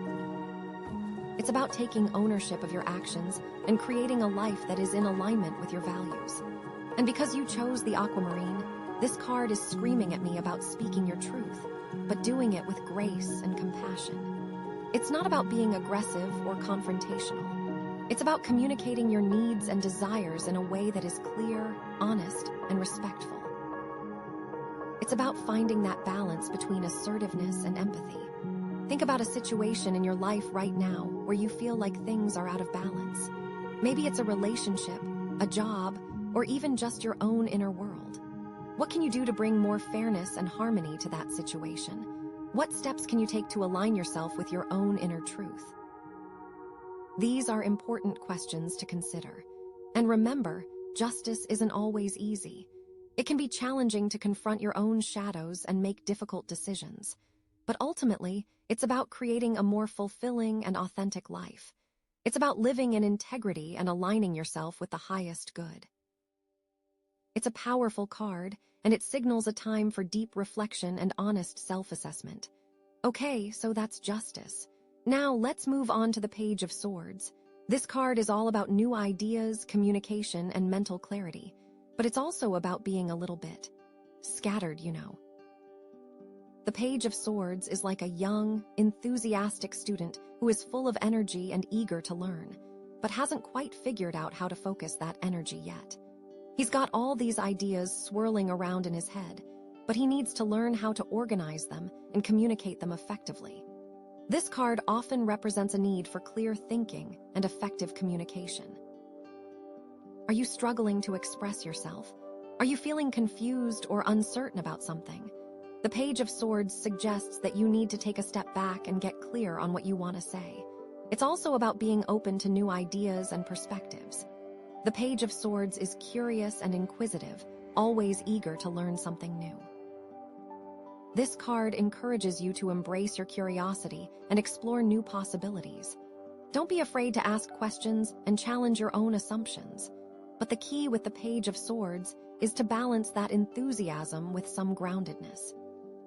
It's about taking ownership of your actions and creating a life that is in alignment with your values. And because you chose the Aquamarine, this card is screaming at me about speaking your truth, but doing it with grace and compassion. It's not about being aggressive or confrontational. It's about communicating your needs and desires in a way that is clear, honest, and respectful. It's about finding that balance between assertiveness and empathy. Think about a situation in your life right now where you feel like things are out of balance. Maybe it's a relationship, a job, or even just your own inner world. What can you do to bring more fairness and harmony to that situation? What steps can you take to align yourself with your own inner truth? These are important questions to consider. And remember, justice isn't always easy. It can be challenging to confront your own shadows and make difficult decisions. But ultimately, it's about creating a more fulfilling and authentic life. It's about living in integrity and aligning yourself with the highest good. It's a powerful card, and it signals a time for deep reflection and honest self-assessment. Okay, so that's Justice. Now let's move on to the Page of Swords. This card is all about new ideas, communication, and mental clarity. But it's also about being a little bit scattered, you know. The Page of Swords is like a young, enthusiastic student who is full of energy and eager to learn, but hasn't quite figured out how to focus that energy yet. He's got all these ideas swirling around in his head, but he needs to learn how to organize them and communicate them effectively. This card often represents a need for clear thinking and effective communication. Are you struggling to express yourself? Are you feeling confused or uncertain about something? The Page of Swords suggests that you need to take a step back and get clear on what you want to say. It's also about being open to new ideas and perspectives. The Page of Swords is curious and inquisitive, always eager to learn something new. This card encourages you to embrace your curiosity and explore new possibilities. Don't be afraid to ask questions and challenge your own assumptions. But the key with the Page of Swords is to balance that enthusiasm with some groundedness.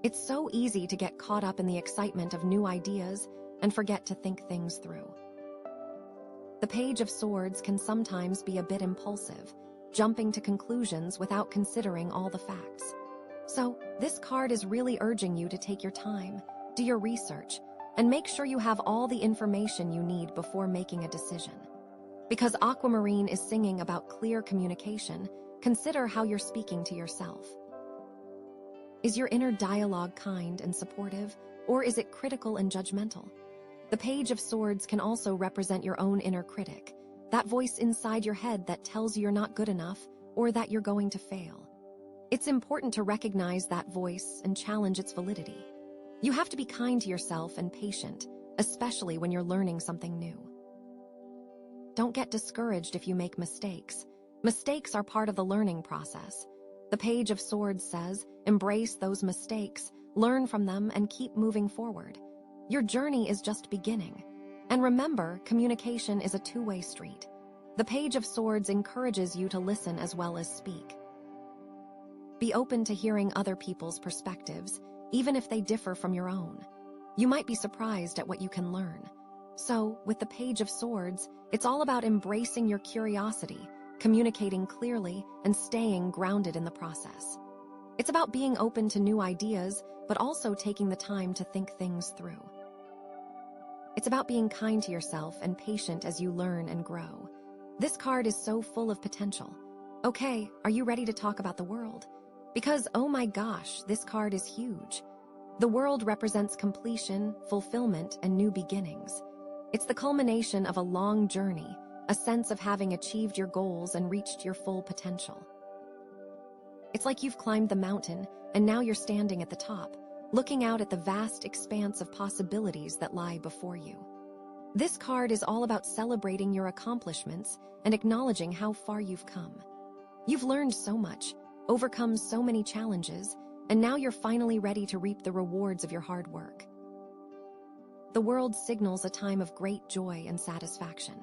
It's so easy to get caught up in the excitement of new ideas and forget to think things through. The Page of Swords can sometimes be a bit impulsive, jumping to conclusions without considering all the facts. So, this card is really urging you to take your time, do your research, and make sure you have all the information you need before making a decision. Because Aquamarine is singing about clear communication, consider how you're speaking to yourself. Is your inner dialogue kind and supportive, or is it critical and judgmental? The Page of Swords can also represent your own inner critic, that voice inside your head that tells you you're not good enough or that you're going to fail. It's important to recognize that voice and challenge its validity. You have to be kind to yourself and patient, especially when you're learning something new. Don't get discouraged if you make mistakes. Mistakes are part of the learning process. The Page of Swords says, embrace those mistakes, learn from them, and keep moving forward. Your journey is just beginning. And remember, communication is a two-way street. The Page of Swords encourages you to listen as well as speak. Be open to hearing other people's perspectives, even if they differ from your own. You might be surprised at what you can learn. So, with the Page of Swords, it's all about embracing your curiosity, communicating clearly, and staying grounded in the process. It's about being open to new ideas, but also taking the time to think things through. It's about being kind to yourself and patient as you learn and grow. This card is so full of potential. Okay, are you ready to talk about the world? Because, oh my gosh, this card is huge. The world represents completion, fulfillment, and new beginnings. It's the culmination of a long journey, a sense of having achieved your goals and reached your full potential. It's like you've climbed the mountain, and now you're standing at the top, looking out at the vast expanse of possibilities that lie before you. This card is all about celebrating your accomplishments and acknowledging how far you've come. You've learned so much, overcome so many challenges, and now you're finally ready to reap the rewards of your hard work. The world signals a time of great joy and satisfaction.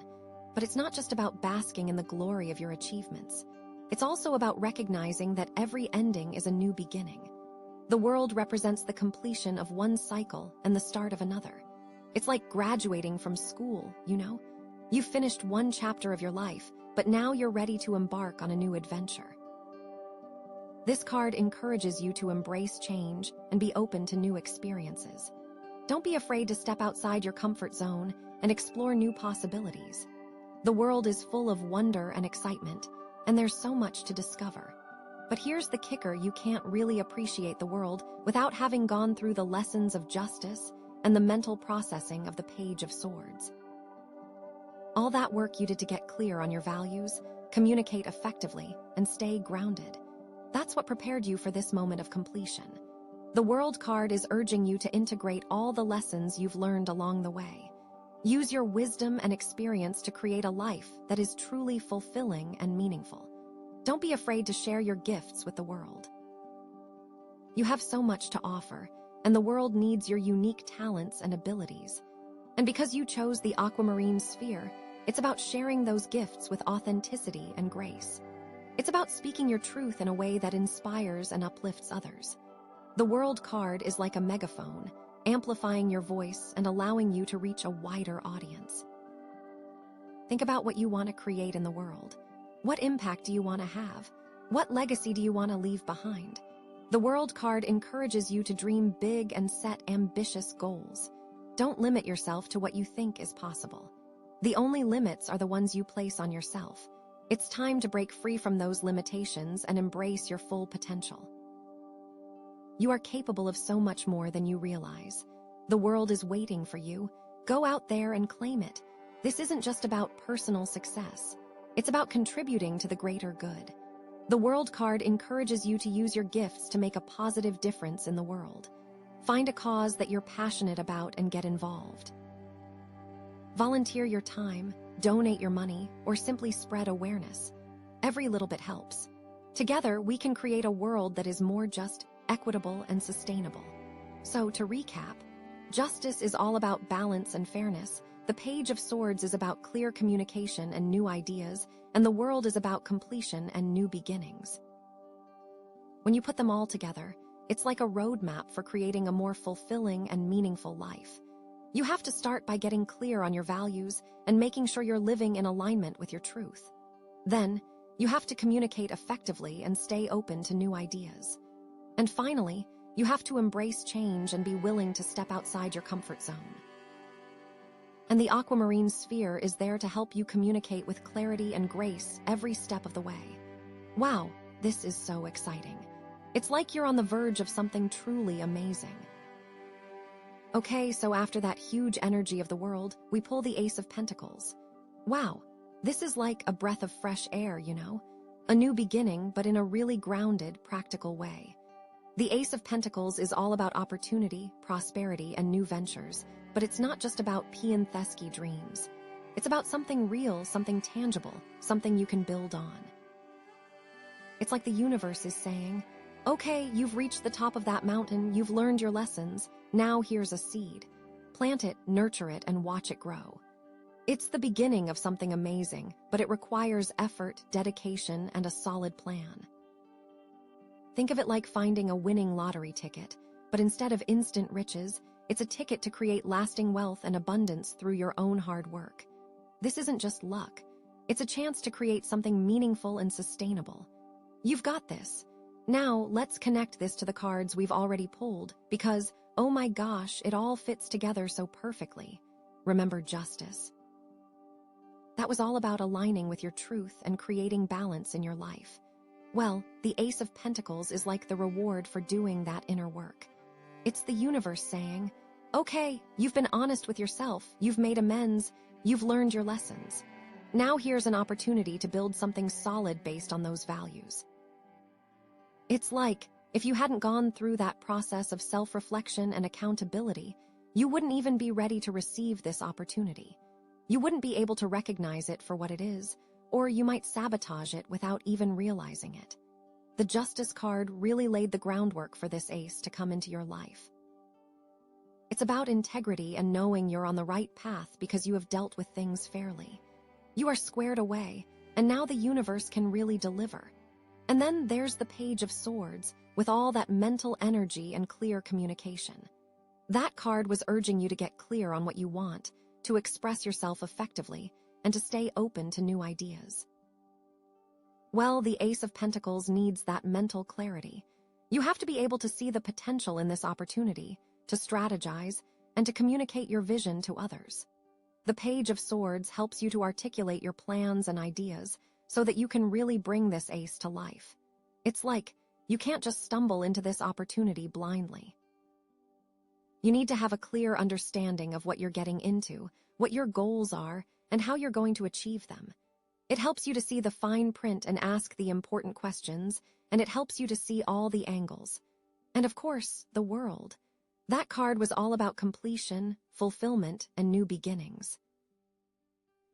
But it's not just about basking in the glory of your achievements. It's also about recognizing that every ending is a new beginning. The world represents the completion of one cycle and the start of another. It's like graduating from school, you know? You've finished one chapter of your life, but now you're ready to embark on a new adventure. This card encourages you to embrace change and be open to new experiences. Don't be afraid to step outside your comfort zone and explore new possibilities. The world is full of wonder and excitement, and there's so much to discover. But here's the kicker: you can't really appreciate the world without having gone through the lessons of justice and the mental processing of the Page of Swords. All that work you did to get clear on your values, communicate effectively, and stay grounded. That's what prepared you for this moment of completion. The World card is urging you to integrate all the lessons you've learned along the way. Use your wisdom and experience to create a life that is truly fulfilling and meaningful. Don't be afraid to share your gifts with the world. You have so much to offer, and the world needs your unique talents and abilities. And because you chose the Aquamarine sphere, it's about sharing those gifts with authenticity and grace. It's about speaking your truth in a way that inspires and uplifts others. The World card is like a megaphone, amplifying your voice and allowing you to reach a wider audience. Think about what you want to create in the world. What impact do you want to have? What legacy do you want to leave behind? The World card encourages you to dream big and set ambitious goals. Don't limit yourself to what you think is possible. The only limits are the ones you place on yourself. It's time to break free from those limitations and embrace your full potential. You are capable of so much more than you realize. The world is waiting for you. Go out there and claim it. This isn't just about personal success. It's about contributing to the greater good. The World card encourages you to use your gifts to make a positive difference in the world. Find a cause that you're passionate about and get involved. Volunteer your time, donate your money, or simply spread awareness. Every little bit helps. Together, we can create a world that is more just, equitable, and sustainable. So, to recap, justice is all about balance and fairness, the Page of Swords is about clear communication and new ideas, and the world is about completion and new beginnings. When you put them all together, it's like a roadmap for creating a more fulfilling and meaningful life. You have to start by getting clear on your values and making sure you're living in alignment with your truth. Then, you have to communicate effectively and stay open to new ideas. And finally, you have to embrace change and be willing to step outside your comfort zone. And the Aquamarine sphere is there to help you communicate with clarity and grace every step of the way. Wow, this is so exciting. It's like you're on the verge of something truly amazing. Okay, so after that huge energy of the world, we pull the Ace of Pentacles. Wow, this is like a breath of fresh air, you know? A new beginning, but in a really grounded, practical way. The Ace of Pentacles is all about opportunity, prosperity, and new ventures, but it's not just about Piantheschi dreams. It's about something real, something tangible, something you can build on. It's like the universe is saying, okay, you've reached the top of that mountain, you've learned your lessons, now here's a seed. Plant it, nurture it, and watch it grow. It's the beginning of something amazing, but it requires effort, dedication, and a solid plan. Think of it like finding a winning lottery ticket, but instead of instant riches, it's a ticket to create lasting wealth and abundance through your own hard work. This isn't just luck. It's a chance to create something meaningful and sustainable. You've got this. Now, let's connect this to the cards we've already pulled, because, oh my gosh, it all fits together so perfectly. Remember justice. That was all about aligning with your truth and creating balance in your life. Well, the Ace of Pentacles is like the reward for doing that inner work. It's the universe saying, okay, you've been honest with yourself, you've made amends, you've learned your lessons. Now here's an opportunity to build something solid based on those values. It's like, if you hadn't gone through that process of self-reflection and accountability, you wouldn't even be ready to receive this opportunity. You wouldn't be able to recognize it for what it is, or you might sabotage it without even realizing it. The Justice card really laid the groundwork for this ace to come into your life. It's about integrity and knowing you're on the right path because you have dealt with things fairly. You are squared away, and now the universe can really deliver. And then there's the Page of Swords, with all that mental energy and clear communication. That card was urging you to get clear on what you want, to express yourself effectively, and to stay open to new ideas. Well, the Ace of Pentacles needs that mental clarity. You have to be able to see the potential in this opportunity, to strategize, and to communicate your vision to others. The Page of Swords helps you to articulate your plans and ideas so that you can really bring this ace to life. It's like, you can't just stumble into this opportunity blindly. You need to have a clear understanding of what you're getting into, what your goals are, and how you're going to achieve them. It helps you to see the fine print and ask the important questions, and it helps you to see all the angles. And of course, the world. That card was all about completion, fulfillment, and new beginnings.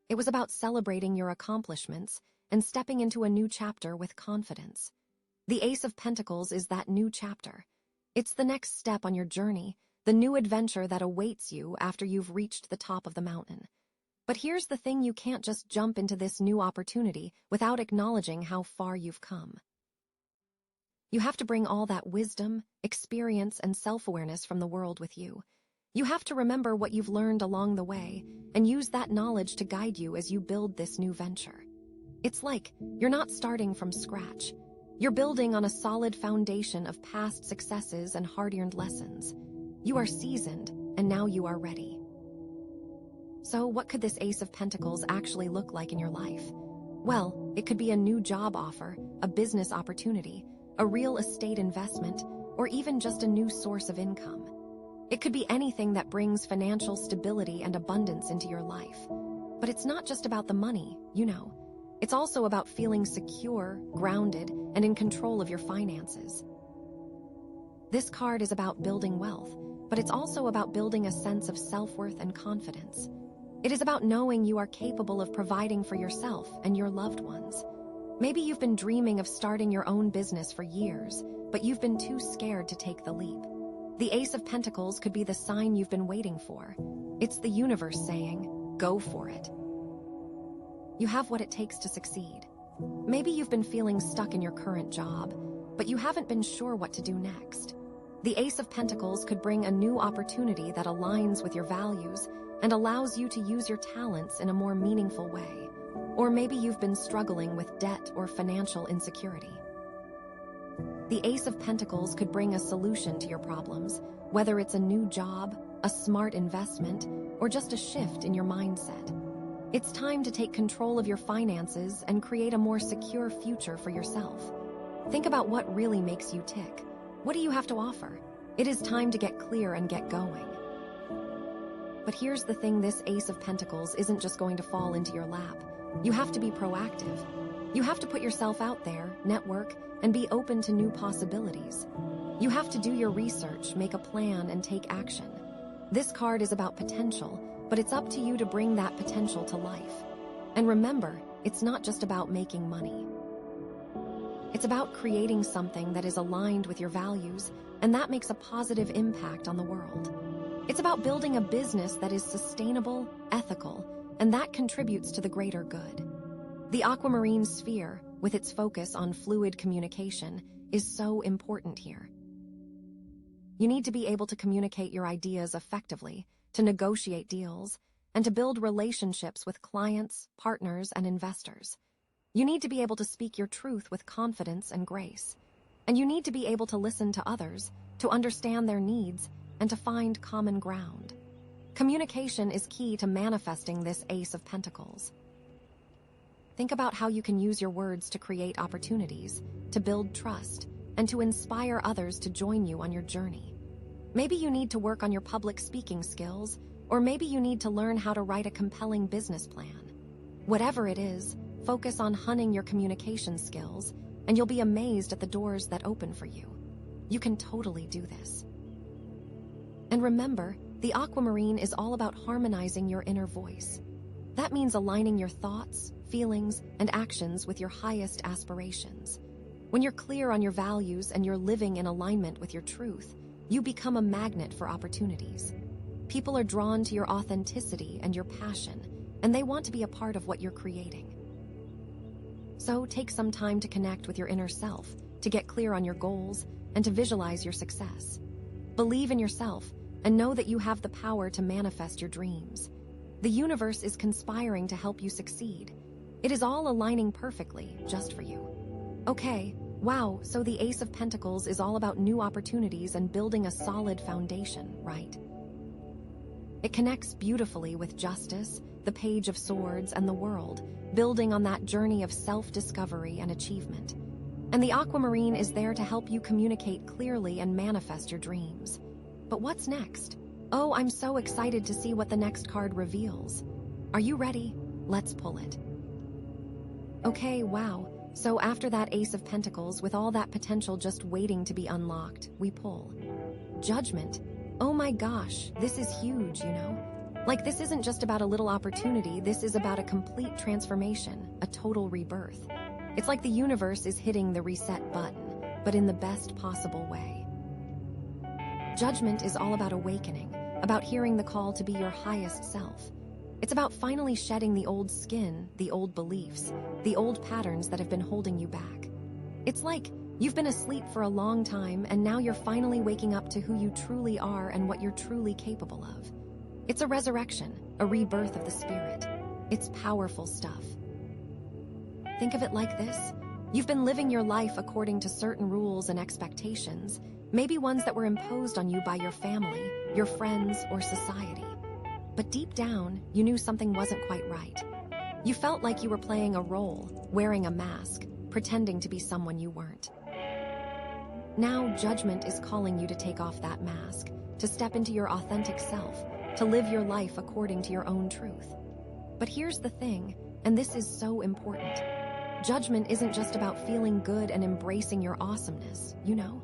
It was about celebrating your accomplishments and stepping into a new chapter with confidence. The Ace of Pentacles is that new chapter. It's the next step on your journey, the new adventure that awaits you after you've reached the top of the mountain. But here's the thing, you can't just jump into this new opportunity without acknowledging how far you've come. You have to bring all that wisdom, experience, and self-awareness from the world with you. You have to remember what you've learned along the way and use that knowledge to guide you as you build this new venture. It's like you're not starting from scratch. You're building on a solid foundation of past successes and hard-earned lessons. You are seasoned, and now you are ready. So what could this Ace of Pentacles actually look like in your life? Well, it could be a new job offer, a business opportunity, a real estate investment, or even just a new source of income. It could be anything that brings financial stability and abundance into your life. But it's not just about the money, you know. It's also about feeling secure, grounded, and in control of your finances. This card is about building wealth, but it's also about building a sense of self-worth and confidence. It is about knowing you are capable of providing for yourself and your loved ones. Maybe you've been dreaming of starting your own business for years, but you've been too scared to take the leap. The Ace of Pentacles could be the sign you've been waiting for. It's the universe saying, go for it. You have what it takes to succeed. Maybe you've been feeling stuck in your current job, but you haven't been sure what to do next. The Ace of Pentacles could bring a new opportunity that aligns with your values and allows you to use your talents in a more meaningful way. Or maybe you've been struggling with debt or financial insecurity. The Ace of Pentacles could bring a solution to your problems, whether it's a new job, a smart investment, or just a shift in your mindset. It's time to take control of your finances and create a more secure future for yourself. Think about what really makes you tick. What do you have to offer? It is time to get clear and get going. But here's the thing, this Ace of Pentacles isn't just going to fall into your lap. You have to be proactive. You have to put yourself out there, network, and be open to new possibilities. You have to do your research, make a plan, and take action. This card is about potential, but it's up to you to bring that potential to life. And remember, it's not just about making money. It's about creating something that is aligned with your values, and that makes a positive impact on the world. It's about building a business that is sustainable, ethical, and that contributes to the greater good. The Aquamarine sphere, with its focus on fluid communication, is so important here. You need to be able to communicate your ideas effectively, to negotiate deals, and to build relationships with clients, partners, and investors. You need to be able to speak your truth with confidence and grace. And you need to be able to listen to others, to understand their needs, and to find common ground. Communication is key to manifesting this Ace of Pentacles. Think about how you can use your words to create opportunities, to build trust, and to inspire others to join you on your journey. Maybe you need to work on your public speaking skills, or maybe you need to learn how to write a compelling business plan. Whatever it is, focus on honing your communication skills, and you'll be amazed at the doors that open for you. You can totally do this. And remember, the Aquamarine is all about harmonizing your inner voice. That means aligning your thoughts, feelings, and actions with your highest aspirations. When you're clear on your values and you're living in alignment with your truth, you become a magnet for opportunities. People are drawn to your authenticity and your passion, and they want to be a part of what you're creating. So take some time to connect with your inner self, to get clear on your goals, and to visualize your success. Believe in yourself and know that you have the power to manifest your dreams. The universe is conspiring to help you succeed. It is all aligning perfectly just for you. Okay, wow, so the Ace of Pentacles is all about new opportunities and building a solid foundation, right? It connects beautifully with justice, the Page of Swords, and the world, building on that journey of self-discovery and achievement. And the Aquamarine is there to help you communicate clearly and manifest your dreams. But what's next? Oh, I'm so excited to see what the next card reveals. Are you ready? Let's pull it. Okay, wow. So after that Ace of Pentacles, with all that potential just waiting to be unlocked, we pull Judgment. Oh my gosh, this is huge, you know? Like, this isn't just about a little opportunity, this is about a complete transformation, a total rebirth. It's like the universe is hitting the reset button, but in the best possible way. Judgment is all about awakening, about hearing the call to be your highest self. It's about finally shedding the old skin, the old beliefs, the old patterns that have been holding you back. It's like you've been asleep for a long time and now you're finally waking up to who you truly are and what you're truly capable of. It's a resurrection, a rebirth of the spirit. It's powerful stuff. Think of it like this. You've been living your life according to certain rules and expectations, maybe ones that were imposed on you by your family, your friends, or society. But deep down, you knew something wasn't quite right. You felt like you were playing a role, wearing a mask, pretending to be someone you weren't. Now, Judgment is calling you to take off that mask, to step into your authentic self, to live your life according to your own truth. But here's the thing, and this is so important. Judgment isn't just about feeling good and embracing your awesomeness, you know?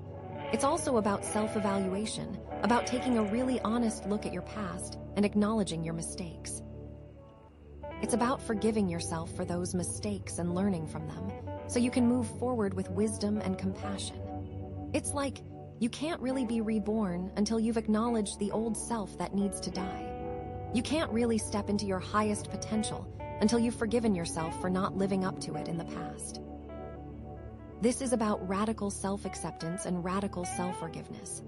It's also about self-evaluation, about taking a really honest look at your past and acknowledging your mistakes. It's about forgiving yourself for those mistakes and learning from them, so you can move forward with wisdom and compassion. It's like you can't really be reborn until you've acknowledged the old self that needs to die. You can't really step into your highest potential until you've forgiven yourself for not living up to it in the past. This is about radical self-acceptance and radical self-forgiveness.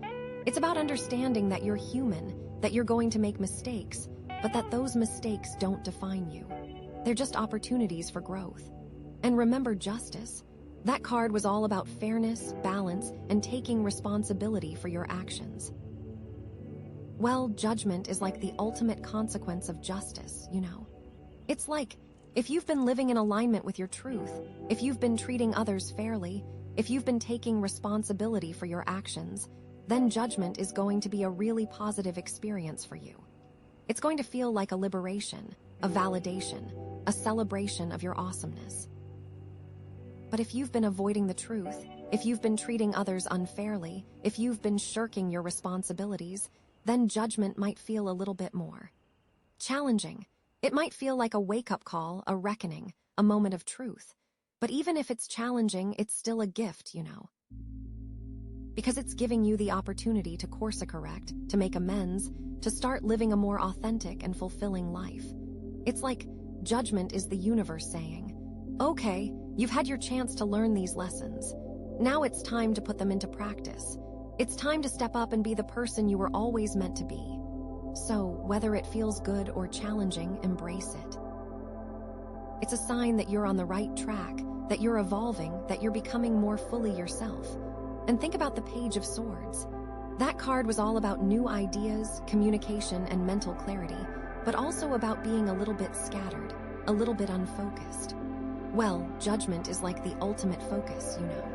It's about understanding that you're human, that you're going to make mistakes, but that those mistakes don't define you. They're just opportunities for growth. And remember justice. That card was all about fairness, balance, and taking responsibility for your actions. Well, judgment is like the ultimate consequence of justice, you know. It's like, if you've been living in alignment with your truth, if you've been treating others fairly, if you've been taking responsibility for your actions, then judgment is going to be a really positive experience for you. It's going to feel like a liberation, a validation, a celebration of your awesomeness. But if you've been avoiding the truth, if you've been treating others unfairly, if you've been shirking your responsibilities, then judgment might feel a little bit more challenging. It might feel like a wake-up call, a reckoning, a moment of truth. But even if it's challenging, it's still a gift, you know. Because it's giving you the opportunity to course correct, to make amends, to start living a more authentic and fulfilling life. It's like judgment is the universe saying, okay, you've had your chance to learn these lessons. Now it's time to put them into practice. It's time to step up and be the person you were always meant to be. So, whether it feels good or challenging, embrace it. It's a sign that you're on the right track, that you're evolving, that you're becoming more fully yourself. And think about the Page of Swords. That card was all about new ideas, communication, and mental clarity, but also about being a little bit scattered, a little bit unfocused. Well, judgment is like the ultimate focus, you know.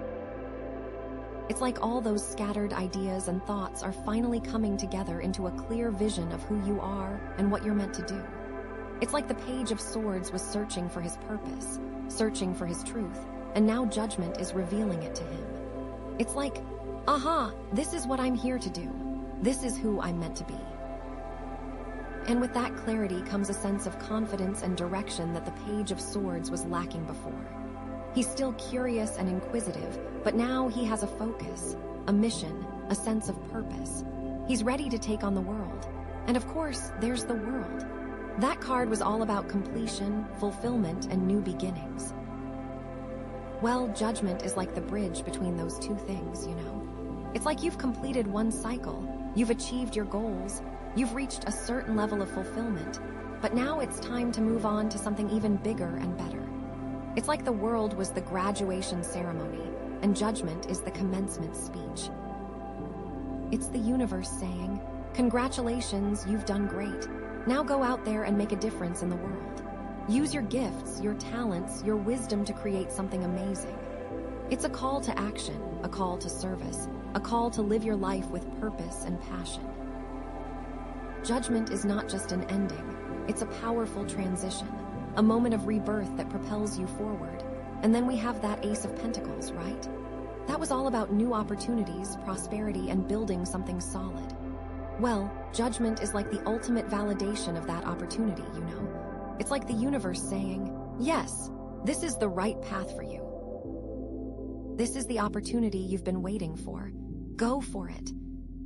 It's like all those scattered ideas and thoughts are finally coming together into a clear vision of who you are and what you're meant to do. It's like the Page of Swords was searching for his purpose, searching for his truth, and now judgment is revealing it to him. It's like, aha, this is what I'm here to do. This is who I'm meant to be. And with that clarity comes a sense of confidence and direction that the Page of Swords was lacking before. He's still curious and inquisitive, but now he has a focus, a mission, a sense of purpose. He's ready to take on the world. And of course, there's the world. That card was all about completion, fulfillment, and new beginnings. Well, judgment is like the bridge between those two things, you know. It's like you've completed one cycle, you've achieved your goals, you've reached a certain level of fulfillment, but now it's time to move on to something even bigger and better. It's like the world was the graduation ceremony, and judgment is the commencement speech. It's the universe saying, congratulations, you've done great. Now go out there and make a difference in the world. Use your gifts, your talents, your wisdom to create something amazing. It's a call to action, a call to service, a call to live your life with purpose and passion. Judgment is not just an ending, it's a powerful transition, a moment of rebirth that propels you forward. And then we have that Ace of Pentacles, right? That was all about new opportunities, prosperity, and building something solid. Well, judgment is like the ultimate validation of that opportunity, you know. It's like the universe saying, yes, this is the right path for you. This is the opportunity you've been waiting for. Go for it.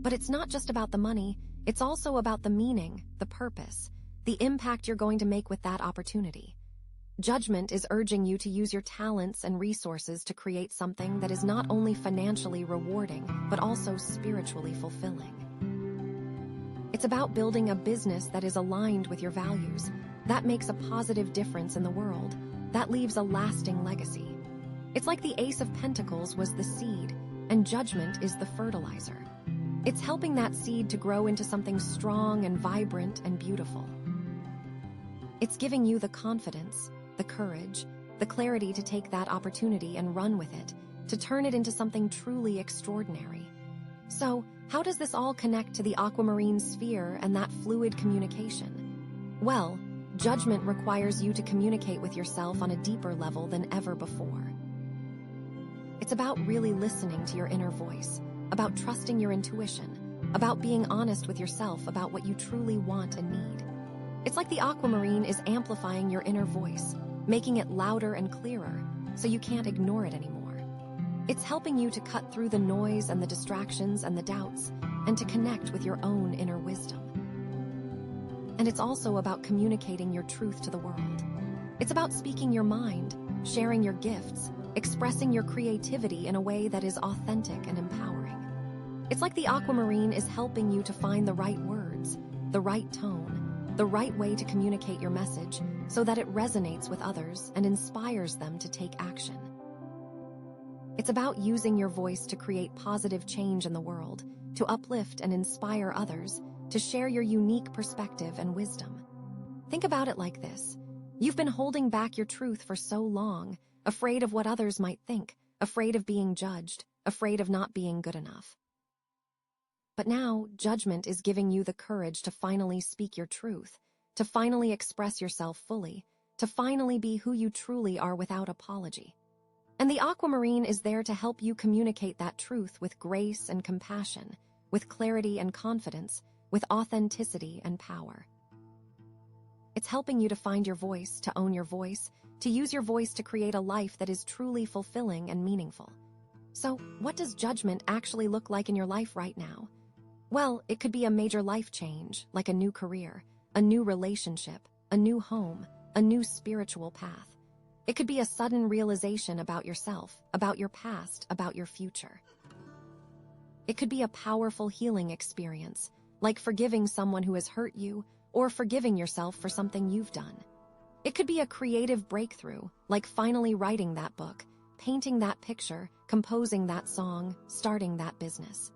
But it's not just about the money, it's also about the meaning, the purpose, the impact you're going to make with that opportunity. Judgment is urging you to use your talents and resources to create something that is not only financially rewarding, but also spiritually fulfilling. It's about building a business that is aligned with your values, that makes a positive difference in the world, that leaves a lasting legacy. It's like the Ace of Pentacles was the seed, and judgment is the fertilizer. It's helping that seed to grow into something strong and vibrant and beautiful. It's giving you the confidence, the courage, the clarity to take that opportunity and run with it, to turn it into something truly extraordinary. So, how does this all connect to the Aquamarine sphere and that fluid communication? Well, judgment requires you to communicate with yourself on a deeper level than ever before. It's about really listening to your inner voice, about trusting your intuition, about being honest with yourself about what you truly want and need. It's like the Aquamarine is amplifying your inner voice, making it louder and clearer, so you can't ignore it anymore. It's helping you to cut through the noise and the distractions and the doubts and to connect with your own inner wisdom. And it's also about communicating your truth to the world. It's about speaking your mind, sharing your gifts, expressing your creativity in a way that is authentic and empowering. It's like the Aquamarine is helping you to find the right words, the right tone, the right way to communicate your message so that it resonates with others and inspires them to take action. It's about using your voice to create positive change in the world, to uplift and inspire others, to share your unique perspective and wisdom. Think about it like this. You've been holding back your truth for so long, afraid of what others might think, afraid of being judged, afraid of not being good enough. But now, judgment is giving you the courage to finally speak your truth, to finally express yourself fully, to finally be who you truly are without apology. And the Aquamarine is there to help you communicate that truth with grace and compassion, with clarity and confidence, with authenticity and power. It's helping you to find your voice, to own your voice, to use your voice to create a life that is truly fulfilling and meaningful. So, what does judgment actually look like in your life right now? Well, it could be a major life change, like a new career, a new relationship, a new home, a new spiritual path. It could be a sudden realization about yourself, about your past, about your future. It could be a powerful healing experience, like forgiving someone who has hurt you, or forgiving yourself for something you've done. It could be a creative breakthrough, like finally writing that book, painting that picture, composing that song, starting that business.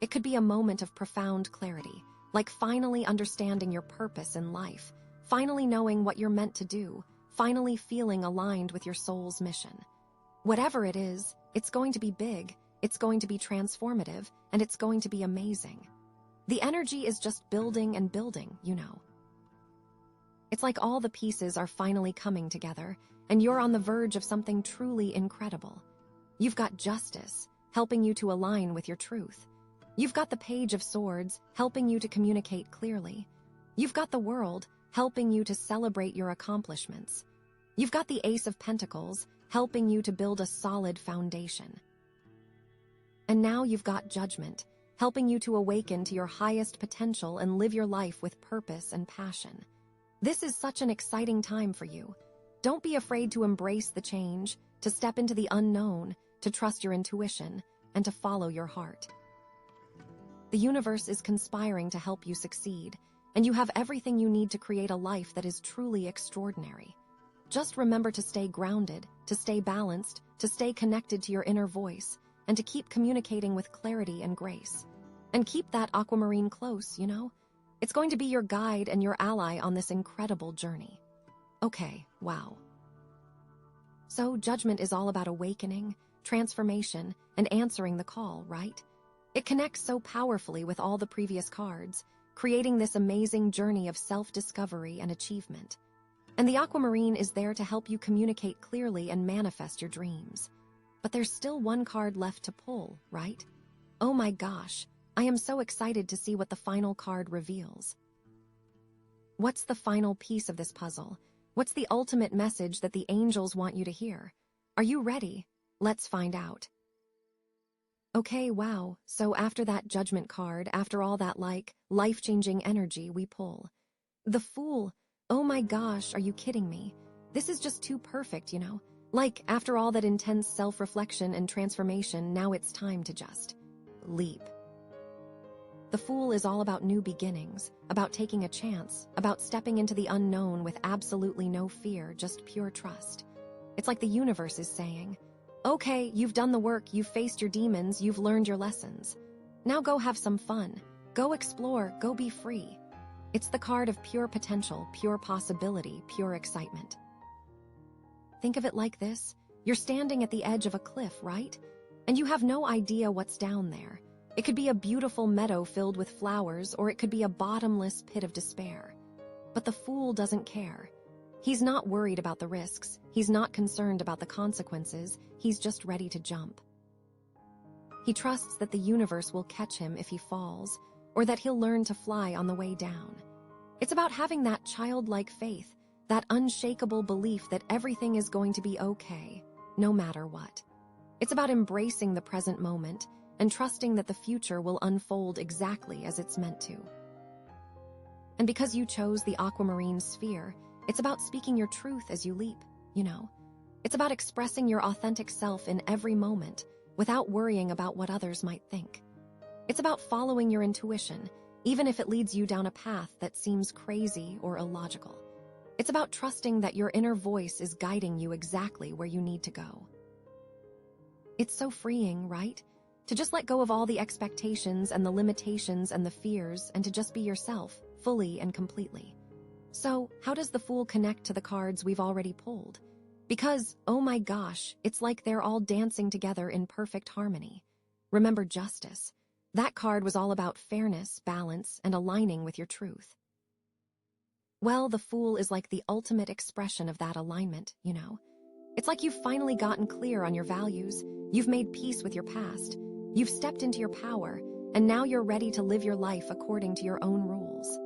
It could be a moment of profound clarity, like finally understanding your purpose in life, finally knowing what you're meant to do, finally feeling aligned with your soul's mission. Whatever it is, it's going to be big, it's going to be transformative, and it's going to be amazing. The energy is just building and building, you know. It's like all the pieces are finally coming together, and you're on the verge of something truly incredible. You've got justice, helping you to align with your truth. You've got the Page of Swords, helping you to communicate clearly. You've got the World, helping you to celebrate your accomplishments. You've got the Ace of Pentacles, helping you to build a solid foundation. And now you've got Judgment, helping you to awaken to your highest potential and live your life with purpose and passion. This is such an exciting time for you. Don't be afraid to embrace the change, to step into the unknown, to trust your intuition, and to follow your heart. The universe is conspiring to help you succeed, and you have everything you need to create a life that is truly extraordinary. Just remember to stay grounded, to stay balanced, to stay connected to your inner voice, and to keep communicating with clarity and grace. And keep that Aquamarine close, you know? It's going to be your guide and your ally on this incredible journey. Okay, wow. So Judgment is all about awakening, transformation, and answering the call, right? It connects so powerfully with all the previous cards, creating this amazing journey of self-discovery and achievement. And the Aquamarine is there to help you communicate clearly and manifest your dreams. But there's still one card left to pull, right? Oh my gosh, I am so excited to see what the final card reveals. What's the final piece of this puzzle? What's the ultimate message that the angels want you to hear? Are you ready? Let's find out. Okay, wow, so after that Judgment card, after all that life-changing energy we pull. The Fool, oh my gosh, are you kidding me? This is just too perfect, you know? Like, after all that intense self-reflection and transformation, now it's time to just leap. The Fool is all about new beginnings, about taking a chance, about stepping into the unknown with absolutely no fear, just pure trust. It's like the universe is saying, okay, you've done the work, you've faced your demons, you've learned your lessons. Now go have some fun. Go explore, go be free. It's the card of pure potential, pure possibility, pure excitement. Think of it like this. You're standing at the edge of a cliff, right? And you have no idea what's down there. It could be a beautiful meadow filled with flowers, or it could be a bottomless pit of despair. But the Fool doesn't care. He's not worried about the risks. He's not concerned about the consequences. He's just ready to jump. He trusts that the universe will catch him if he falls, or that he'll learn to fly on the way down. It's about having that childlike faith, that unshakable belief that everything is going to be okay, no matter what. It's about embracing the present moment and trusting that the future will unfold exactly as it's meant to. And because you chose the Aquamarine sphere, it's about speaking your truth as you leap, you know? It's about expressing your authentic self in every moment without worrying about what others might think. It's about following your intuition, even if it leads you down a path that seems crazy or illogical. It's about trusting that your inner voice is guiding you exactly where you need to go. It's so freeing, right? To just let go of all the expectations and the limitations and the fears and to just be yourself, fully and completely. So, how does the Fool connect to the cards we've already pulled? Because, oh my gosh, it's like they're all dancing together in perfect harmony. Remember Justice. That card was all about fairness, balance, and aligning with your truth. Well, the Fool is like the ultimate expression of that alignment, you know? It's like you've finally gotten clear on your values, you've made peace with your past, you've stepped into your power, and now you're ready to live your life according to your own rules.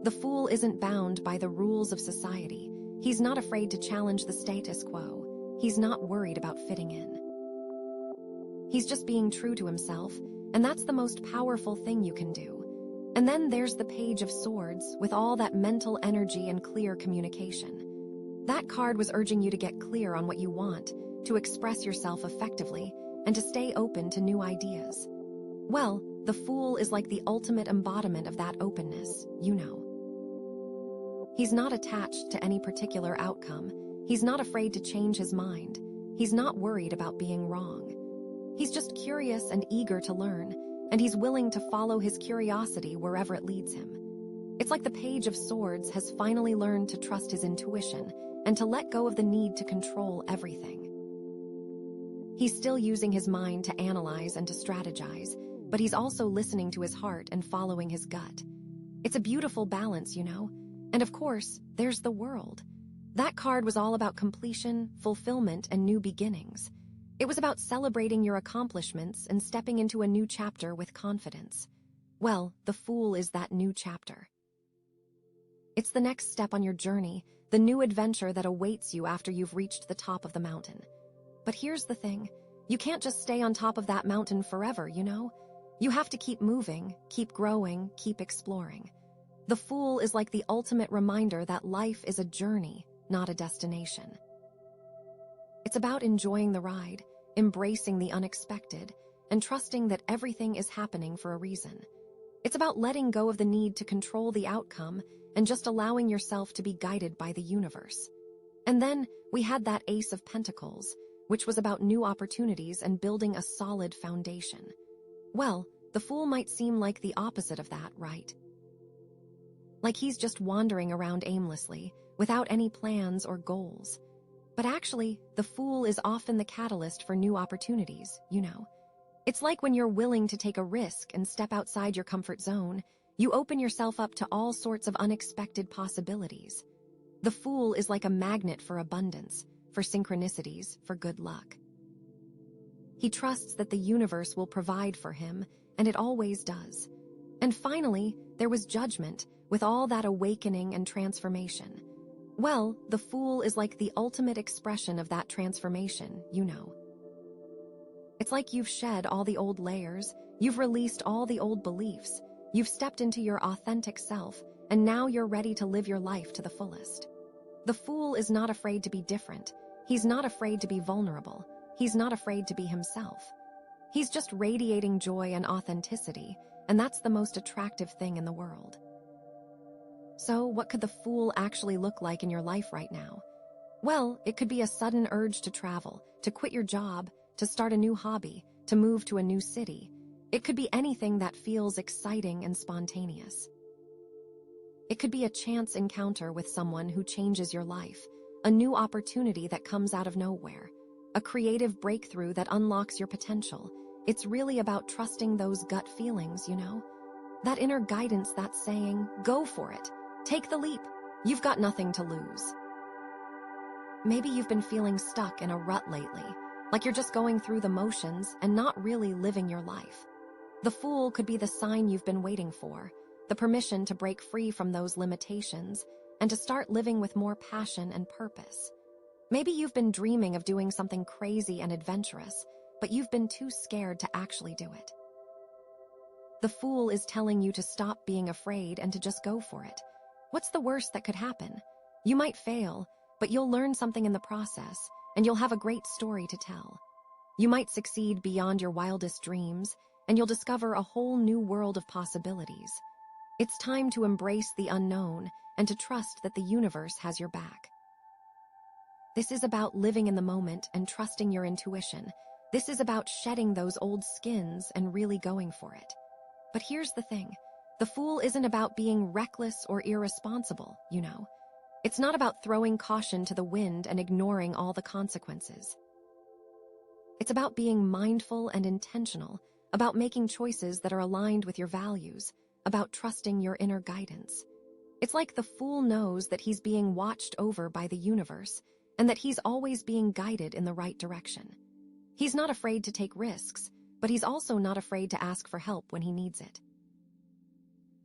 The Fool isn't bound by the rules of society. He's not afraid to challenge the status quo. He's not worried about fitting in. He's just being true to himself, and that's the most powerful thing you can do. And then there's the Page of Swords with all that mental energy and clear communication. That card was urging you to get clear on what you want, to express yourself effectively, and to stay open to new ideas. Well, the Fool is like the ultimate embodiment of that openness, you know. He's not attached to any particular outcome. He's not afraid to change his mind. He's not worried about being wrong. He's just curious and eager to learn, and he's willing to follow his curiosity wherever it leads him. It's like the Page of Swords has finally learned to trust his intuition and to let go of the need to control everything. He's still using his mind to analyze and to strategize, but he's also listening to his heart and following his gut. It's a beautiful balance, you know? And of course, there's the World. That card was all about completion, fulfillment, and new beginnings. It was about celebrating your accomplishments and stepping into a new chapter with confidence. Well, the Fool is that new chapter. It's the next step on your journey, the new adventure that awaits you after you've reached the top of the mountain. But here's the thing, you can't just stay on top of that mountain forever, you know? You have to keep moving, keep growing, keep exploring. The Fool is like the ultimate reminder that life is a journey, not a destination. It's about enjoying the ride, embracing the unexpected, and trusting that everything is happening for a reason. It's about letting go of the need to control the outcome and just allowing yourself to be guided by the universe. And then we had that Ace of Pentacles, which was about new opportunities and building a solid foundation. Well, the Fool might seem like the opposite of that, right? Like he's just wandering around aimlessly, without any plans or goals. But actually, the Fool is often the catalyst for new opportunities, you know. It's like when you're willing to take a risk and step outside your comfort zone, you open yourself up to all sorts of unexpected possibilities. The Fool is like a magnet for abundance, for synchronicities, for good luck. He trusts that the universe will provide for him, and it always does. And finally, there was Judgment, with all that awakening and transformation. Well, the Fool is like the ultimate expression of that transformation, you know. It's like you've shed all the old layers, you've released all the old beliefs, you've stepped into your authentic self, and now you're ready to live your life to the fullest. The Fool is not afraid to be different. He's not afraid to be vulnerable. He's not afraid to be himself. He's just radiating joy and authenticity, and that's the most attractive thing in the world. So, what could the Fool actually look like in your life right now? Well, it could be a sudden urge to travel, to quit your job, to start a new hobby, to move to a new city. It could be anything that feels exciting and spontaneous. It could be a chance encounter with someone who changes your life, a new opportunity that comes out of nowhere, a creative breakthrough that unlocks your potential. It's really about trusting those gut feelings, you know? That inner guidance that's saying, go for it. Take the leap. You've got nothing to lose. Maybe you've been feeling stuck in a rut lately, like you're just going through the motions and not really living your life. The Fool could be the sign you've been waiting for, the permission to break free from those limitations and to start living with more passion and purpose. Maybe you've been dreaming of doing something crazy and adventurous, but you've been too scared to actually do it. The Fool is telling you to stop being afraid and to just go for it. What's the worst that could happen? You might fail, but you'll learn something in the process, and you'll have a great story to tell. You might succeed beyond your wildest dreams, and you'll discover a whole new world of possibilities. It's time to embrace the unknown and to trust that the universe has your back. This is about living in the moment and trusting your intuition. This is about shedding those old skins and really going for it. But here's the thing. The Fool isn't about being reckless or irresponsible, you know. It's not about throwing caution to the wind and ignoring all the consequences. It's about being mindful and intentional, about making choices that are aligned with your values, about trusting your inner guidance. It's like the Fool knows that he's being watched over by the universe and that he's always being guided in the right direction. He's not afraid to take risks, but he's also not afraid to ask for help when he needs it.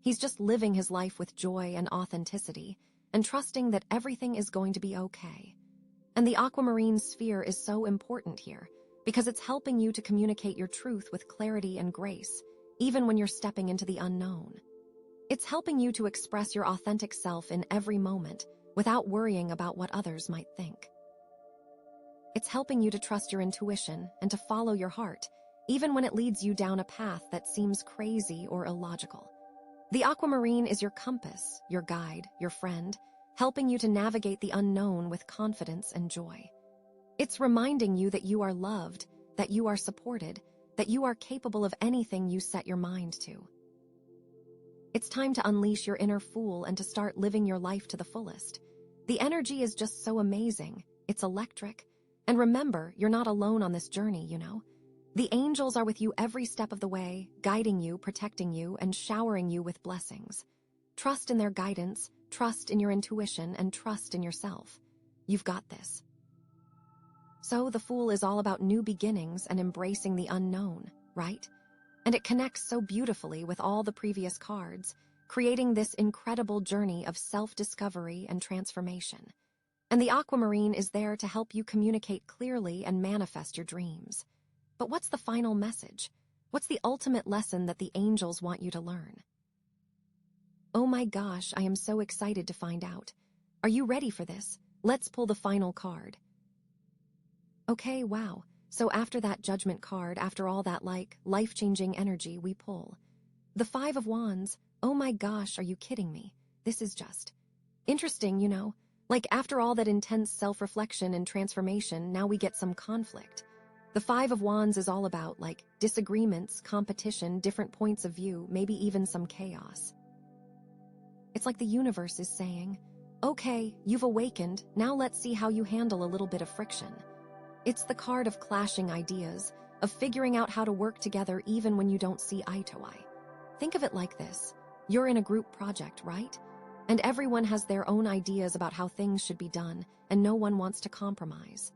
He's just living his life with joy and authenticity and trusting that everything is going to be okay. And the Aquamarine sphere is so important here because it's helping you to communicate your truth with clarity and grace, even when you're stepping into the unknown. It's helping you to express your authentic self in every moment without worrying about what others might think. It's helping you to trust your intuition and to follow your heart, even when it leads you down a path that seems crazy or illogical. The Aquamarine is your compass, your guide, your friend, helping you to navigate the unknown with confidence and joy. It's reminding you that you are loved, that you are supported, that you are capable of anything you set your mind to. It's time to unleash your inner fool and to start living your life to the fullest. The energy is just so amazing. It's electric. And remember, you're not alone on this journey, you know? The angels are with you every step of the way, guiding you, protecting you, and showering you with blessings. Trust in their guidance, trust in your intuition, and trust in yourself. You've got this. So the Fool is all about new beginnings and embracing the unknown, right? And it connects so beautifully with all the previous cards, creating this incredible journey of self-discovery and transformation. And the Aquamarine is there to help you communicate clearly and manifest your dreams. But what's the final message? What's the ultimate lesson that the angels want you to learn? Oh my gosh, I am so excited to find out. Are you ready for this? Let's pull the final card. Okay, wow. So after that judgment card, after all that life-changing energy we pull. The 5 of Wands, oh my gosh, are you kidding me? This is just interesting, you know? Like after all that intense self-reflection and transformation, now we get some conflict. The 5 of Wands is all about disagreements, competition, different points of view, maybe even some chaos. It's like the universe is saying, okay, you've awakened, now let's see how you handle a little bit of friction. It's the card of clashing ideas, of figuring out how to work together even when you don't see eye to eye. Think of it like this. You're in a group project, right? And everyone has their own ideas about how things should be done, and no one wants to compromise.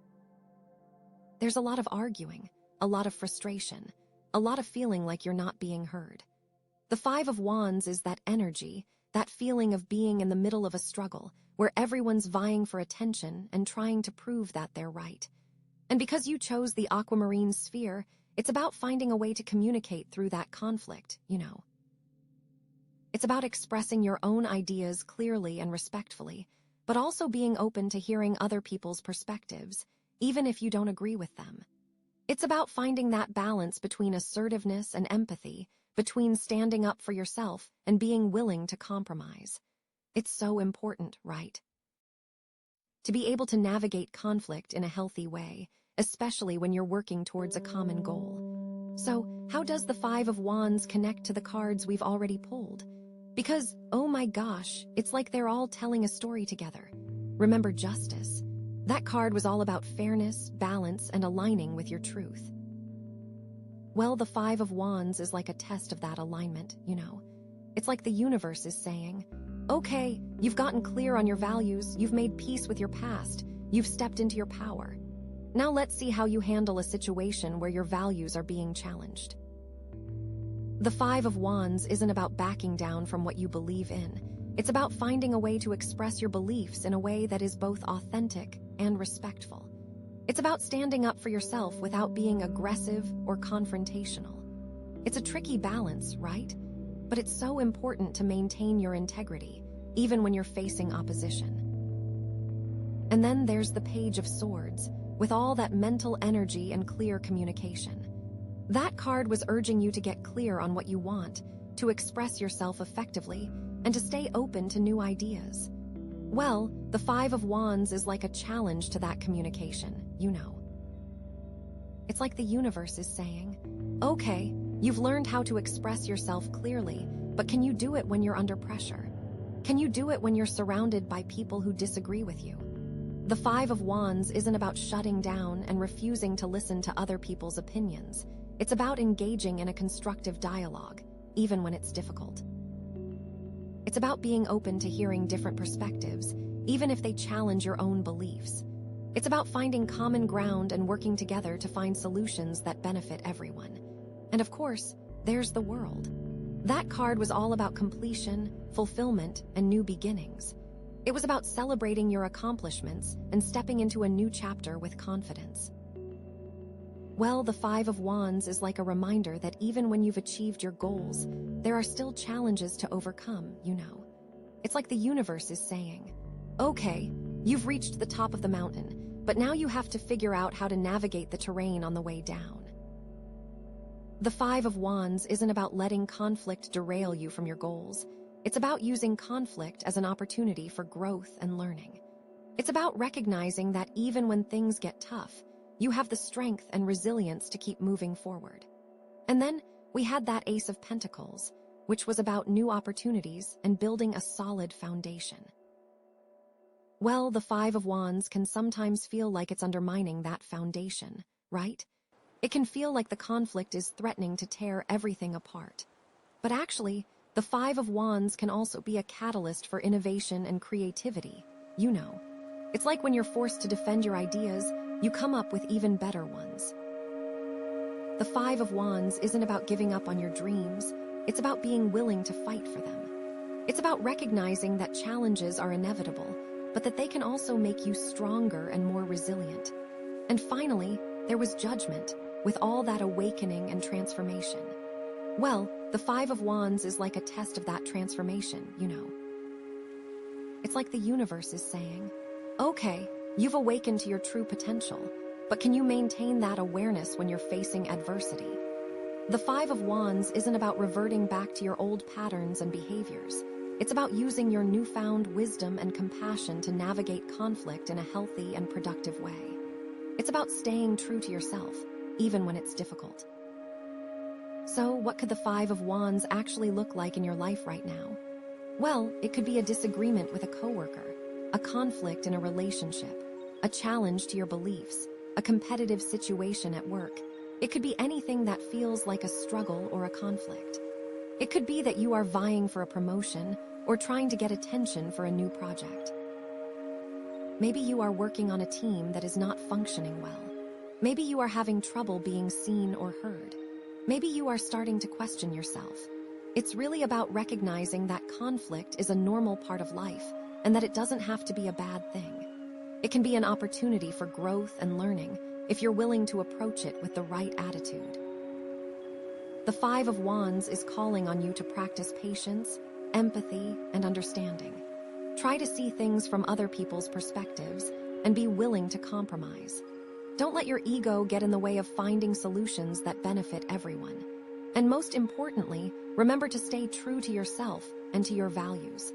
There's a lot of arguing, a lot of frustration, a lot of feeling like you're not being heard. The 5 of Wands is that energy, that feeling of being in the middle of a struggle, where everyone's vying for attention and trying to prove that they're right. And because you chose the Aquamarine sphere, it's about finding a way to communicate through that conflict, you know. It's about expressing your own ideas clearly and respectfully, but also being open to hearing other people's perspectives, even if you don't agree with them. It's about finding that balance between assertiveness and empathy, between standing up for yourself and being willing to compromise. It's so important, right? To be able to navigate conflict in a healthy way, especially when you're working towards a common goal. So, how does the 5 of Wands connect to the cards we've already pulled? Because, oh my gosh, it's like they're all telling a story together. Remember Justice? That card was all about fairness, balance, and aligning with your truth. Well, the 5 of Wands is like a test of that alignment, you know. It's like the universe is saying, okay, you've gotten clear on your values, you've made peace with your past, you've stepped into your power. Now let's see how you handle a situation where your values are being challenged. The 5 of Wands isn't about backing down from what you believe in. It's about finding a way to express your beliefs in a way that is both authentic and respectful. It's about standing up for yourself without being aggressive or confrontational. It's a tricky balance, right? But it's so important to maintain your integrity, even when you're facing opposition. And then there's the Page of Swords, with all that mental energy and clear communication. That card was urging you to get clear on what you want, to express yourself effectively, and to stay open to new ideas. Well, the Five of Wands is like a challenge to that communication, you know. It's like the universe is saying, okay, you've learned how to express yourself clearly, but can you do it when you're under pressure? Can you do it when you're surrounded by people who disagree with you? The Five of Wands isn't about shutting down and refusing to listen to other people's opinions. It's about engaging in a constructive dialogue, even when it's difficult. It's about being open to hearing different perspectives, even if they challenge your own beliefs. It's about finding common ground and working together to find solutions that benefit everyone. And of course, there's the World. That card was all about completion, fulfillment, and new beginnings. It was about celebrating your accomplishments and stepping into a new chapter with confidence. Well, the Five of Wands is like a reminder that even when you've achieved your goals, there are still challenges to overcome, you know. It's like the universe is saying, okay, you've reached the top of the mountain, but now you have to figure out how to navigate the terrain on the way down. The Five of Wands isn't about letting conflict derail you from your goals. It's about using conflict as an opportunity for growth and learning. It's about recognizing that even when things get tough, you have the strength and resilience to keep moving forward. And then we had that Ace of Pentacles, which was about new opportunities and building a solid foundation. Well, the Five of Wands can sometimes feel like it's undermining that foundation, right? It can feel like the conflict is threatening to tear everything apart. But actually, the Five of Wands can also be a catalyst for innovation and creativity, you know. It's like when you're forced to defend your ideas, you come up with even better ones. The Five of Wands isn't about giving up on your dreams, it's about being willing to fight for them. It's about recognizing that challenges are inevitable, but that they can also make you stronger and more resilient. And finally, there was Judgment, with all that awakening and transformation. Well, the Five of Wands is like a test of that transformation, you know. It's like the universe is saying, okay, you've awakened to your true potential, but can you maintain that awareness when you're facing adversity? The Five of Wands isn't about reverting back to your old patterns and behaviors. It's about using your newfound wisdom and compassion to navigate conflict in a healthy and productive way. It's about staying true to yourself, even when it's difficult. So, what could the Five of Wands actually look like in your life right now? Well, it could be a disagreement with a coworker, a conflict in a relationship, a challenge to your beliefs, a competitive situation at work. It could be anything that feels like a struggle or a conflict. It could be that you are vying for a promotion or trying to get attention for a new project. Maybe you are working on a team that is not functioning well. Maybe you are having trouble being seen or heard. Maybe you are starting to question yourself. It's really about recognizing that conflict is a normal part of life and that it doesn't have to be a bad thing. It can be an opportunity for growth and learning if you're willing to approach it with the right attitude. The Five of Wands is calling on you to practice patience, empathy, and understanding. Try to see things from other people's perspectives and be willing to compromise. Don't let your ego get in the way of finding solutions that benefit everyone. And most importantly, remember to stay true to yourself and to your values.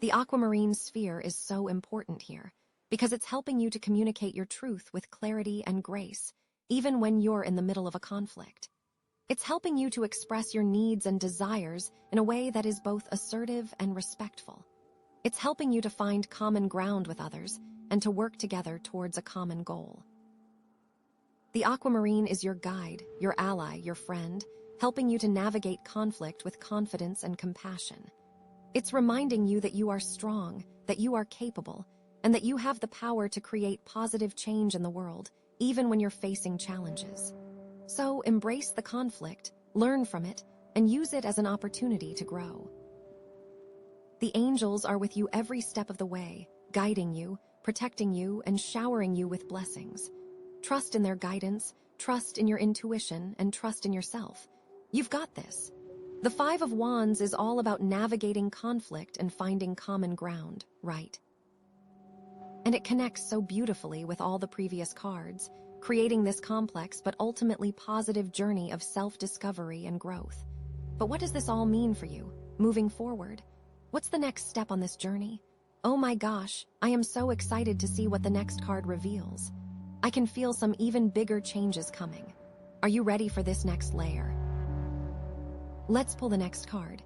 The Aquamarine sphere is so important here because it's helping you to communicate your truth with clarity and grace, even when you're in the middle of a conflict. It's helping you to express your needs and desires in a way that is both assertive and respectful. It's helping you to find common ground with others and to work together towards a common goal. The Aquamarine is your guide, your ally, your friend, helping you to navigate conflict with confidence and compassion. It's reminding you that you are strong, that you are capable, and that you have the power to create positive change in the world, even when you're facing challenges. So embrace the conflict, learn from it, and use it as an opportunity to grow. The angels are with you every step of the way, guiding you, protecting you, and showering you with blessings. Trust in their guidance, trust in your intuition, and trust in yourself. You've got this. The Five of Wands is all about navigating conflict and finding common ground, right? And it connects so beautifully with all the previous cards, creating this complex but ultimately positive journey of self-discovery and growth. But what does this all mean for you, moving forward? What's the next step on this journey? Oh my gosh, I am so excited to see what the next card reveals. I can feel some even bigger changes coming. Are you ready for this next layer? Let's pull the next card.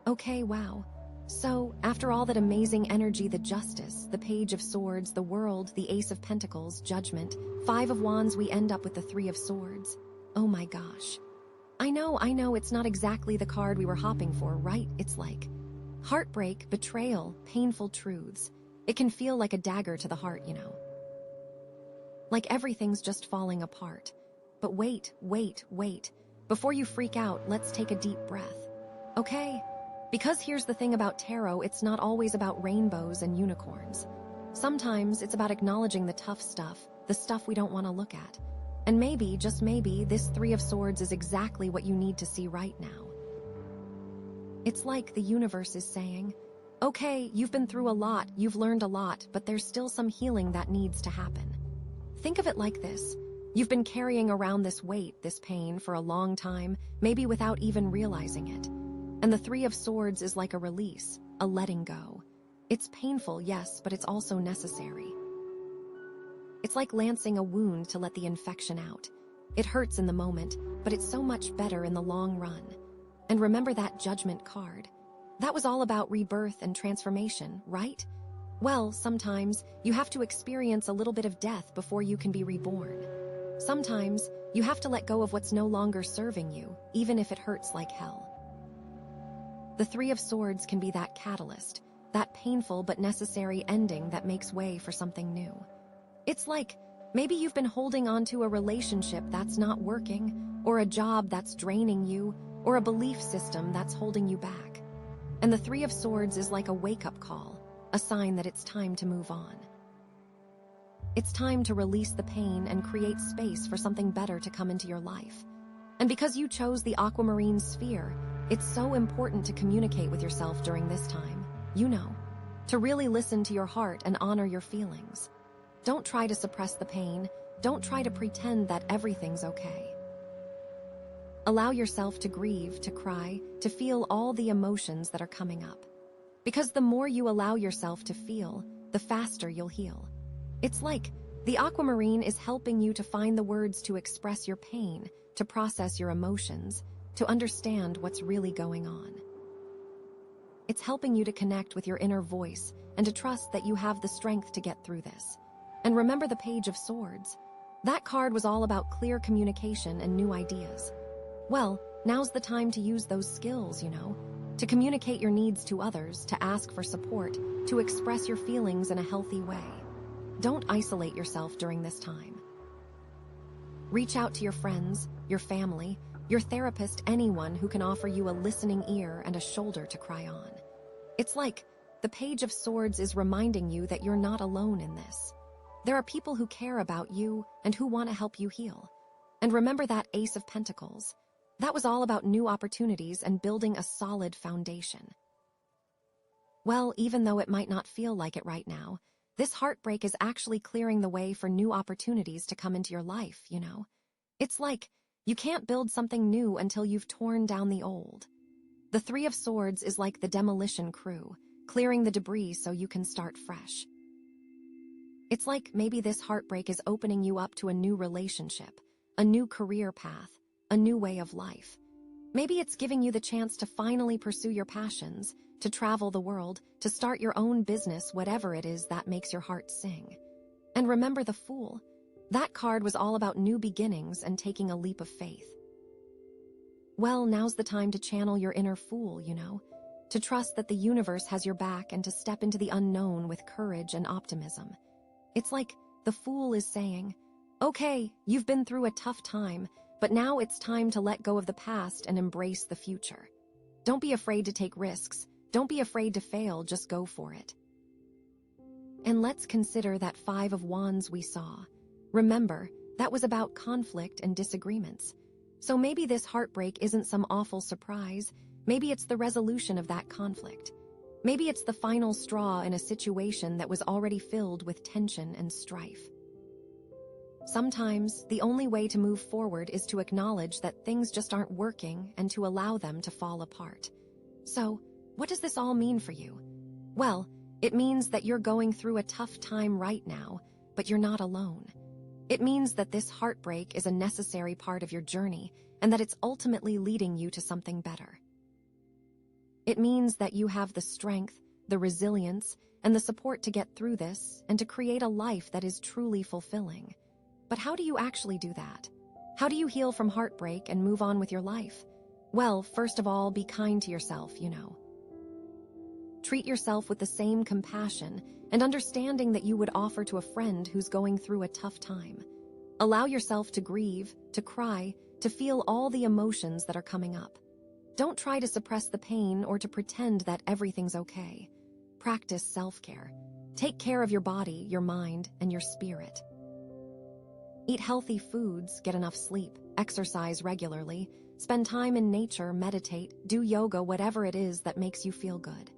Okay, wow. So, after all that amazing energy, the Justice, the Page of Swords, the World, the Ace of Pentacles, Judgment, Five of Wands, we end up with the Three of Swords. Oh my gosh. I know, it's not exactly the card we were hopping for, right? It's like heartbreak, betrayal, painful truths. It can feel like a dagger to the heart, you know. Like everything's just falling apart. But wait. Before you freak out, let's take a deep breath. Okay? Because here's the thing about tarot, it's not always about rainbows and unicorns. Sometimes it's about acknowledging the tough stuff, the stuff we don't want to look at. And maybe, just maybe, this Three of Swords is exactly what you need to see right now. It's like the universe is saying, okay, you've been through a lot, you've learned a lot, but there's still some healing that needs to happen. Think of it like this. You've been carrying around this weight, this pain, for a long time, maybe without even realizing it. And the Three of Swords is like a release, a letting go. It's painful, yes, but it's also necessary. It's like lancing a wound to let the infection out. It hurts in the moment, but it's so much better in the long run. And remember that Judgment card? That was all about rebirth and transformation, right? Well, sometimes you have to experience a little bit of death before you can be reborn. Sometimes you have to let go of what's no longer serving you, even if it hurts like hell. The Three of Swords can be that catalyst, that painful but necessary ending that makes way for something new. It's like, maybe you've been holding on to a relationship that's not working, or a job that's draining you, or a belief system that's holding you back. And the Three of Swords is like a wake-up call, a sign that it's time to move on. It's time to release the pain and create space for something better to come into your life. And because you chose the Aquamarine sphere, it's so important to communicate with yourself during this time, you know, to really listen to your heart and honor your feelings. Don't try to suppress the pain. Don't try to pretend that everything's okay. Allow yourself to grieve, to cry, to feel all the emotions that are coming up. Because the more you allow yourself to feel, the faster you'll heal. It's like the Aquamarine is helping you to find the words to express your pain, to process your emotions, to understand what's really going on. It's helping you to connect with your inner voice and to trust that you have the strength to get through this. And remember the Page of Swords. That card was all about clear communication and new ideas. Well, now's the time to use those skills, you know, to communicate your needs to others, to ask for support, to express your feelings in a healthy way. Don't isolate yourself during this time. Reach out to your friends, your family, your therapist, anyone who can offer you a listening ear and a shoulder to cry on. It's like the Page of Swords is reminding you that you're not alone in this. There are people who care about you and who want to help you heal. And remember that Ace of Pentacles. That was all about new opportunities and building a solid foundation. Well, even though it might not feel like it right now, this heartbreak is actually clearing the way for new opportunities to come into your life, you know? It's like you can't build something new until you've torn down the old. The Three of Swords is like the demolition crew, clearing the debris so you can start fresh. It's like maybe this heartbreak is opening you up to a new relationship, a new career path, a new way of life. Maybe it's giving you the chance to finally pursue your passions, to travel the world, to start your own business, whatever it is that makes your heart sing. And remember the Fool. That card was all about new beginnings and taking a leap of faith. Well, now's the time to channel your inner fool, you know, to trust that the universe has your back and to step into the unknown with courage and optimism. It's like the Fool is saying, okay, you've been through a tough time, but now it's time to let go of the past and embrace the future. Don't be afraid to take risks. Don't be afraid to fail, just go for it. And let's consider that 5 of Wands we saw. Remember, that was about conflict and disagreements. So maybe this heartbreak isn't some awful surprise. Maybe it's the resolution of that conflict. Maybe it's the final straw in a situation that was already filled with tension and strife. Sometimes, the only way to move forward is to acknowledge that things just aren't working and to allow them to fall apart. So, what does this all mean for you? Well, it means that you're going through a tough time right now, but you're not alone. It means that this heartbreak is a necessary part of your journey and that it's ultimately leading you to something better. It means that you have the strength, the resilience, and the support to get through this and to create a life that is truly fulfilling. But how do you actually do that? How do you heal from heartbreak and move on with your life? Well, first of all, be kind to yourself, Treat yourself with the same compassion and understanding that you would offer to a friend who's going through a tough time. Allow yourself to grieve, to cry, to feel all the emotions that are coming up. Don't try to suppress the pain or to pretend that everything's okay. Practice self-care. Take care of your body, your mind, and your spirit. Eat healthy foods, get enough sleep, exercise regularly, spend time in nature, meditate, do yoga, whatever it is that makes you feel good.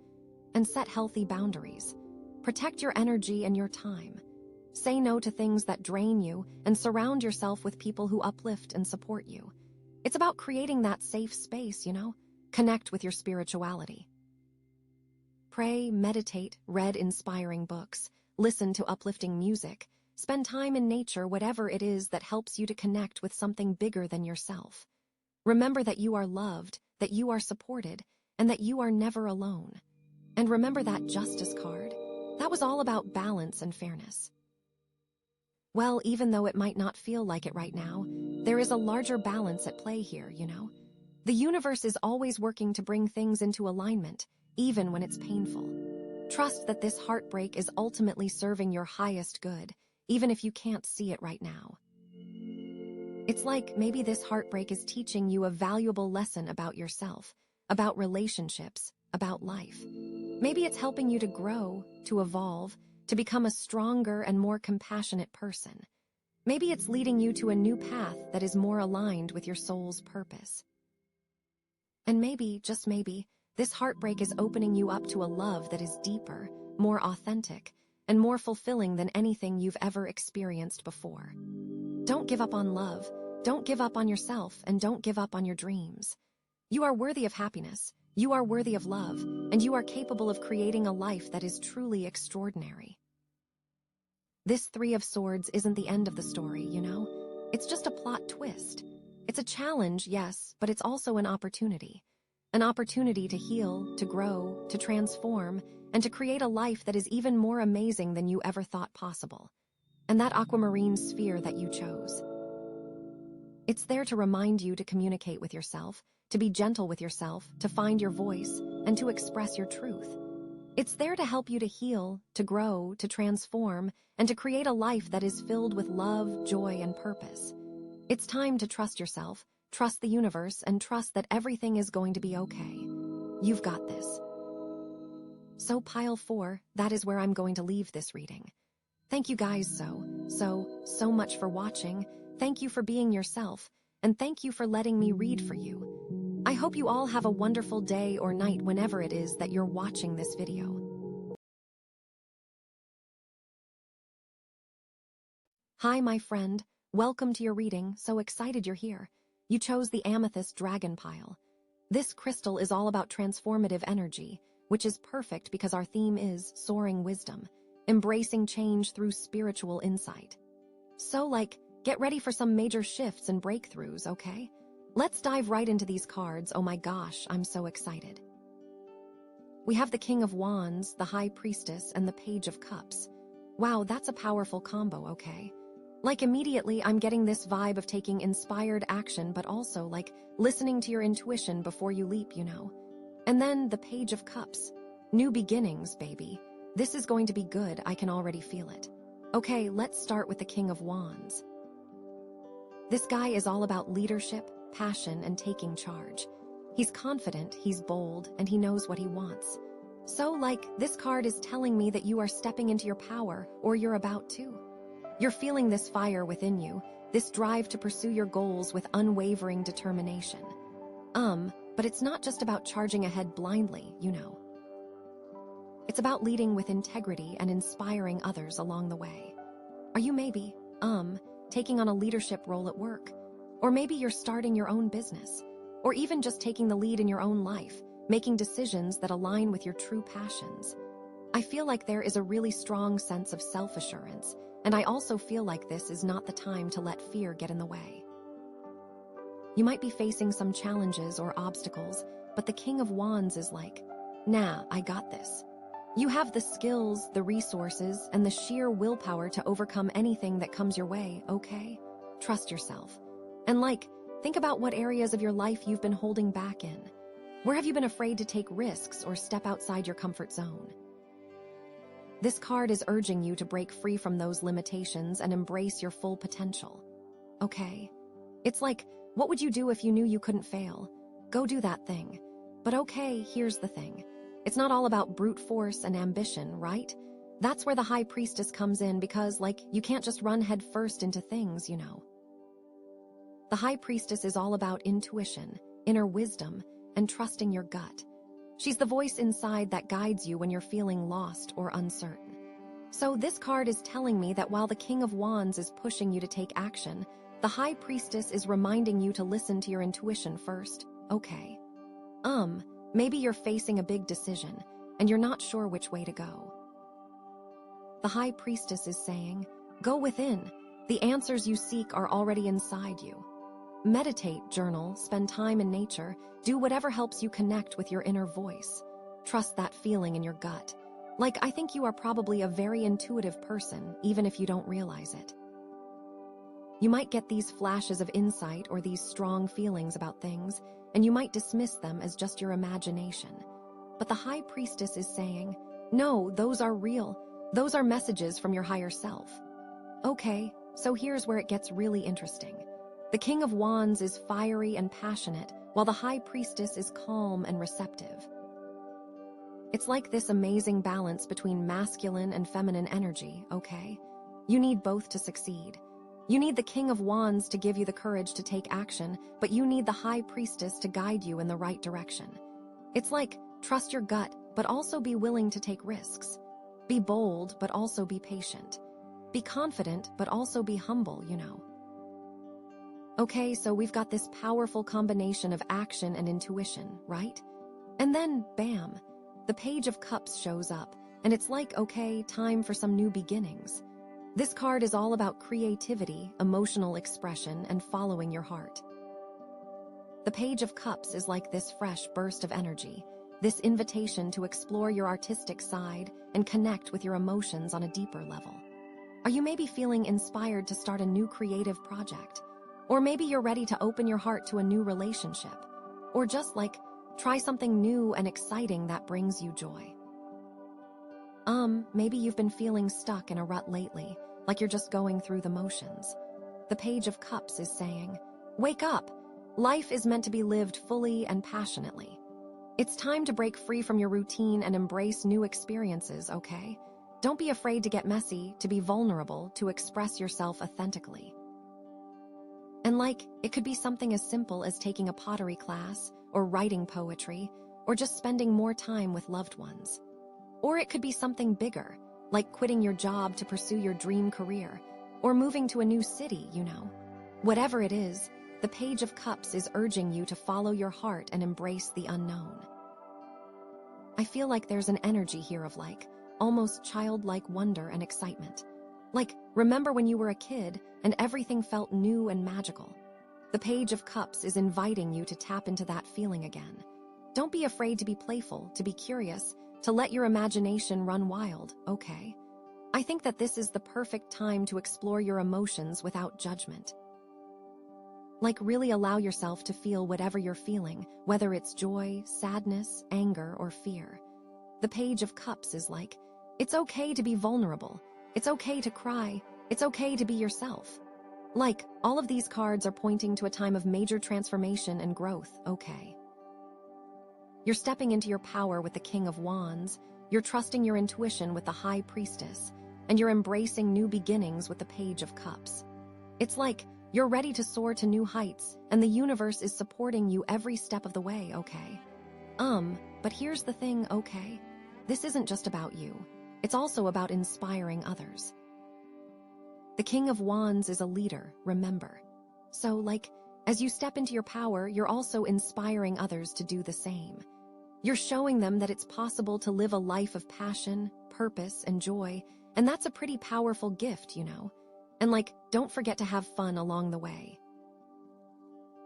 And set healthy boundaries. Protect your energy and your time. Say no to things that drain you and surround yourself with people who uplift and support you. It's about creating that safe space, Connect with your spirituality. Pray, meditate, read inspiring books, listen to uplifting music, spend time in nature, whatever it is that helps you to connect with something bigger than yourself. Remember that you are loved, that you are supported, and that you are never alone. And remember that Justice card. That was all about balance and fairness. Well, even though it might not feel like it right now, there is a larger balance at play here, The universe is always working to bring things into alignment, even when it's painful. Trust that this heartbreak is ultimately serving your highest good, even if you can't see it right now. It's like maybe this heartbreak is teaching you a valuable lesson about yourself, about relationships, about life. Maybe it's helping you to grow, to evolve, to become a stronger and more compassionate person. Maybe it's leading you to a new path that is more aligned with your soul's purpose. And maybe, just maybe, this heartbreak is opening you up to a love that is deeper, more authentic, and more fulfilling than anything you've ever experienced before. Don't give up on love, don't give up on yourself, and don't give up on your dreams. You are worthy of happiness, you are worthy of love, and you are capable of creating a life that is truly extraordinary. This 3 of Swords isn't the end of the story, It's just a plot twist. It's a challenge, yes, but it's also an opportunity. An opportunity to heal, to grow, to transform, and to create a life that is even more amazing than you ever thought possible. And that aquamarine sphere that you chose. It's there to remind you to communicate with yourself, to be gentle with yourself, to find your voice, and to express your truth. It's there to help you to heal, to grow, to transform, and to create a life that is filled with love, joy, and purpose. It's time to trust yourself, trust the universe, and trust that everything is going to be okay. You've got this. So pile 4, that is where I'm going to leave this reading. Thank you guys so much for watching. Thank you for being yourself, and thank you for letting me read for you. I hope you all have a wonderful day or night whenever it is that you're watching this video. Hi, my friend. Welcome to your reading. So excited you're here. You chose the Amethyst Dragon Pile. This crystal is all about transformative energy, which is perfect because our theme is soaring wisdom, embracing change through spiritual insight. So, get ready for some major shifts and breakthroughs, okay? Let's dive right into these cards. Oh my gosh, I'm so excited. We have the King of Wands, the High Priestess, and the Page of Cups. Wow, that's a powerful combo, okay? Immediately, I'm getting this vibe of taking inspired action, but also, listening to your intuition before you leap, And then the Page of Cups. New beginnings, baby. This is going to be good, I can already feel it. Okay, let's start with the King of Wands. This guy is all about leadership, passion, and taking charge. He's confident, he's bold, and he knows what he wants. So, this card is telling me that you are stepping into your power, or you're about to. You're feeling this fire within you, this drive to pursue your goals with unwavering determination. But it's not just about charging ahead blindly, you know. It's about leading with integrity and inspiring others along the way. Are you maybe, taking on a leadership role at work? Or maybe you're starting your own business? Or even just taking the lead in your own life, making decisions that align with your true passions? I feel like there is a really strong sense of self-assurance, and I also feel like this is not the time to let fear get in the way. You might be facing some challenges or obstacles, but the King of Wands is like, nah, I got this. You have the skills, the resources, and the sheer willpower to overcome anything that comes your way, okay? Trust yourself. And think about what areas of your life you've been holding back in. Where have you been afraid to take risks or step outside your comfort zone? This card is urging you to break free from those limitations and embrace your full potential. Okay? It's like, what would you do if you knew you couldn't fail? Go do that thing. But okay, here's the thing. It's not all about brute force and ambition, right? That's where the High Priestess comes in because, you can't just run head first into things, you know. The High Priestess is all about intuition, inner wisdom, and trusting your gut. She's the voice inside that guides you when you're feeling lost or uncertain. So this card is telling me that while the King of Wands is pushing you to take action, the High Priestess is reminding you to listen to your intuition first. Okay. Maybe you're facing a big decision, and you're not sure which way to go. The High Priestess is saying, go within. The answers you seek are already inside you. Meditate, journal, spend time in nature, do whatever helps you connect with your inner voice. Trust that feeling in your gut. I think you are probably a very intuitive person, even if you don't realize it. You might get these flashes of insight or these strong feelings about things, and you might dismiss them as just your imagination. But the High Priestess is saying, no, those are real. Those are messages from your higher self. Okay, so here's where it gets really interesting. The King of Wands is fiery and passionate, while the High Priestess is calm and receptive. It's like this amazing balance between masculine and feminine energy, okay? You need both to succeed. You need the King of Wands to give you the courage to take action, but you need the High Priestess to guide you in the right direction. It's like, trust your gut, but also be willing to take risks. Be bold, but also be patient. Be confident, but also be humble, you know. Okay, so we've got this powerful combination of action and intuition, right? And then, bam, the Page of Cups shows up, and it's like, okay, time for some new beginnings. This card is all about creativity, emotional expression, and following your heart. The Page of Cups is like this fresh burst of energy, this invitation to explore your artistic side and connect with your emotions on a deeper level. Are you maybe feeling inspired to start a new creative project? Or maybe you're ready to open your heart to a new relationship. Or just try something new and exciting that brings you joy. Maybe you've been feeling stuck in a rut lately, like you're just going through the motions. The Page of Cups is saying, wake up! Life is meant to be lived fully and passionately. It's time to break free from your routine and embrace new experiences, okay? Don't be afraid to get messy, to be vulnerable, to express yourself authentically. And it could be something as simple as taking a pottery class, or writing poetry, or just spending more time with loved ones. Or it could be something bigger, like quitting your job to pursue your dream career, or moving to a new city, you know. Whatever it is, the Page of Cups is urging you to follow your heart and embrace the unknown. I feel like there's an energy here of almost childlike wonder and excitement. Remember when you were a kid and everything felt new and magical? The Page of Cups is inviting you to tap into that feeling again. Don't be afraid to be playful, to be curious, to let your imagination run wild, okay? I think that this is the perfect time to explore your emotions without judgment. Really allow yourself to feel whatever you're feeling, whether it's joy, sadness, anger, or fear. The Page of Cups is it's okay to be vulnerable. It's okay to cry. It's okay to be yourself. All of these cards are pointing to a time of major transformation and growth, okay? You're stepping into your power with the King of Wands, you're trusting your intuition with the High Priestess, and you're embracing new beginnings with the Page of Cups. It's like you're ready to soar to new heights, and the universe is supporting you every step of the way, okay? But here's the thing, okay? This isn't just about you. It's also about inspiring others. The King of Wands is a leader, remember. So, as you step into your power, you're also inspiring others to do the same. You're showing them that it's possible to live a life of passion, purpose, and joy, and that's a pretty powerful gift, you know? And don't forget to have fun along the way.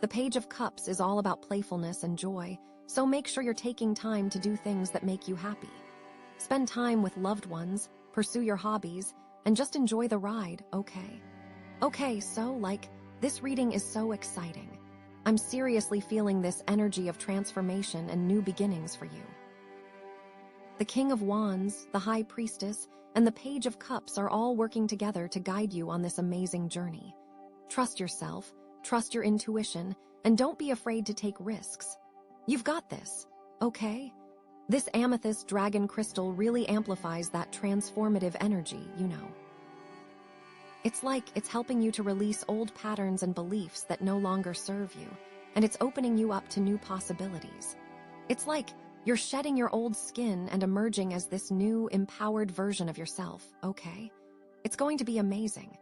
The Page of Cups is all about playfulness and joy, so make sure you're taking time to do things that make you happy. Spend time with loved ones, pursue your hobbies, and just enjoy the ride, okay? Okay, so, this reading is so exciting. I'm seriously feeling this energy of transformation and new beginnings for you. The King of Wands, the High Priestess, and the Page of Cups are all working together to guide you on this amazing journey. Trust yourself, trust your intuition, and don't be afraid to take risks. You've got this, okay? This amethyst dragon crystal really amplifies that transformative energy, you know. It's helping you to release old patterns and beliefs that no longer serve you, and it's opening you up to new possibilities. It's like you're shedding your old skin and emerging as this new, empowered version of yourself, okay? It's going to be amazing.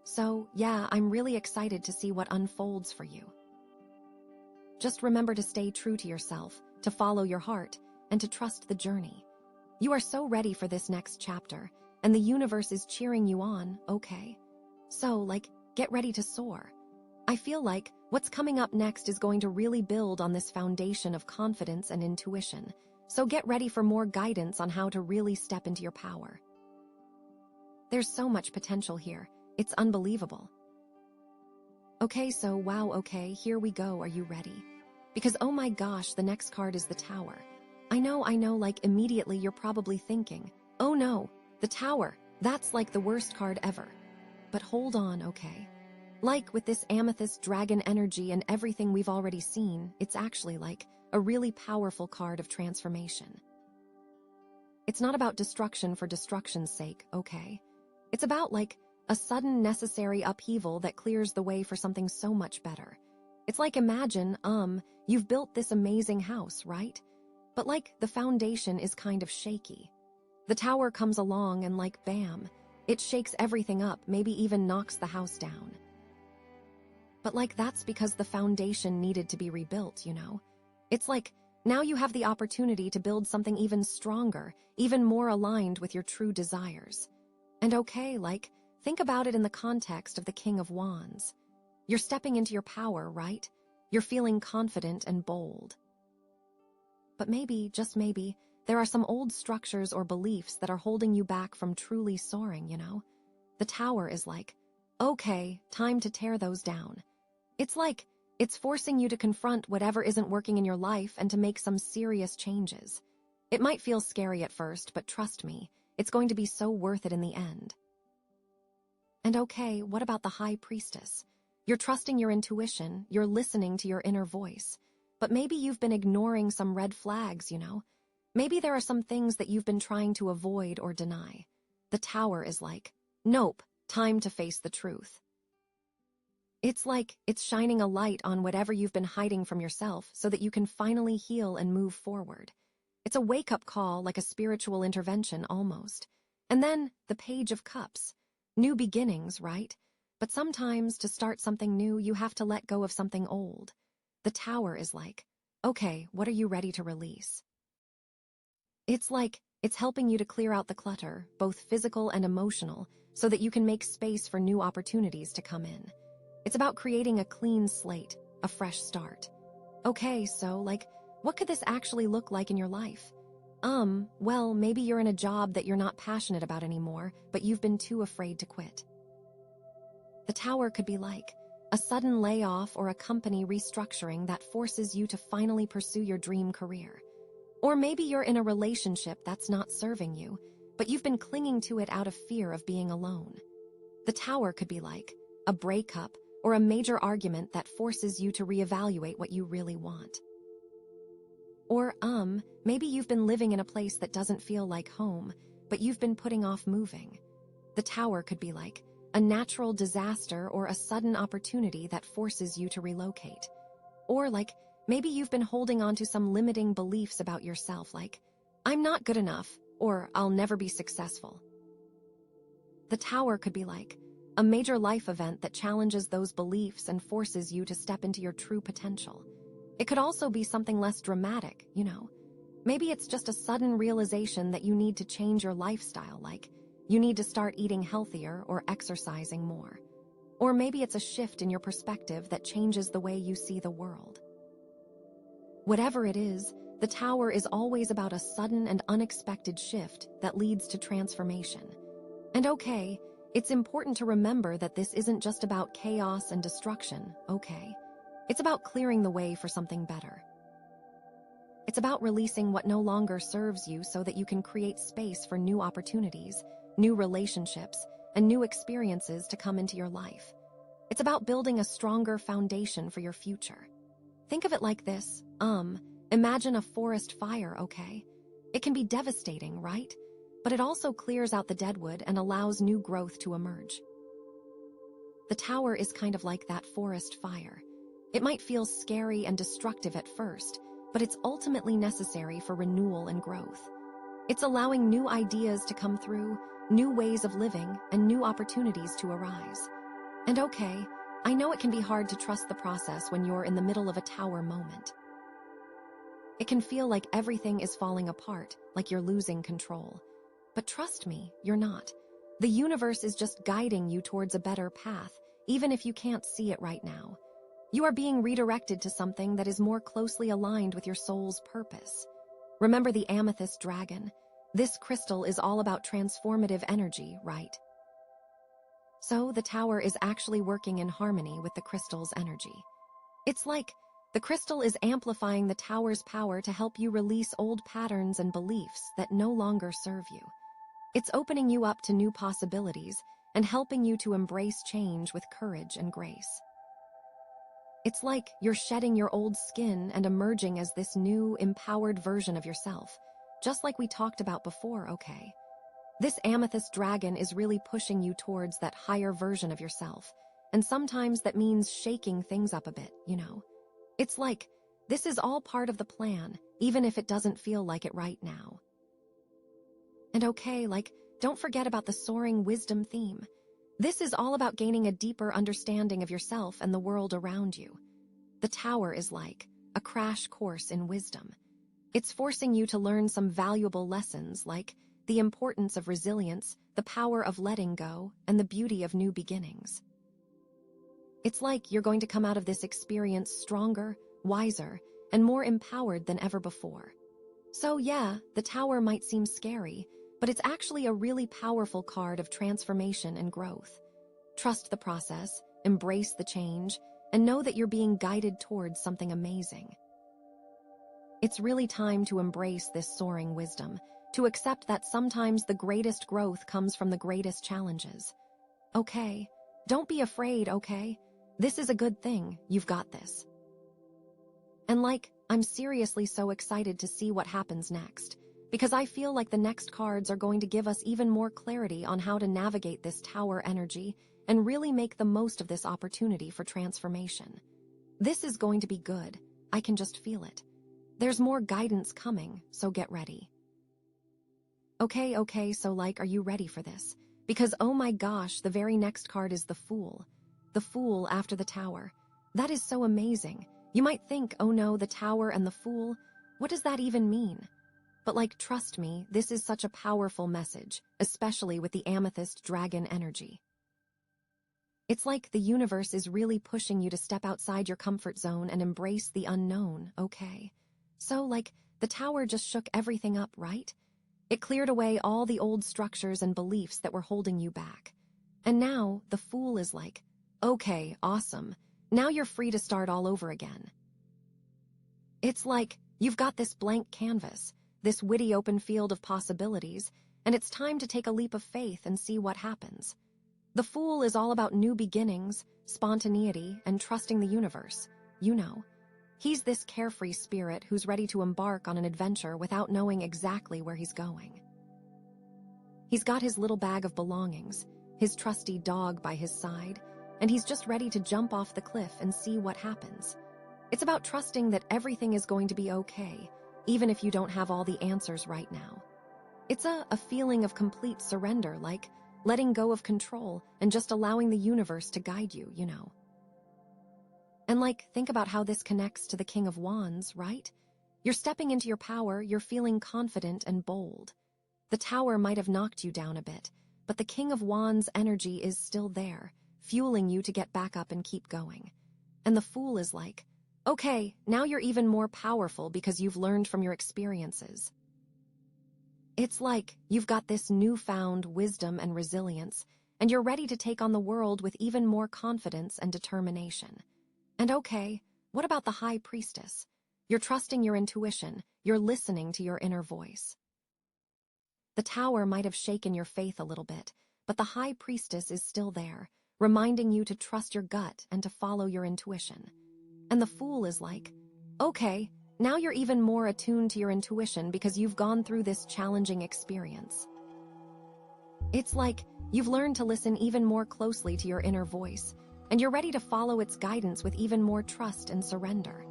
So yeah, I'm really excited to see what unfolds for you. Just remember to stay true to yourself, to follow your heart, and to trust the journey. You are so ready for this next chapter, and the universe is cheering you on, okay? So, get ready to soar. I feel like what's coming up next is going to really build on this foundation of confidence and intuition, so get ready for more guidance on how to really step into your power. There's so much potential here. It's unbelievable. Okay, so wow, okay, here we go. Are you ready? Because oh my gosh, the next card is the Tower. I know, immediately you're probably thinking, oh no, the Tower, that's the worst card ever. But hold on, okay? With this amethyst dragon energy and everything we've already seen, it's actually a really powerful card of transformation. It's not about destruction for destruction's sake, okay? It's about a sudden necessary upheaval that clears the way for something so much better. It's imagine, you've built this amazing house, right? But the foundation is kind of shaky. The Tower comes along and bam, it shakes everything up, maybe even knocks the house down. But that's because the foundation needed to be rebuilt, you know? It's now you have the opportunity to build something even stronger, even more aligned with your true desires. And okay, think about it in the context of the King of Wands. You're stepping into your power, right? You're feeling confident and bold. But maybe, just maybe, there are some old structures or beliefs that are holding you back from truly soaring, you know? The Tower is okay, time to tear those down. It's forcing you to confront whatever isn't working in your life and to make some serious changes. It might feel scary at first, but trust me, it's going to be so worth it in the end. And okay, what about the High Priestess? You're trusting your intuition, you're listening to your inner voice. But maybe you've been ignoring some red flags, you know? Maybe there are some things that you've been trying to avoid or deny. The Tower is nope, time to face the truth. It's it's shining a light on whatever you've been hiding from yourself so that you can finally heal and move forward. It's a wake-up call, like a spiritual intervention almost. And then the Page of Cups. New beginnings, right? But sometimes to start something new, you have to let go of something old. The Tower is okay, what are you ready to release? It's it's helping you to clear out the clutter, both physical and emotional, so that you can make space for new opportunities to come in. It's about creating a clean slate, a fresh start. Okay, so what could this actually look like in your life? Well, maybe you're in a job that you're not passionate about anymore, but you've been too afraid to quit. The Tower could be a sudden layoff or a company restructuring that forces you to finally pursue your dream career. Or maybe you're in a relationship that's not serving you, but you've been clinging to it out of fear of being alone. The Tower could be a breakup or a major argument that forces you to reevaluate what you really want. Or, maybe you've been living in a place that doesn't feel like home, but you've been putting off moving. The tower could be like a natural disaster or a sudden opportunity that forces you to relocate. Or like, maybe you've been holding on to some limiting beliefs about yourself like, I'm not good enough, or I'll never be successful. The tower could be like a major life event that challenges those beliefs and forces you to step into your true potential. It could also be something less dramatic, Maybe it's just a sudden realization that you need to change your lifestyle, like you need to start eating healthier or exercising more. Or maybe it's a shift in your perspective that changes the way you see the world. Whatever it is, the tower is always about a sudden and unexpected shift that leads to transformation. And okay, it's important to remember that this isn't just about chaos and destruction, okay? It's about clearing the way for something better. It's about releasing what no longer serves you so that you can create space for new opportunities, new relationships, and new experiences to come into your life. It's about building a stronger foundation for your future. Think of it like this, imagine a forest fire, okay? It can be devastating, right? But it also clears out the deadwood and allows new growth to emerge. The tower is kind of like that forest fire. It might feel scary and destructive at first, but it's ultimately necessary for renewal and growth. It's allowing new ideas to come through, new ways of living, and new opportunities to arise. And okay, I know it can be hard to trust the process when you're in the middle of a tower moment. It can feel like everything is falling apart, like you're losing control. But trust me, you're not. The universe is just guiding you towards a better path, even if you can't see it right now. You are being redirected to something that is more closely aligned with your soul's purpose. Remember the Amethyst dragon? This crystal is all about transformative energy, right? So the tower is actually working in harmony with the crystal's energy. It's like the crystal is amplifying the tower's power to help you release old patterns and beliefs that no longer serve you. It's opening you up to new possibilities and helping you to embrace change with courage and grace. It's like you're shedding your old skin and emerging as this new, empowered version of yourself, just like we talked about before, okay? This amethyst dragon is really pushing you towards that higher version of yourself, and sometimes that means shaking things up a bit, It's like, this is all part of the plan, even if it doesn't feel like it right now. And okay, don't forget about the soaring wisdom theme. This is all about gaining a deeper understanding of yourself and the world around you. The tower is like a crash course in wisdom. It's forcing you to learn some valuable lessons like the importance of resilience, the power of letting go, and the beauty of new beginnings. It's like you're going to come out of this experience stronger, wiser, and more empowered than ever before. So yeah, the tower might seem scary, but it's actually a really powerful card of transformation and growth. Trust the process, embrace the change, and know that you're being guided towards something amazing. It's really time to embrace this soaring wisdom, to accept that sometimes the greatest growth comes from the greatest challenges. Okay, don't be afraid, okay? This is a good thing, you've got this. And I'm seriously so excited to see what happens next. Because I feel like the next cards are going to give us even more clarity on how to navigate this tower energy and really make the most of this opportunity for transformation. This is going to be good. I can just feel it. There's more guidance coming, so get ready. Okay, so are you ready for this? Because oh my gosh, the very next card is the Fool. The Fool after the Tower. That is so amazing. You might think, oh no, the Tower and the Fool, what does that even mean? But trust me, this is such a powerful message, especially with the amethyst dragon energy. It's like the universe is really pushing you to step outside your comfort zone and embrace the unknown, okay? So, the tower just shook everything up, right? It cleared away all the old structures and beliefs that were holding you back. And now, the Fool is like, okay, awesome. Now you're free to start all over again. It's like, you've got this blank canvas, this witty open field of possibilities, and it's time to take a leap of faith and see what happens. The Fool is all about new beginnings, spontaneity, and trusting the universe. He's this carefree spirit who's ready to embark on an adventure without knowing exactly where he's going. He's got his little bag of belongings, his trusty dog by his side, and he's just ready to jump off the cliff and see what happens. It's about trusting that everything is going to be okay, even if you don't have all the answers right now. It's a feeling of complete surrender, like letting go of control and just allowing the universe to guide you, you know. And think about how this connects to the King of Wands, right? You're stepping into your power, you're feeling confident and bold. The tower might have knocked you down a bit, but the King of Wands' energy is still there, fueling you to get back up and keep going. And the Fool is like, okay, now you're even more powerful because you've learned from your experiences. It's like you've got this newfound wisdom and resilience, and you're ready to take on the world with even more confidence and determination. And okay, what about the High Priestess? You're trusting your intuition, you're listening to your inner voice. The tower might have shaken your faith a little bit, but the High Priestess is still there, reminding you to trust your gut and to follow your intuition. And the Fool is like, okay, now you're even more attuned to your intuition because you've gone through this challenging experience. It's like you've learned to listen even more closely to your inner voice, and you're ready to follow its guidance with even more trust and surrender.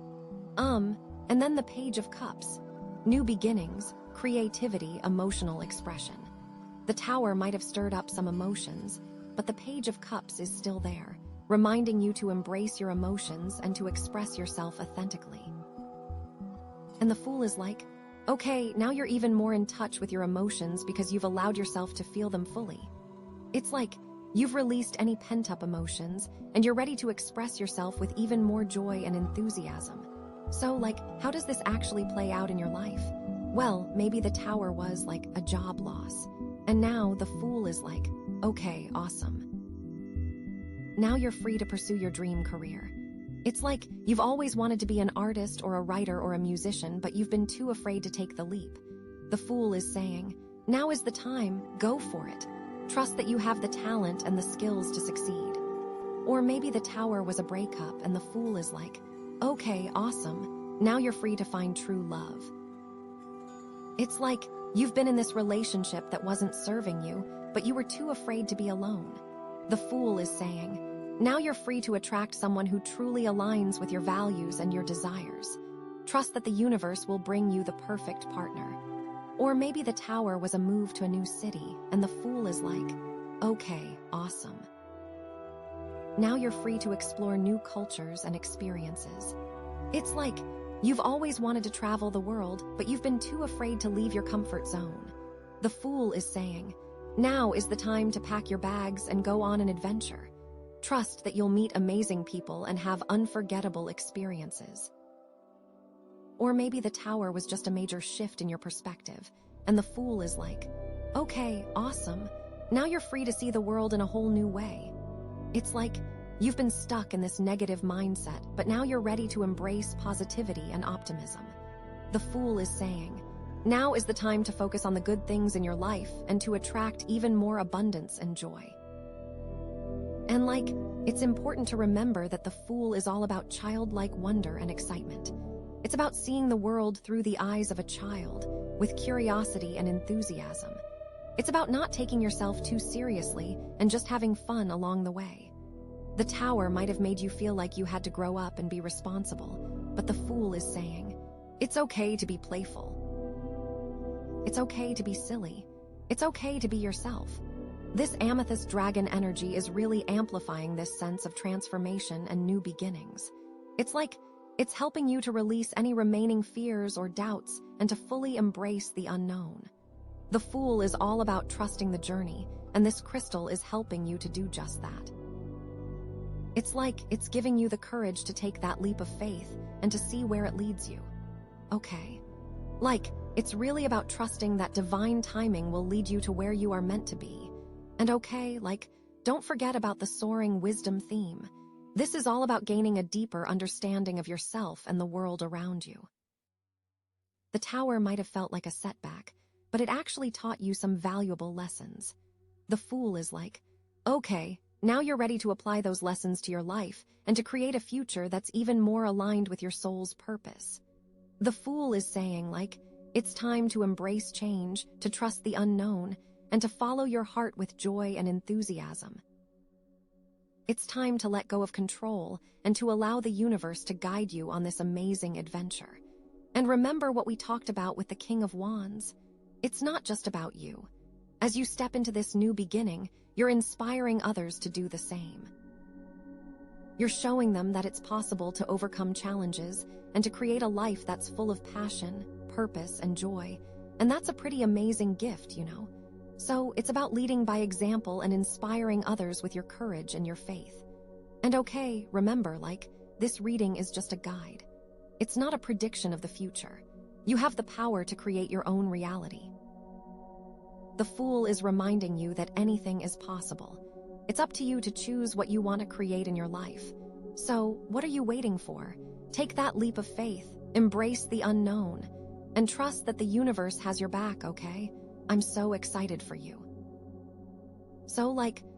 And then the Page of Cups. New beginnings, creativity, emotional expression. The tower might have stirred up some emotions, but the Page of Cups is still there, reminding you to embrace your emotions and to express yourself authentically. And the Fool is like, okay, now you're even more in touch with your emotions because you've allowed yourself to feel them fully. It's like you've released any pent-up emotions, and you're ready to express yourself with even more joy and enthusiasm. So, how does this actually play out in your life? Well, maybe the tower was like a job loss, and now the Fool is like, okay, awesome. Now you're free to pursue your dream career. It's like you've always wanted to be an artist or a writer or a musician, but you've been too afraid to take the leap. The Fool is saying, now is the time, go for it. Trust that you have the talent and the skills to succeed. Or maybe the tower was a breakup and the Fool is like, okay, awesome. Now you're free to find true love. It's like you've been in this relationship that wasn't serving you, but you were too afraid to be alone. The Fool is saying, now you're free to attract someone who truly aligns with your values and your desires. Trust that the universe will bring you the perfect partner. Or maybe the tower was a move to a new city, and the Fool is like, okay, awesome. Now you're free to explore new cultures and experiences. It's like you've always wanted to travel the world, but you've been too afraid to leave your comfort zone. The Fool is saying, now is the time to pack your bags and go on an adventure. Trust that you'll meet amazing people and have unforgettable experiences. Or maybe the tower was just a major shift in your perspective, and the Fool is like, okay, awesome. Now you're free to see the world in a whole new way. It's like you've been stuck in this negative mindset, but now you're ready to embrace positivity and optimism. The Fool is saying, now is the time to focus on the good things in your life and to attract even more abundance and joy. And it's important to remember that the Fool is all about childlike wonder and excitement. It's about seeing the world through the eyes of a child, with curiosity and enthusiasm. It's about not taking yourself too seriously and just having fun along the way. The tower might have made you feel like you had to grow up and be responsible, but the Fool is saying, it's okay to be playful. It's okay to be silly. It's okay to be yourself. This Amethyst dragon energy is really amplifying this sense of transformation and new beginnings. It's like it's helping you to release any remaining fears or doubts and to fully embrace the unknown. The Fool is all about trusting the journey, and this crystal is helping you to do just that. It's like it's giving you the courage to take that leap of faith and to see where it leads you. Okay. It's really about trusting that divine timing will lead you to where you are meant to be. And okay, don't forget about the soaring wisdom theme. This is all about gaining a deeper understanding of yourself and the world around you. The tower might have felt like a setback, but it actually taught you some valuable lessons. The Fool is like, okay, now you're ready to apply those lessons to your life and to create a future that's even more aligned with your soul's purpose. The Fool is saying, it's time to embrace change, to trust the unknown, and to follow your heart with joy and enthusiasm. It's time to let go of control and to allow the universe to guide you on this amazing adventure. And remember what we talked about with the King of Wands. It's not just about you. As you step into this new beginning, you're inspiring others to do the same. You're showing them that it's possible to overcome challenges and to create a life that's full of passion, purpose, and joy. And that's a pretty amazing gift, you know? So it's about leading by example and inspiring others with your courage and your faith. And okay, remember, this reading is just a guide. It's not a prediction of the future. You have the power to create your own reality. The Fool is reminding you that anything is possible. It's up to you to choose what you want to create in your life. So, what are you waiting for? Take that leap of faith, embrace the unknown, and trust that the universe has your back, okay? I'm so excited for you. So,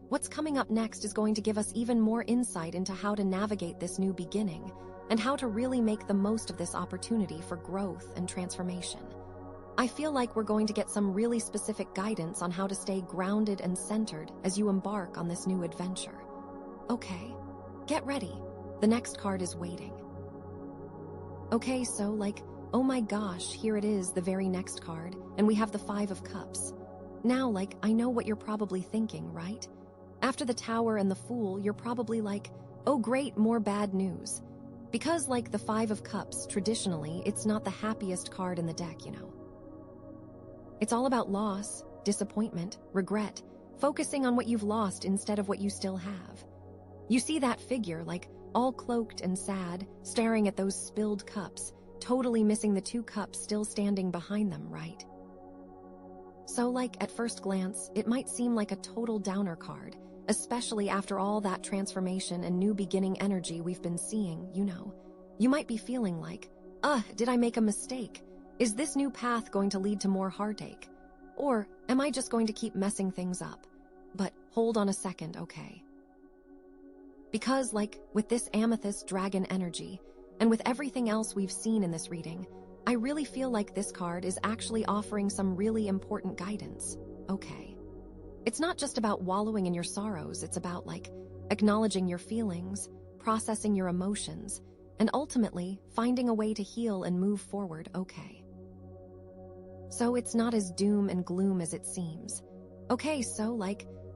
what's coming up next is going to give us even more insight into how to navigate this new beginning and how to really make the most of this opportunity for growth and transformation. I feel like we're going to get some really specific guidance on how to stay grounded and centered as you embark on this new adventure. Okay, get ready. The next card is waiting. Okay, so oh my gosh, here it is, the very next card, and we have the Five of Cups. Now, I know what you're probably thinking, right? After the Tower and the Fool, you're probably oh great, more bad news. Because the Five of Cups, traditionally, it's not the happiest card in the deck, you know. It's all about loss, disappointment, regret, focusing on what you've lost instead of what you still have. You see that figure, all cloaked and sad, staring at those spilled cups, totally missing the two cups still standing behind them, right? So, at first glance, it might seem like a total downer card, especially after all that transformation and new beginning energy we've been seeing, you know. You might be feeling did I make a mistake? Is this new path going to lead to more heartache? Or am I just going to keep messing things up? But hold on a second, okay? Because, with this Amethyst dragon energy, and with everything else we've seen in this reading, I really feel like this card is actually offering some really important guidance, okay? It's not just about wallowing in your sorrows, it's about, acknowledging your feelings, processing your emotions, and ultimately finding a way to heal and move forward, okay? So it's not as doom and gloom as it seems. Okay, so,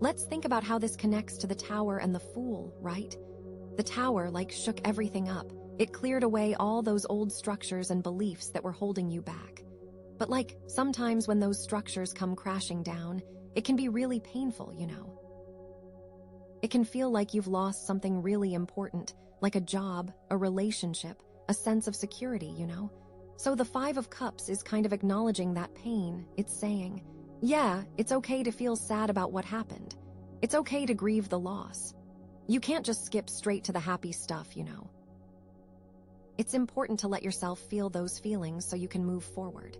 let's think about how this connects to the Tower and the Fool, right? The Tower, shook everything up. It cleared away all those old structures and beliefs that were holding you back. But, sometimes when those structures come crashing down, it can be really painful, you know. It can feel like you've lost something really important, like a job, a relationship, a sense of security, you know. So the Five of Cups is kind of acknowledging that pain. It's saying, yeah, it's okay to feel sad about what happened. It's okay to grieve the loss. You can't just skip straight to the happy stuff, you know. It's important to let yourself feel those feelings so you can move forward.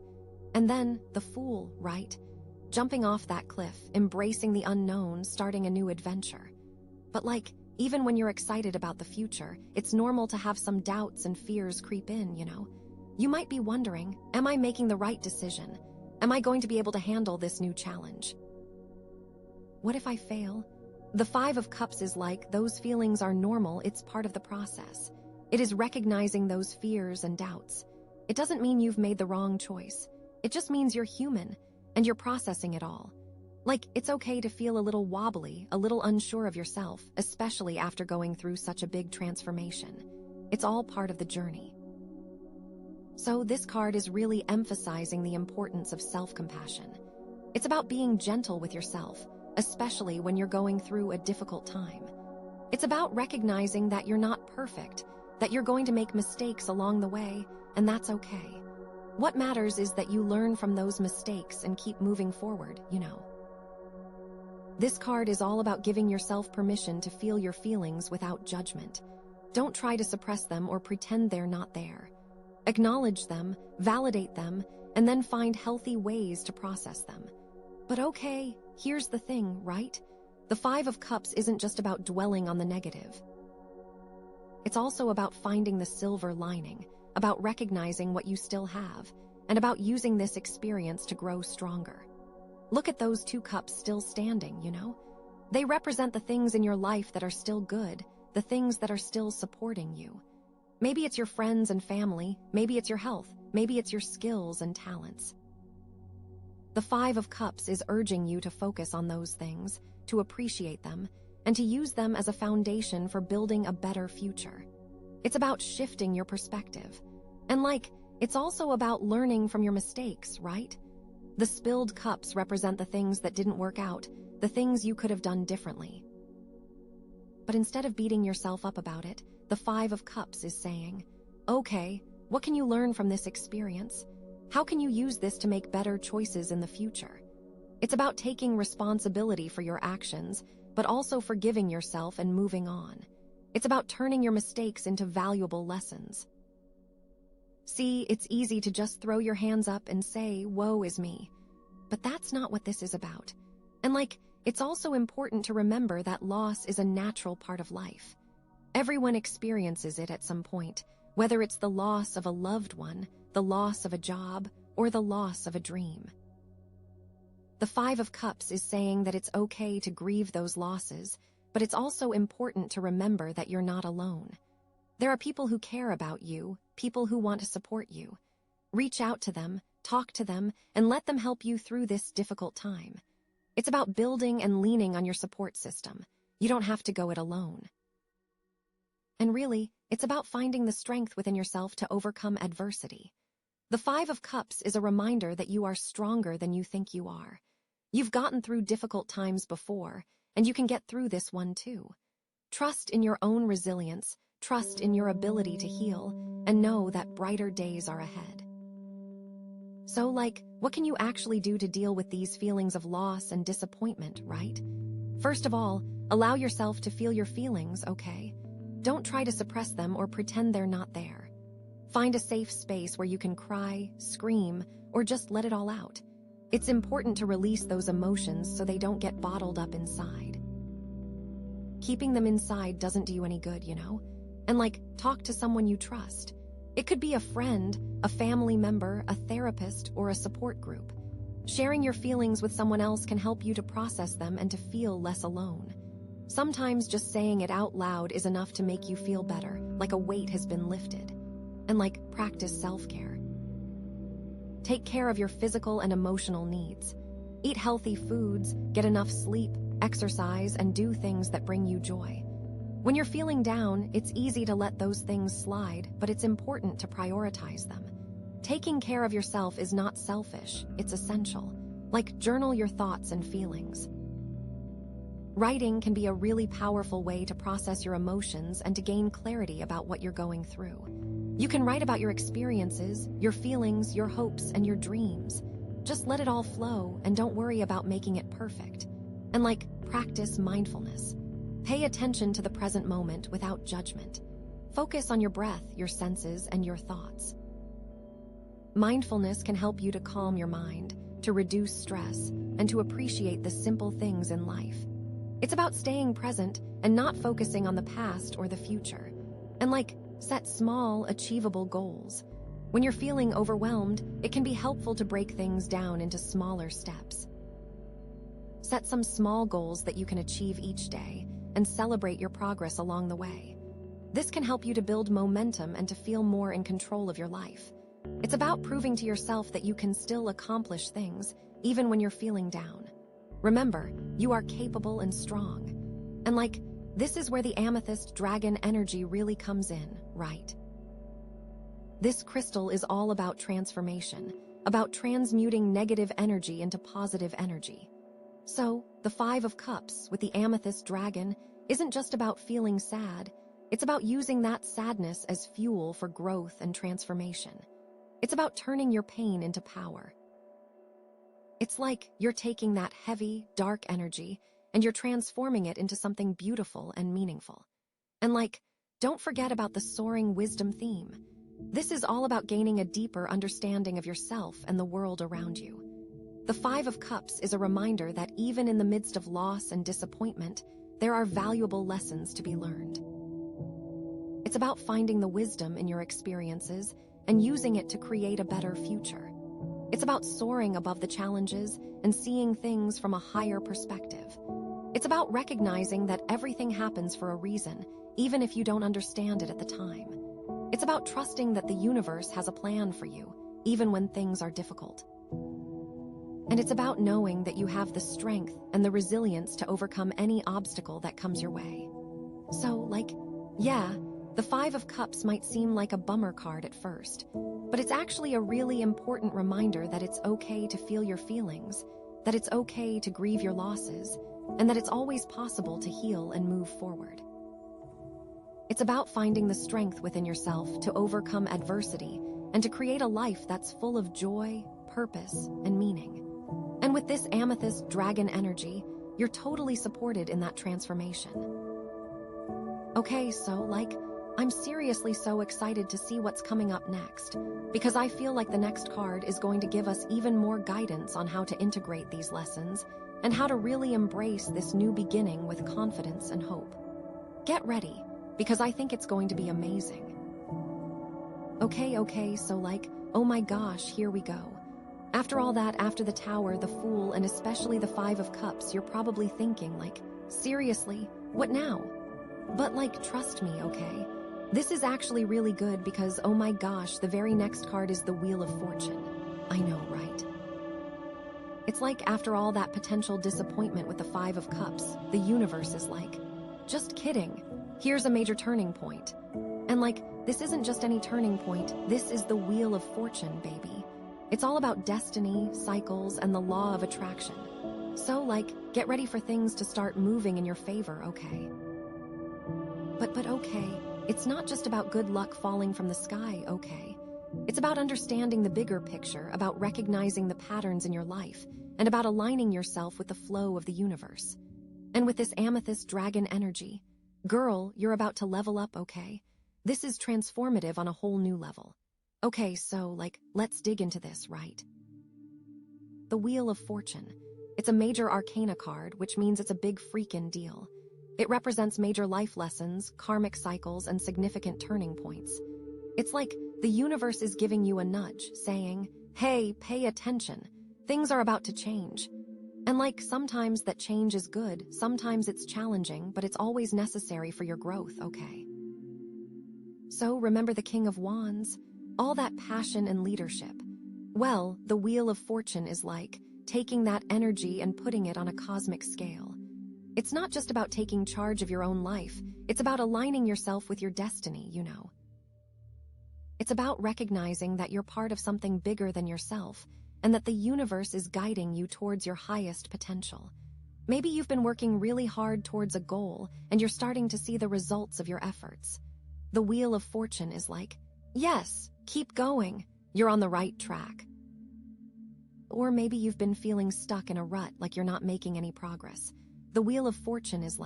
And then, the Fool, right? Jumping off that cliff, embracing the unknown, starting a new adventure. But even when you're excited about the future, it's normal to have some doubts and fears creep in, you know. You might be wondering, am I making the right decision? Am I going to be able to handle this new challenge? What if I fail? The Five of Cups is those feelings are normal, it's part of the process. It is recognizing those fears and doubts. It doesn't mean you've made the wrong choice. It just means you're human, and you're processing it all. It's okay to feel a little wobbly, a little unsure of yourself, especially after going through such a big transformation. It's all part of the journey. So this card is really emphasizing the importance of self-compassion. It's about being gentle with yourself, especially when you're going through a difficult time. It's about recognizing that you're not perfect, that you're going to make mistakes along the way, and that's okay. What matters is that you learn from those mistakes and keep moving forward, you know. This card is all about giving yourself permission to feel your feelings without judgment. Don't try to suppress them or pretend they're not there. Acknowledge them, validate them, and then find healthy ways to process them. But okay, here's the thing, right? The Five of Cups isn't just about dwelling on the negative. It's also about finding the silver lining, about recognizing what you still have, and about using this experience to grow stronger. Look at those 2 cups still standing, you know? They represent the things in your life that are still good, the things that are still supporting you. Maybe it's your friends and family, maybe it's your health, maybe it's your skills and talents. The Five of Cups is urging you to focus on those things, to appreciate them, and to use them as a foundation for building a better future. It's about shifting your perspective. And it's also about learning from your mistakes, right? The spilled cups represent the things that didn't work out, the things you could have done differently. But instead of beating yourself up about it, the Five of Cups is saying, okay, what can you learn from this experience? How can you use this to make better choices in the future? It's about taking responsibility for your actions, but also forgiving yourself and moving on. It's about turning your mistakes into valuable lessons. See, it's easy to just throw your hands up and say, woe is me. But that's not what this is about. And it's also important to remember that loss is a natural part of life. Everyone experiences it at some point, whether it's the loss of a loved one, the loss of a job, or the loss of a dream. The Five of Cups is saying that it's okay to grieve those losses, but it's also important to remember that you're not alone. There are people who care about you, people who want to support you. Reach out to them, talk to them, and let them help you through this difficult time. It's about building and leaning on your support system. You don't have to go it alone. And really, it's about finding the strength within yourself to overcome adversity. The Five of Cups is a reminder that you are stronger than you think you are. You've gotten through difficult times before, and you can get through this one too. Trust in your own resilience, trust in your ability to heal, and know that brighter days are ahead. So, what can you actually do to deal with these feelings of loss and disappointment, right? First of all, allow yourself to feel your feelings, okay? Don't try to suppress them or pretend they're not there. Find a safe space where you can cry, scream, or just let it all out. It's important to release those emotions so they don't get bottled up inside. Keeping them inside doesn't do you any good, you know? And talk to someone you trust. It could be a friend, a family member, a therapist, or a support group. Sharing your feelings with someone else can help you to process them and to feel less alone. Sometimes just saying it out loud is enough to make you feel better, like a weight has been lifted. And practice self-care. Take care of your physical and emotional needs. Eat healthy foods, get enough sleep, exercise, and do things that bring you joy. When you're feeling down, it's easy to let those things slide, but it's important to prioritize them. Taking care of yourself is not selfish, it's essential. Journal your thoughts and feelings. Writing can be a really powerful way to process your emotions and to gain clarity about what you're going through. You can write about your experiences, your feelings, your hopes, and your dreams. Just let it all flow and don't worry about making it perfect. And practice mindfulness. Pay attention to the present moment without judgment. Focus on your breath, your senses, and your thoughts. Mindfulness can help you to calm your mind, to reduce stress, and to appreciate the simple things in life. It's about staying present and not focusing on the past or the future. And set small, achievable goals. When you're feeling overwhelmed, it can be helpful to break things down into smaller steps. Set some small goals that you can achieve each day and celebrate your progress along the way. This can help you to build momentum and to feel more in control of your life. It's about proving to yourself that you can still accomplish things, even when you're feeling down. Remember, you are capable and strong. And this is where the Amethyst dragon energy really comes in, right? This crystal is all about transformation, about transmuting negative energy into positive energy. So, the Five of Cups with the Amethyst dragon isn't just about feeling sad, it's about using that sadness as fuel for growth and transformation. It's about turning your pain into power. It's you're taking that heavy, dark energy and you're transforming it into something beautiful and meaningful. And don't forget about the soaring wisdom theme. This is all about gaining a deeper understanding of yourself and the world around you. The Five of Cups is a reminder that even in the midst of loss and disappointment, there are valuable lessons to be learned. It's about finding the wisdom in your experiences and using it to create a better future. It's about soaring above the challenges and seeing things from a higher perspective. It's about recognizing that everything happens for a reason, even if you don't understand it at the time. It's about trusting that the universe has a plan for you, even when things are difficult. And it's about knowing that you have the strength and the resilience to overcome any obstacle that comes your way. So, yeah, the Five of Cups might seem like a bummer card at first, but it's actually a really important reminder that it's okay to feel your feelings, that it's okay to grieve your losses, and that it's always possible to heal and move forward. It's about finding the strength within yourself to overcome adversity and to create a life that's full of joy, purpose, and meaning. And with this Amethyst dragon energy, you're totally supported in that transformation. Okay, so, I'm seriously so excited to see what's coming up next, because I feel like the next card is going to give us even more guidance on how to integrate these lessons and how to really embrace this new beginning with confidence and hope. Get ready, because I think it's going to be amazing. Okay, so oh my gosh, here we go. After all that, after the Tower, the Fool, and especially the Five of Cups, you're probably thinking, seriously, what now? But trust me, okay? This is actually really good because, oh my gosh, the very next card is the Wheel of Fortune. I know, right? It's after all that potential disappointment with the Five of Cups, the universe is just kidding. Here's a major turning point. And this isn't just any turning point, this is the Wheel of Fortune, baby. It's all about destiny, cycles, and the law of attraction. So, get ready for things to start moving in your favor, okay? But okay, it's not just about good luck falling from the sky, okay? It's about understanding the bigger picture, about recognizing the patterns in your life, and about aligning yourself with the flow of the universe. And with this Amethyst dragon energy, girl, you're about to level up, okay? This is transformative on a whole new level. Okay, so, let's dig into this, right? The Wheel of Fortune. It's a major arcana card, which means it's a big freaking deal. It represents major life lessons, karmic cycles, and significant turning points. It's the universe is giving you a nudge, saying, hey, pay attention. Things are about to change. And sometimes that change is good, sometimes it's challenging, but it's always necessary for your growth, okay? So remember the King of Wands? All that passion and leadership. Well, the Wheel of Fortune is taking that energy and putting it on a cosmic scale. It's not just about taking charge of your own life, it's about aligning yourself with your destiny, you know. It's about recognizing that you're part of something bigger than yourself, and that the universe is guiding you towards your highest potential. Maybe you've been working really hard towards a goal, and you're starting to see the results of your efforts. The Wheel of Fortune is yes, keep going, you're on the right track. Or maybe you've been feeling stuck in a rut, you're not making any progress. The Wheel of Fortune is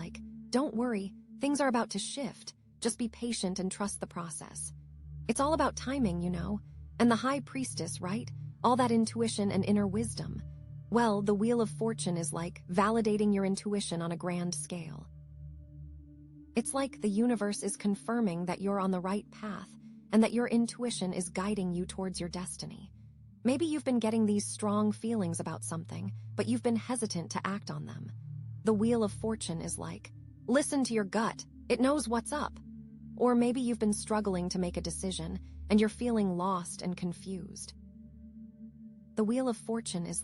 don't worry, things are about to shift, just be patient and trust the process. It's all about timing, you know, and the High Priestess, right? All that intuition and inner wisdom. Well, the Wheel of Fortune is validating your intuition on a grand scale. It's the universe is confirming that you're on the right path, and that your intuition is guiding you towards your destiny. Maybe you've been getting these strong feelings about something, but you've been hesitant to act on them. The Wheel of Fortune is listen to your gut, it knows what's up. Or maybe you've been struggling to make a decision, and you're feeling lost and confused. The Wheel of Fortune is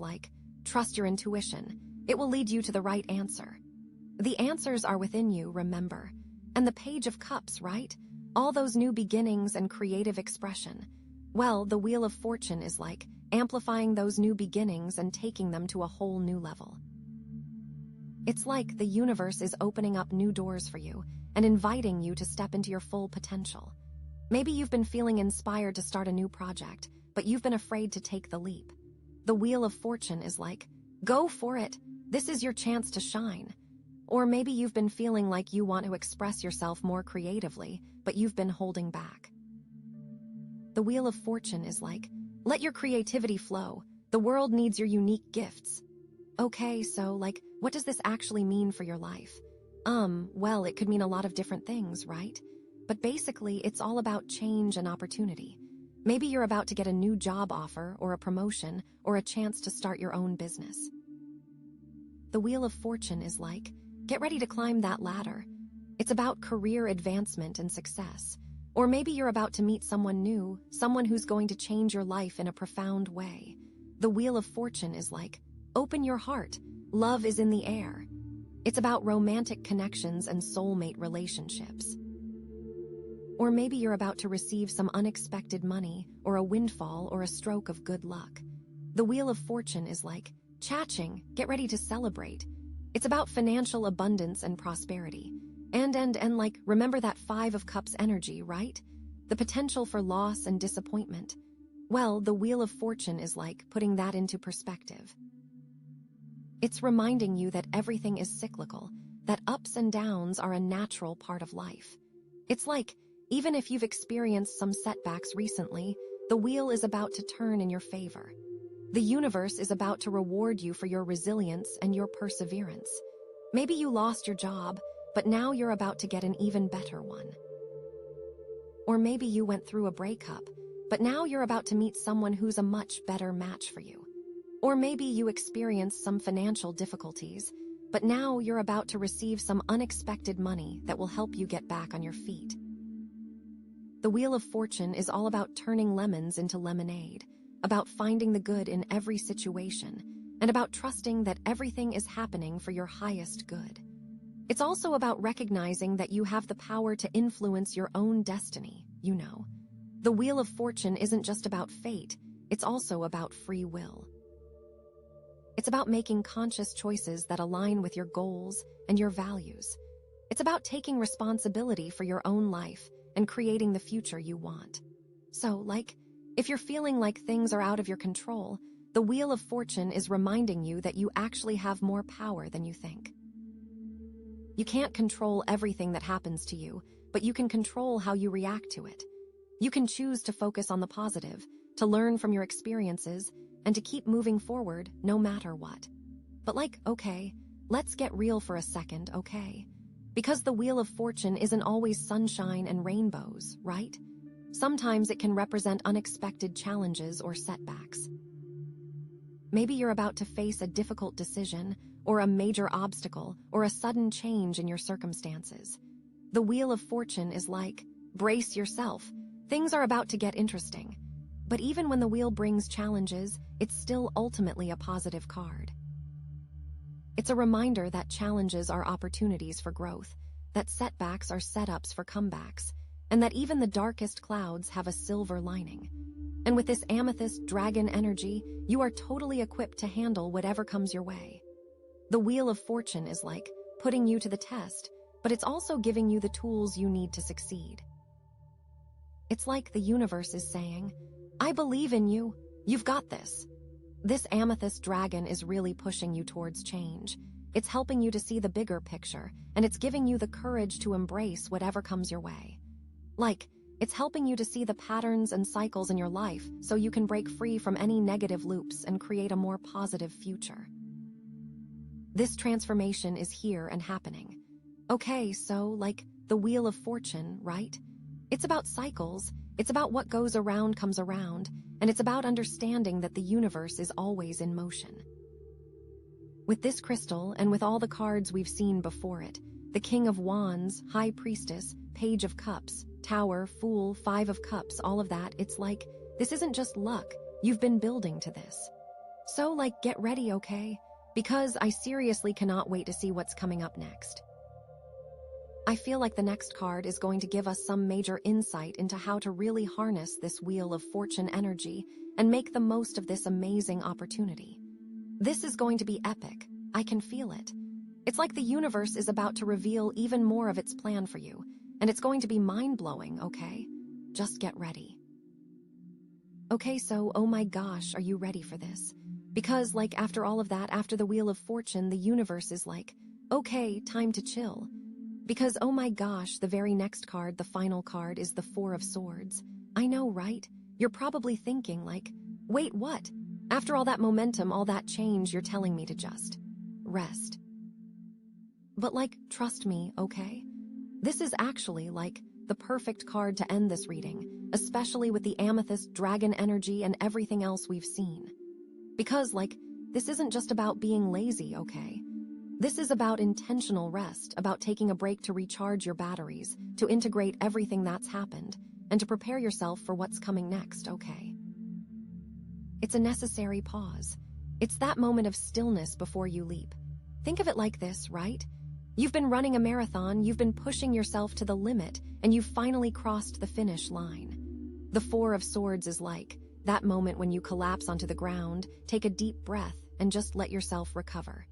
trust your intuition, it will lead you to the right answer. The answers are within you, remember. And the Page of Cups, right? All those new beginnings and creative expression. Well, the Wheel of Fortune is amplifying those new beginnings and taking them to a whole new level. It's the universe is opening up new doors for you and inviting you to step into your full potential. Maybe you've been feeling inspired to start a new project, but you've been afraid to take the leap. The Wheel of Fortune is go for it, this is your chance to shine. Or maybe you've been feeling you want to express yourself more creatively, but you've been holding back. The Wheel of Fortune is let your creativity flow. The world needs your unique gifts. Okay, so, what does this actually mean for your life? Well, it could mean a lot of different things, right? But basically, it's all about change and opportunity. Maybe you're about to get a new job offer or a promotion or a chance to start your own business. The Wheel of Fortune is like, get ready to climb that ladder. It's about career advancement and success. Or maybe you're about to meet someone new, someone who's going to change your life in a profound way. The Wheel of Fortune is like, open your heart. Love is in the air. It's about romantic connections and soulmate relationships. Or maybe you're about to receive some unexpected money or a windfall or a stroke of good luck. The Wheel of Fortune is like, cha-ching, get ready to celebrate. It's about financial abundance and prosperity. And remember that Five of Cups energy, right? The potential for loss and disappointment. Well, the Wheel of Fortune is like putting that into perspective. It's reminding you that everything is cyclical, that ups and downs are a natural part of life. It's like, even if you've experienced some setbacks recently, the wheel is about to turn in your favor. The universe is about to reward you for your resilience and your perseverance. Maybe you lost your job, but now you're about to get an even better one. Or maybe you went through a breakup, but now you're about to meet someone who's a much better match for you. Or maybe you experienced some financial difficulties, but now you're about to receive some unexpected money that will help you get back on your feet. The Wheel of Fortune is all about turning lemons into lemonade, about finding the good in every situation, and about trusting that everything is happening for your highest good. It's also about recognizing that you have the power to influence your own destiny, you know. The Wheel of Fortune isn't just about fate, it's also about free will. It's about making conscious choices that align with your goals and your values. It's about taking responsibility for your own life and creating the future you want. So, if you're feeling like things are out of your control, the Wheel of Fortune is reminding you that you actually have more power than you think. You can't control everything that happens to you, but you can control how you react to it. You can choose to focus on the positive, to learn from your experiences, and to keep moving forward no matter what. But okay, let's get real for a second, okay? Because the Wheel of Fortune isn't always sunshine and rainbows, right? Sometimes it can represent unexpected challenges or setbacks. Maybe you're about to face a difficult decision, or a major obstacle, or a sudden change in your circumstances. The Wheel of Fortune is like, brace yourself, things are about to get interesting. But even when the wheel brings challenges, it's still ultimately a positive card. It's a reminder that challenges are opportunities for growth, that setbacks are setups for comebacks, and that even the darkest clouds have a silver lining. And with this Amethyst dragon energy, you are totally equipped to handle whatever comes your way. The Wheel of Fortune is like putting you to the test, but it's also giving you the tools you need to succeed. It's like the universe is saying, I believe in you, you've got this. This Amethyst dragon is really pushing you towards change. It's helping you to see the bigger picture, and it's giving you the courage to embrace whatever comes your way. It's helping you to see the patterns and cycles in your life so you can break free from any negative loops and create a more positive future. This transformation is here and happening. Okay, so, the Wheel of Fortune, right? It's about cycles, it's about what goes around comes around, and it's about understanding that the universe is always in motion. With this crystal, and with all the cards we've seen before it, the King of Wands, High Priestess, Page of Cups, Tower, Fool, Five of Cups, all of that, it's like, this isn't just luck, you've been building to this. So, get ready, okay? Because I seriously cannot wait to see what's coming up next. I feel like the next card is going to give us some major insight into how to really harness this Wheel of Fortune energy and make the most of this amazing opportunity. This is going to be epic. I can feel it. It's like the universe is about to reveal even more of its plan for you, and it's going to be mind-blowing, okay? Just get ready. Okay, so, oh my gosh, are you ready for this? Because, after all of that, after the Wheel of Fortune, the universe is like, okay, time to chill. Because, oh my gosh, the very next card, the final card, is the Four of Swords. I know, right? You're probably thinking, wait, what? After all that momentum, all that change, you're telling me to just rest. But trust me, okay? This is actually the perfect card to end this reading, especially with the amethyst, dragon energy, and everything else we've seen. Because this isn't just about being lazy, okay? This is about intentional rest, about taking a break to recharge your batteries, to integrate everything that's happened, and to prepare yourself for what's coming next, okay? It's a necessary pause. It's that moment of stillness before you leap. Think of it like this, right? You've been running a marathon, you've been pushing yourself to the limit, and you've finally crossed the finish line. The Four of Swords is that moment when you collapse onto the ground, take a deep breath, and just let yourself recover.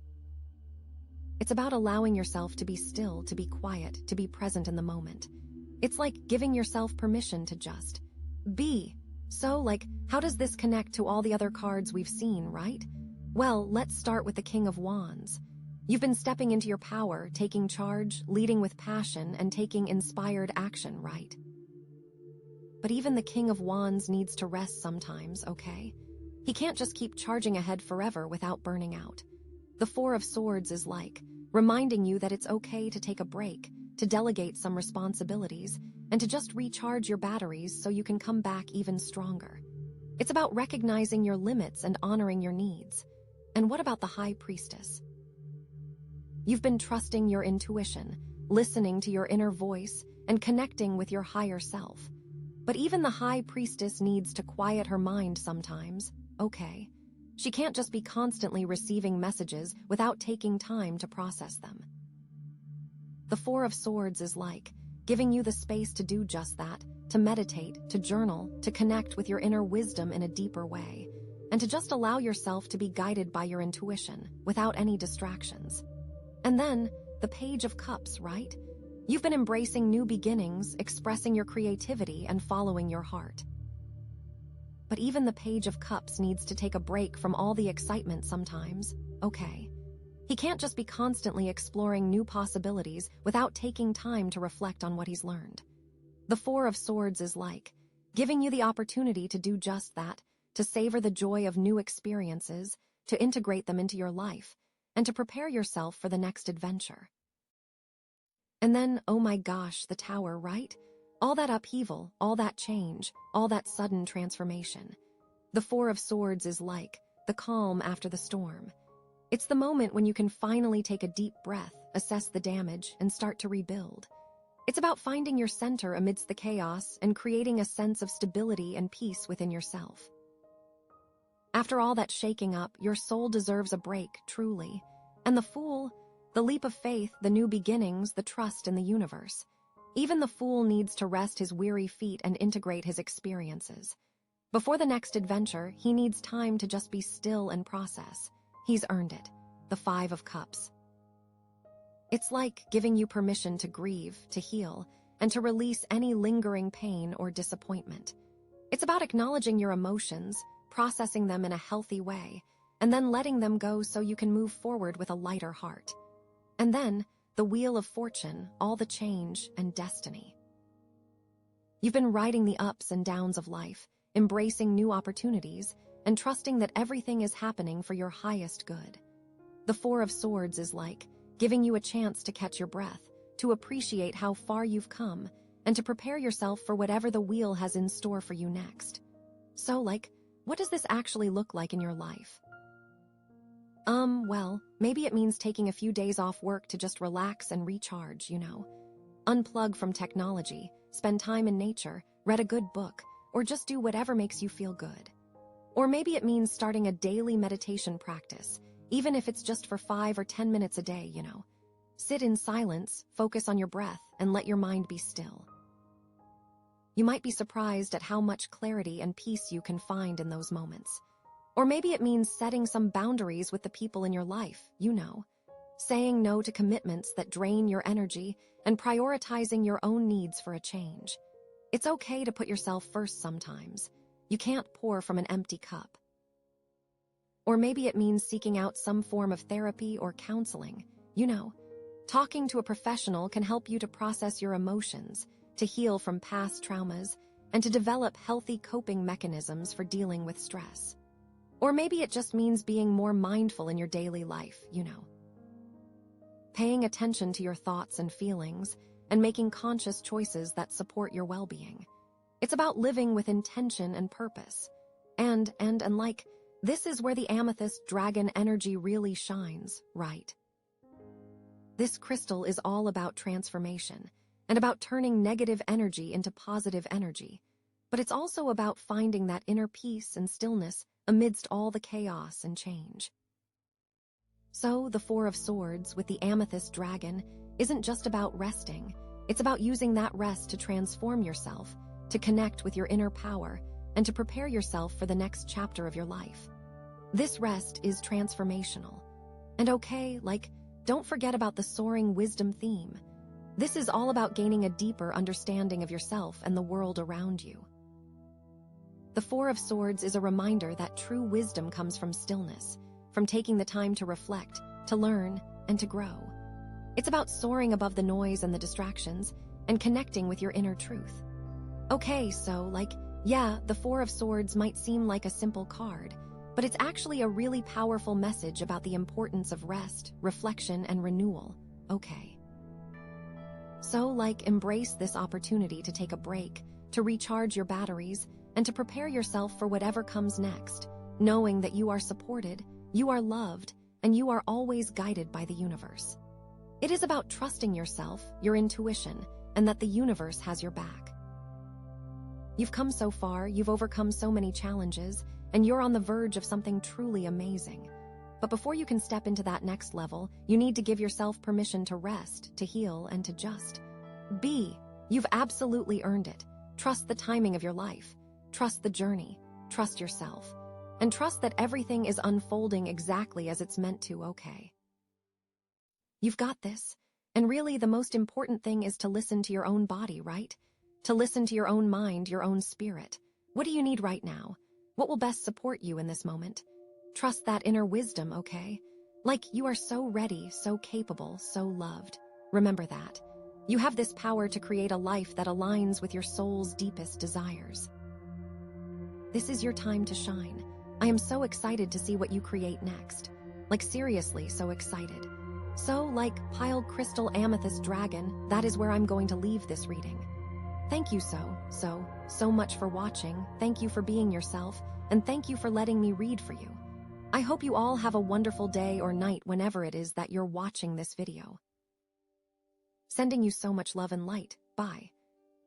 It's about allowing yourself to be still, to be quiet, to be present in the moment. It's like giving yourself permission to just be. So, how does this connect to all the other cards we've seen, right? Well, let's start with the King of Wands. You've been stepping into your power, taking charge, leading with passion, and taking inspired action, right? But even the King of Wands needs to rest sometimes, okay? He can't just keep charging ahead forever without burning out. The Four of Swords is reminding you that it's okay to take a break, to delegate some responsibilities, and to just recharge your batteries so you can come back even stronger. It's about recognizing your limits and honoring your needs. And what about the High Priestess? You've been trusting your intuition, listening to your inner voice, and connecting with your higher self. But even the High Priestess needs to quiet her mind sometimes, okay? She can't just be constantly receiving messages without taking time to process them. The Four of Swords is giving you the space to do just that, to meditate, to journal, to connect with your inner wisdom in a deeper way, and to just allow yourself to be guided by your intuition without any distractions. And then, the Page of Cups, right? You've been embracing new beginnings, expressing your creativity, and following your heart. But even the Page of Cups needs to take a break from all the excitement sometimes, okay? He can't just be constantly exploring new possibilities without taking time to reflect on what he's learned. The Four of Swords is giving you the opportunity to do just that, to savor the joy of new experiences, to integrate them into your life, and to prepare yourself for the next adventure. And then, oh my gosh, the Tower, right? All that upheaval, all that change, all that sudden transformation. The Four of Swords is the calm after the storm. It's the moment when you can finally take a deep breath, assess the damage, and start to rebuild. It's about finding your center amidst the chaos and creating a sense of stability and peace within yourself. After all that shaking up, your soul deserves a break, truly. And the Fool, the leap of faith, the new beginnings, the trust in the universe. Even the Fool needs to rest his weary feet and integrate his experiences. Before the next adventure, he needs time to just be still and process. He's earned it. The Five of Cups. It's giving you permission to grieve, to heal, and to release any lingering pain or disappointment. It's about acknowledging your emotions, processing them in a healthy way, and then letting them go so you can move forward with a lighter heart. And then, the Wheel of Fortune, all the change and destiny. You've been riding the ups and downs of life, embracing new opportunities, and trusting that everything is happening for your highest good. The Four of Swords is giving you a chance to catch your breath, to appreciate how far you've come, and to prepare yourself for whatever the wheel has in store for you next. So, what does this actually look like in your life? Well, maybe it means taking a few days off work to just relax and recharge, Unplug from technology, spend time in nature, read a good book, or just do whatever makes you feel good. Or maybe it means starting a daily meditation practice, even if it's just for 5 or 10 minutes a day, Sit in silence, focus on your breath, and let your mind be still. You might be surprised at how much clarity and peace you can find in those moments. Or maybe it means setting some boundaries with the people in your life, saying no to commitments that drain your energy and prioritizing your own needs for a change. It's okay to put yourself first sometimes. You can't pour from an empty cup. Or maybe it means seeking out some form of therapy or counseling. Talking to a professional can help you to process your emotions, to heal from past traumas, and to develop healthy coping mechanisms for dealing with stress. Or maybe it just means being more mindful in your daily life, you know. Paying attention to your thoughts and feelings and making conscious choices that support your well-being. It's about living with intention and purpose. And like, this is where the amethyst dragon energy really shines, right? This crystal is all about transformation and about turning negative energy into positive energy. But it's also about finding that inner peace and stillness amidst all the chaos and change. So, the Four of Swords with the amethyst dragon isn't just about resting. It's about using that rest to transform yourself, to connect with your inner power, and to prepare yourself for the next chapter of your life. This rest is transformational. And okay, like, don't forget about the soaring wisdom theme. This is all about gaining a deeper understanding of yourself and the world around you. The Four of Swords is a reminder that true wisdom comes from stillness, from taking the time to reflect, to learn, and to grow. It's about soaring above the noise and the distractions and connecting with your inner truth. Okay, so, like, yeah, the Four of Swords might seem like a simple card, but it's actually a really powerful message about the importance of rest, reflection, and renewal. Okay. So, like, embrace this opportunity to take a break, to recharge your batteries, and to prepare yourself for whatever comes next, knowing that you are supported, you are loved, and you are always guided by the universe. It is about trusting yourself, your intuition, and that the universe has your back. You've come so far, you've overcome so many challenges, and you're on the verge of something truly amazing. But before you can step into that next level, you need to give yourself permission to rest, to heal, and to just be. You've absolutely earned it. Trust the timing of your life. Trust the journey. Trust yourself. And trust that everything is unfolding exactly as it's meant to, okay? You've got this. And really, the most important thing is to listen to your own body, right? To listen to your own mind, your own spirit. What do you need right now? What will best support you in this moment? Trust that inner wisdom, okay? Like, you are so ready, so capable, so loved. Remember that. You have this power to create a life that aligns with your soul's deepest desires. This is your time to shine. I am so excited to see what you create next. Like, seriously, so excited. So, like, piled crystal amethyst dragon, that is where I'm going to leave this reading. Thank you so much for watching. Thank you for being yourself, and thank you for letting me read for you. I hope you all have a wonderful day or night whenever it is that you're watching this video. Sending you so much love and light. Bye.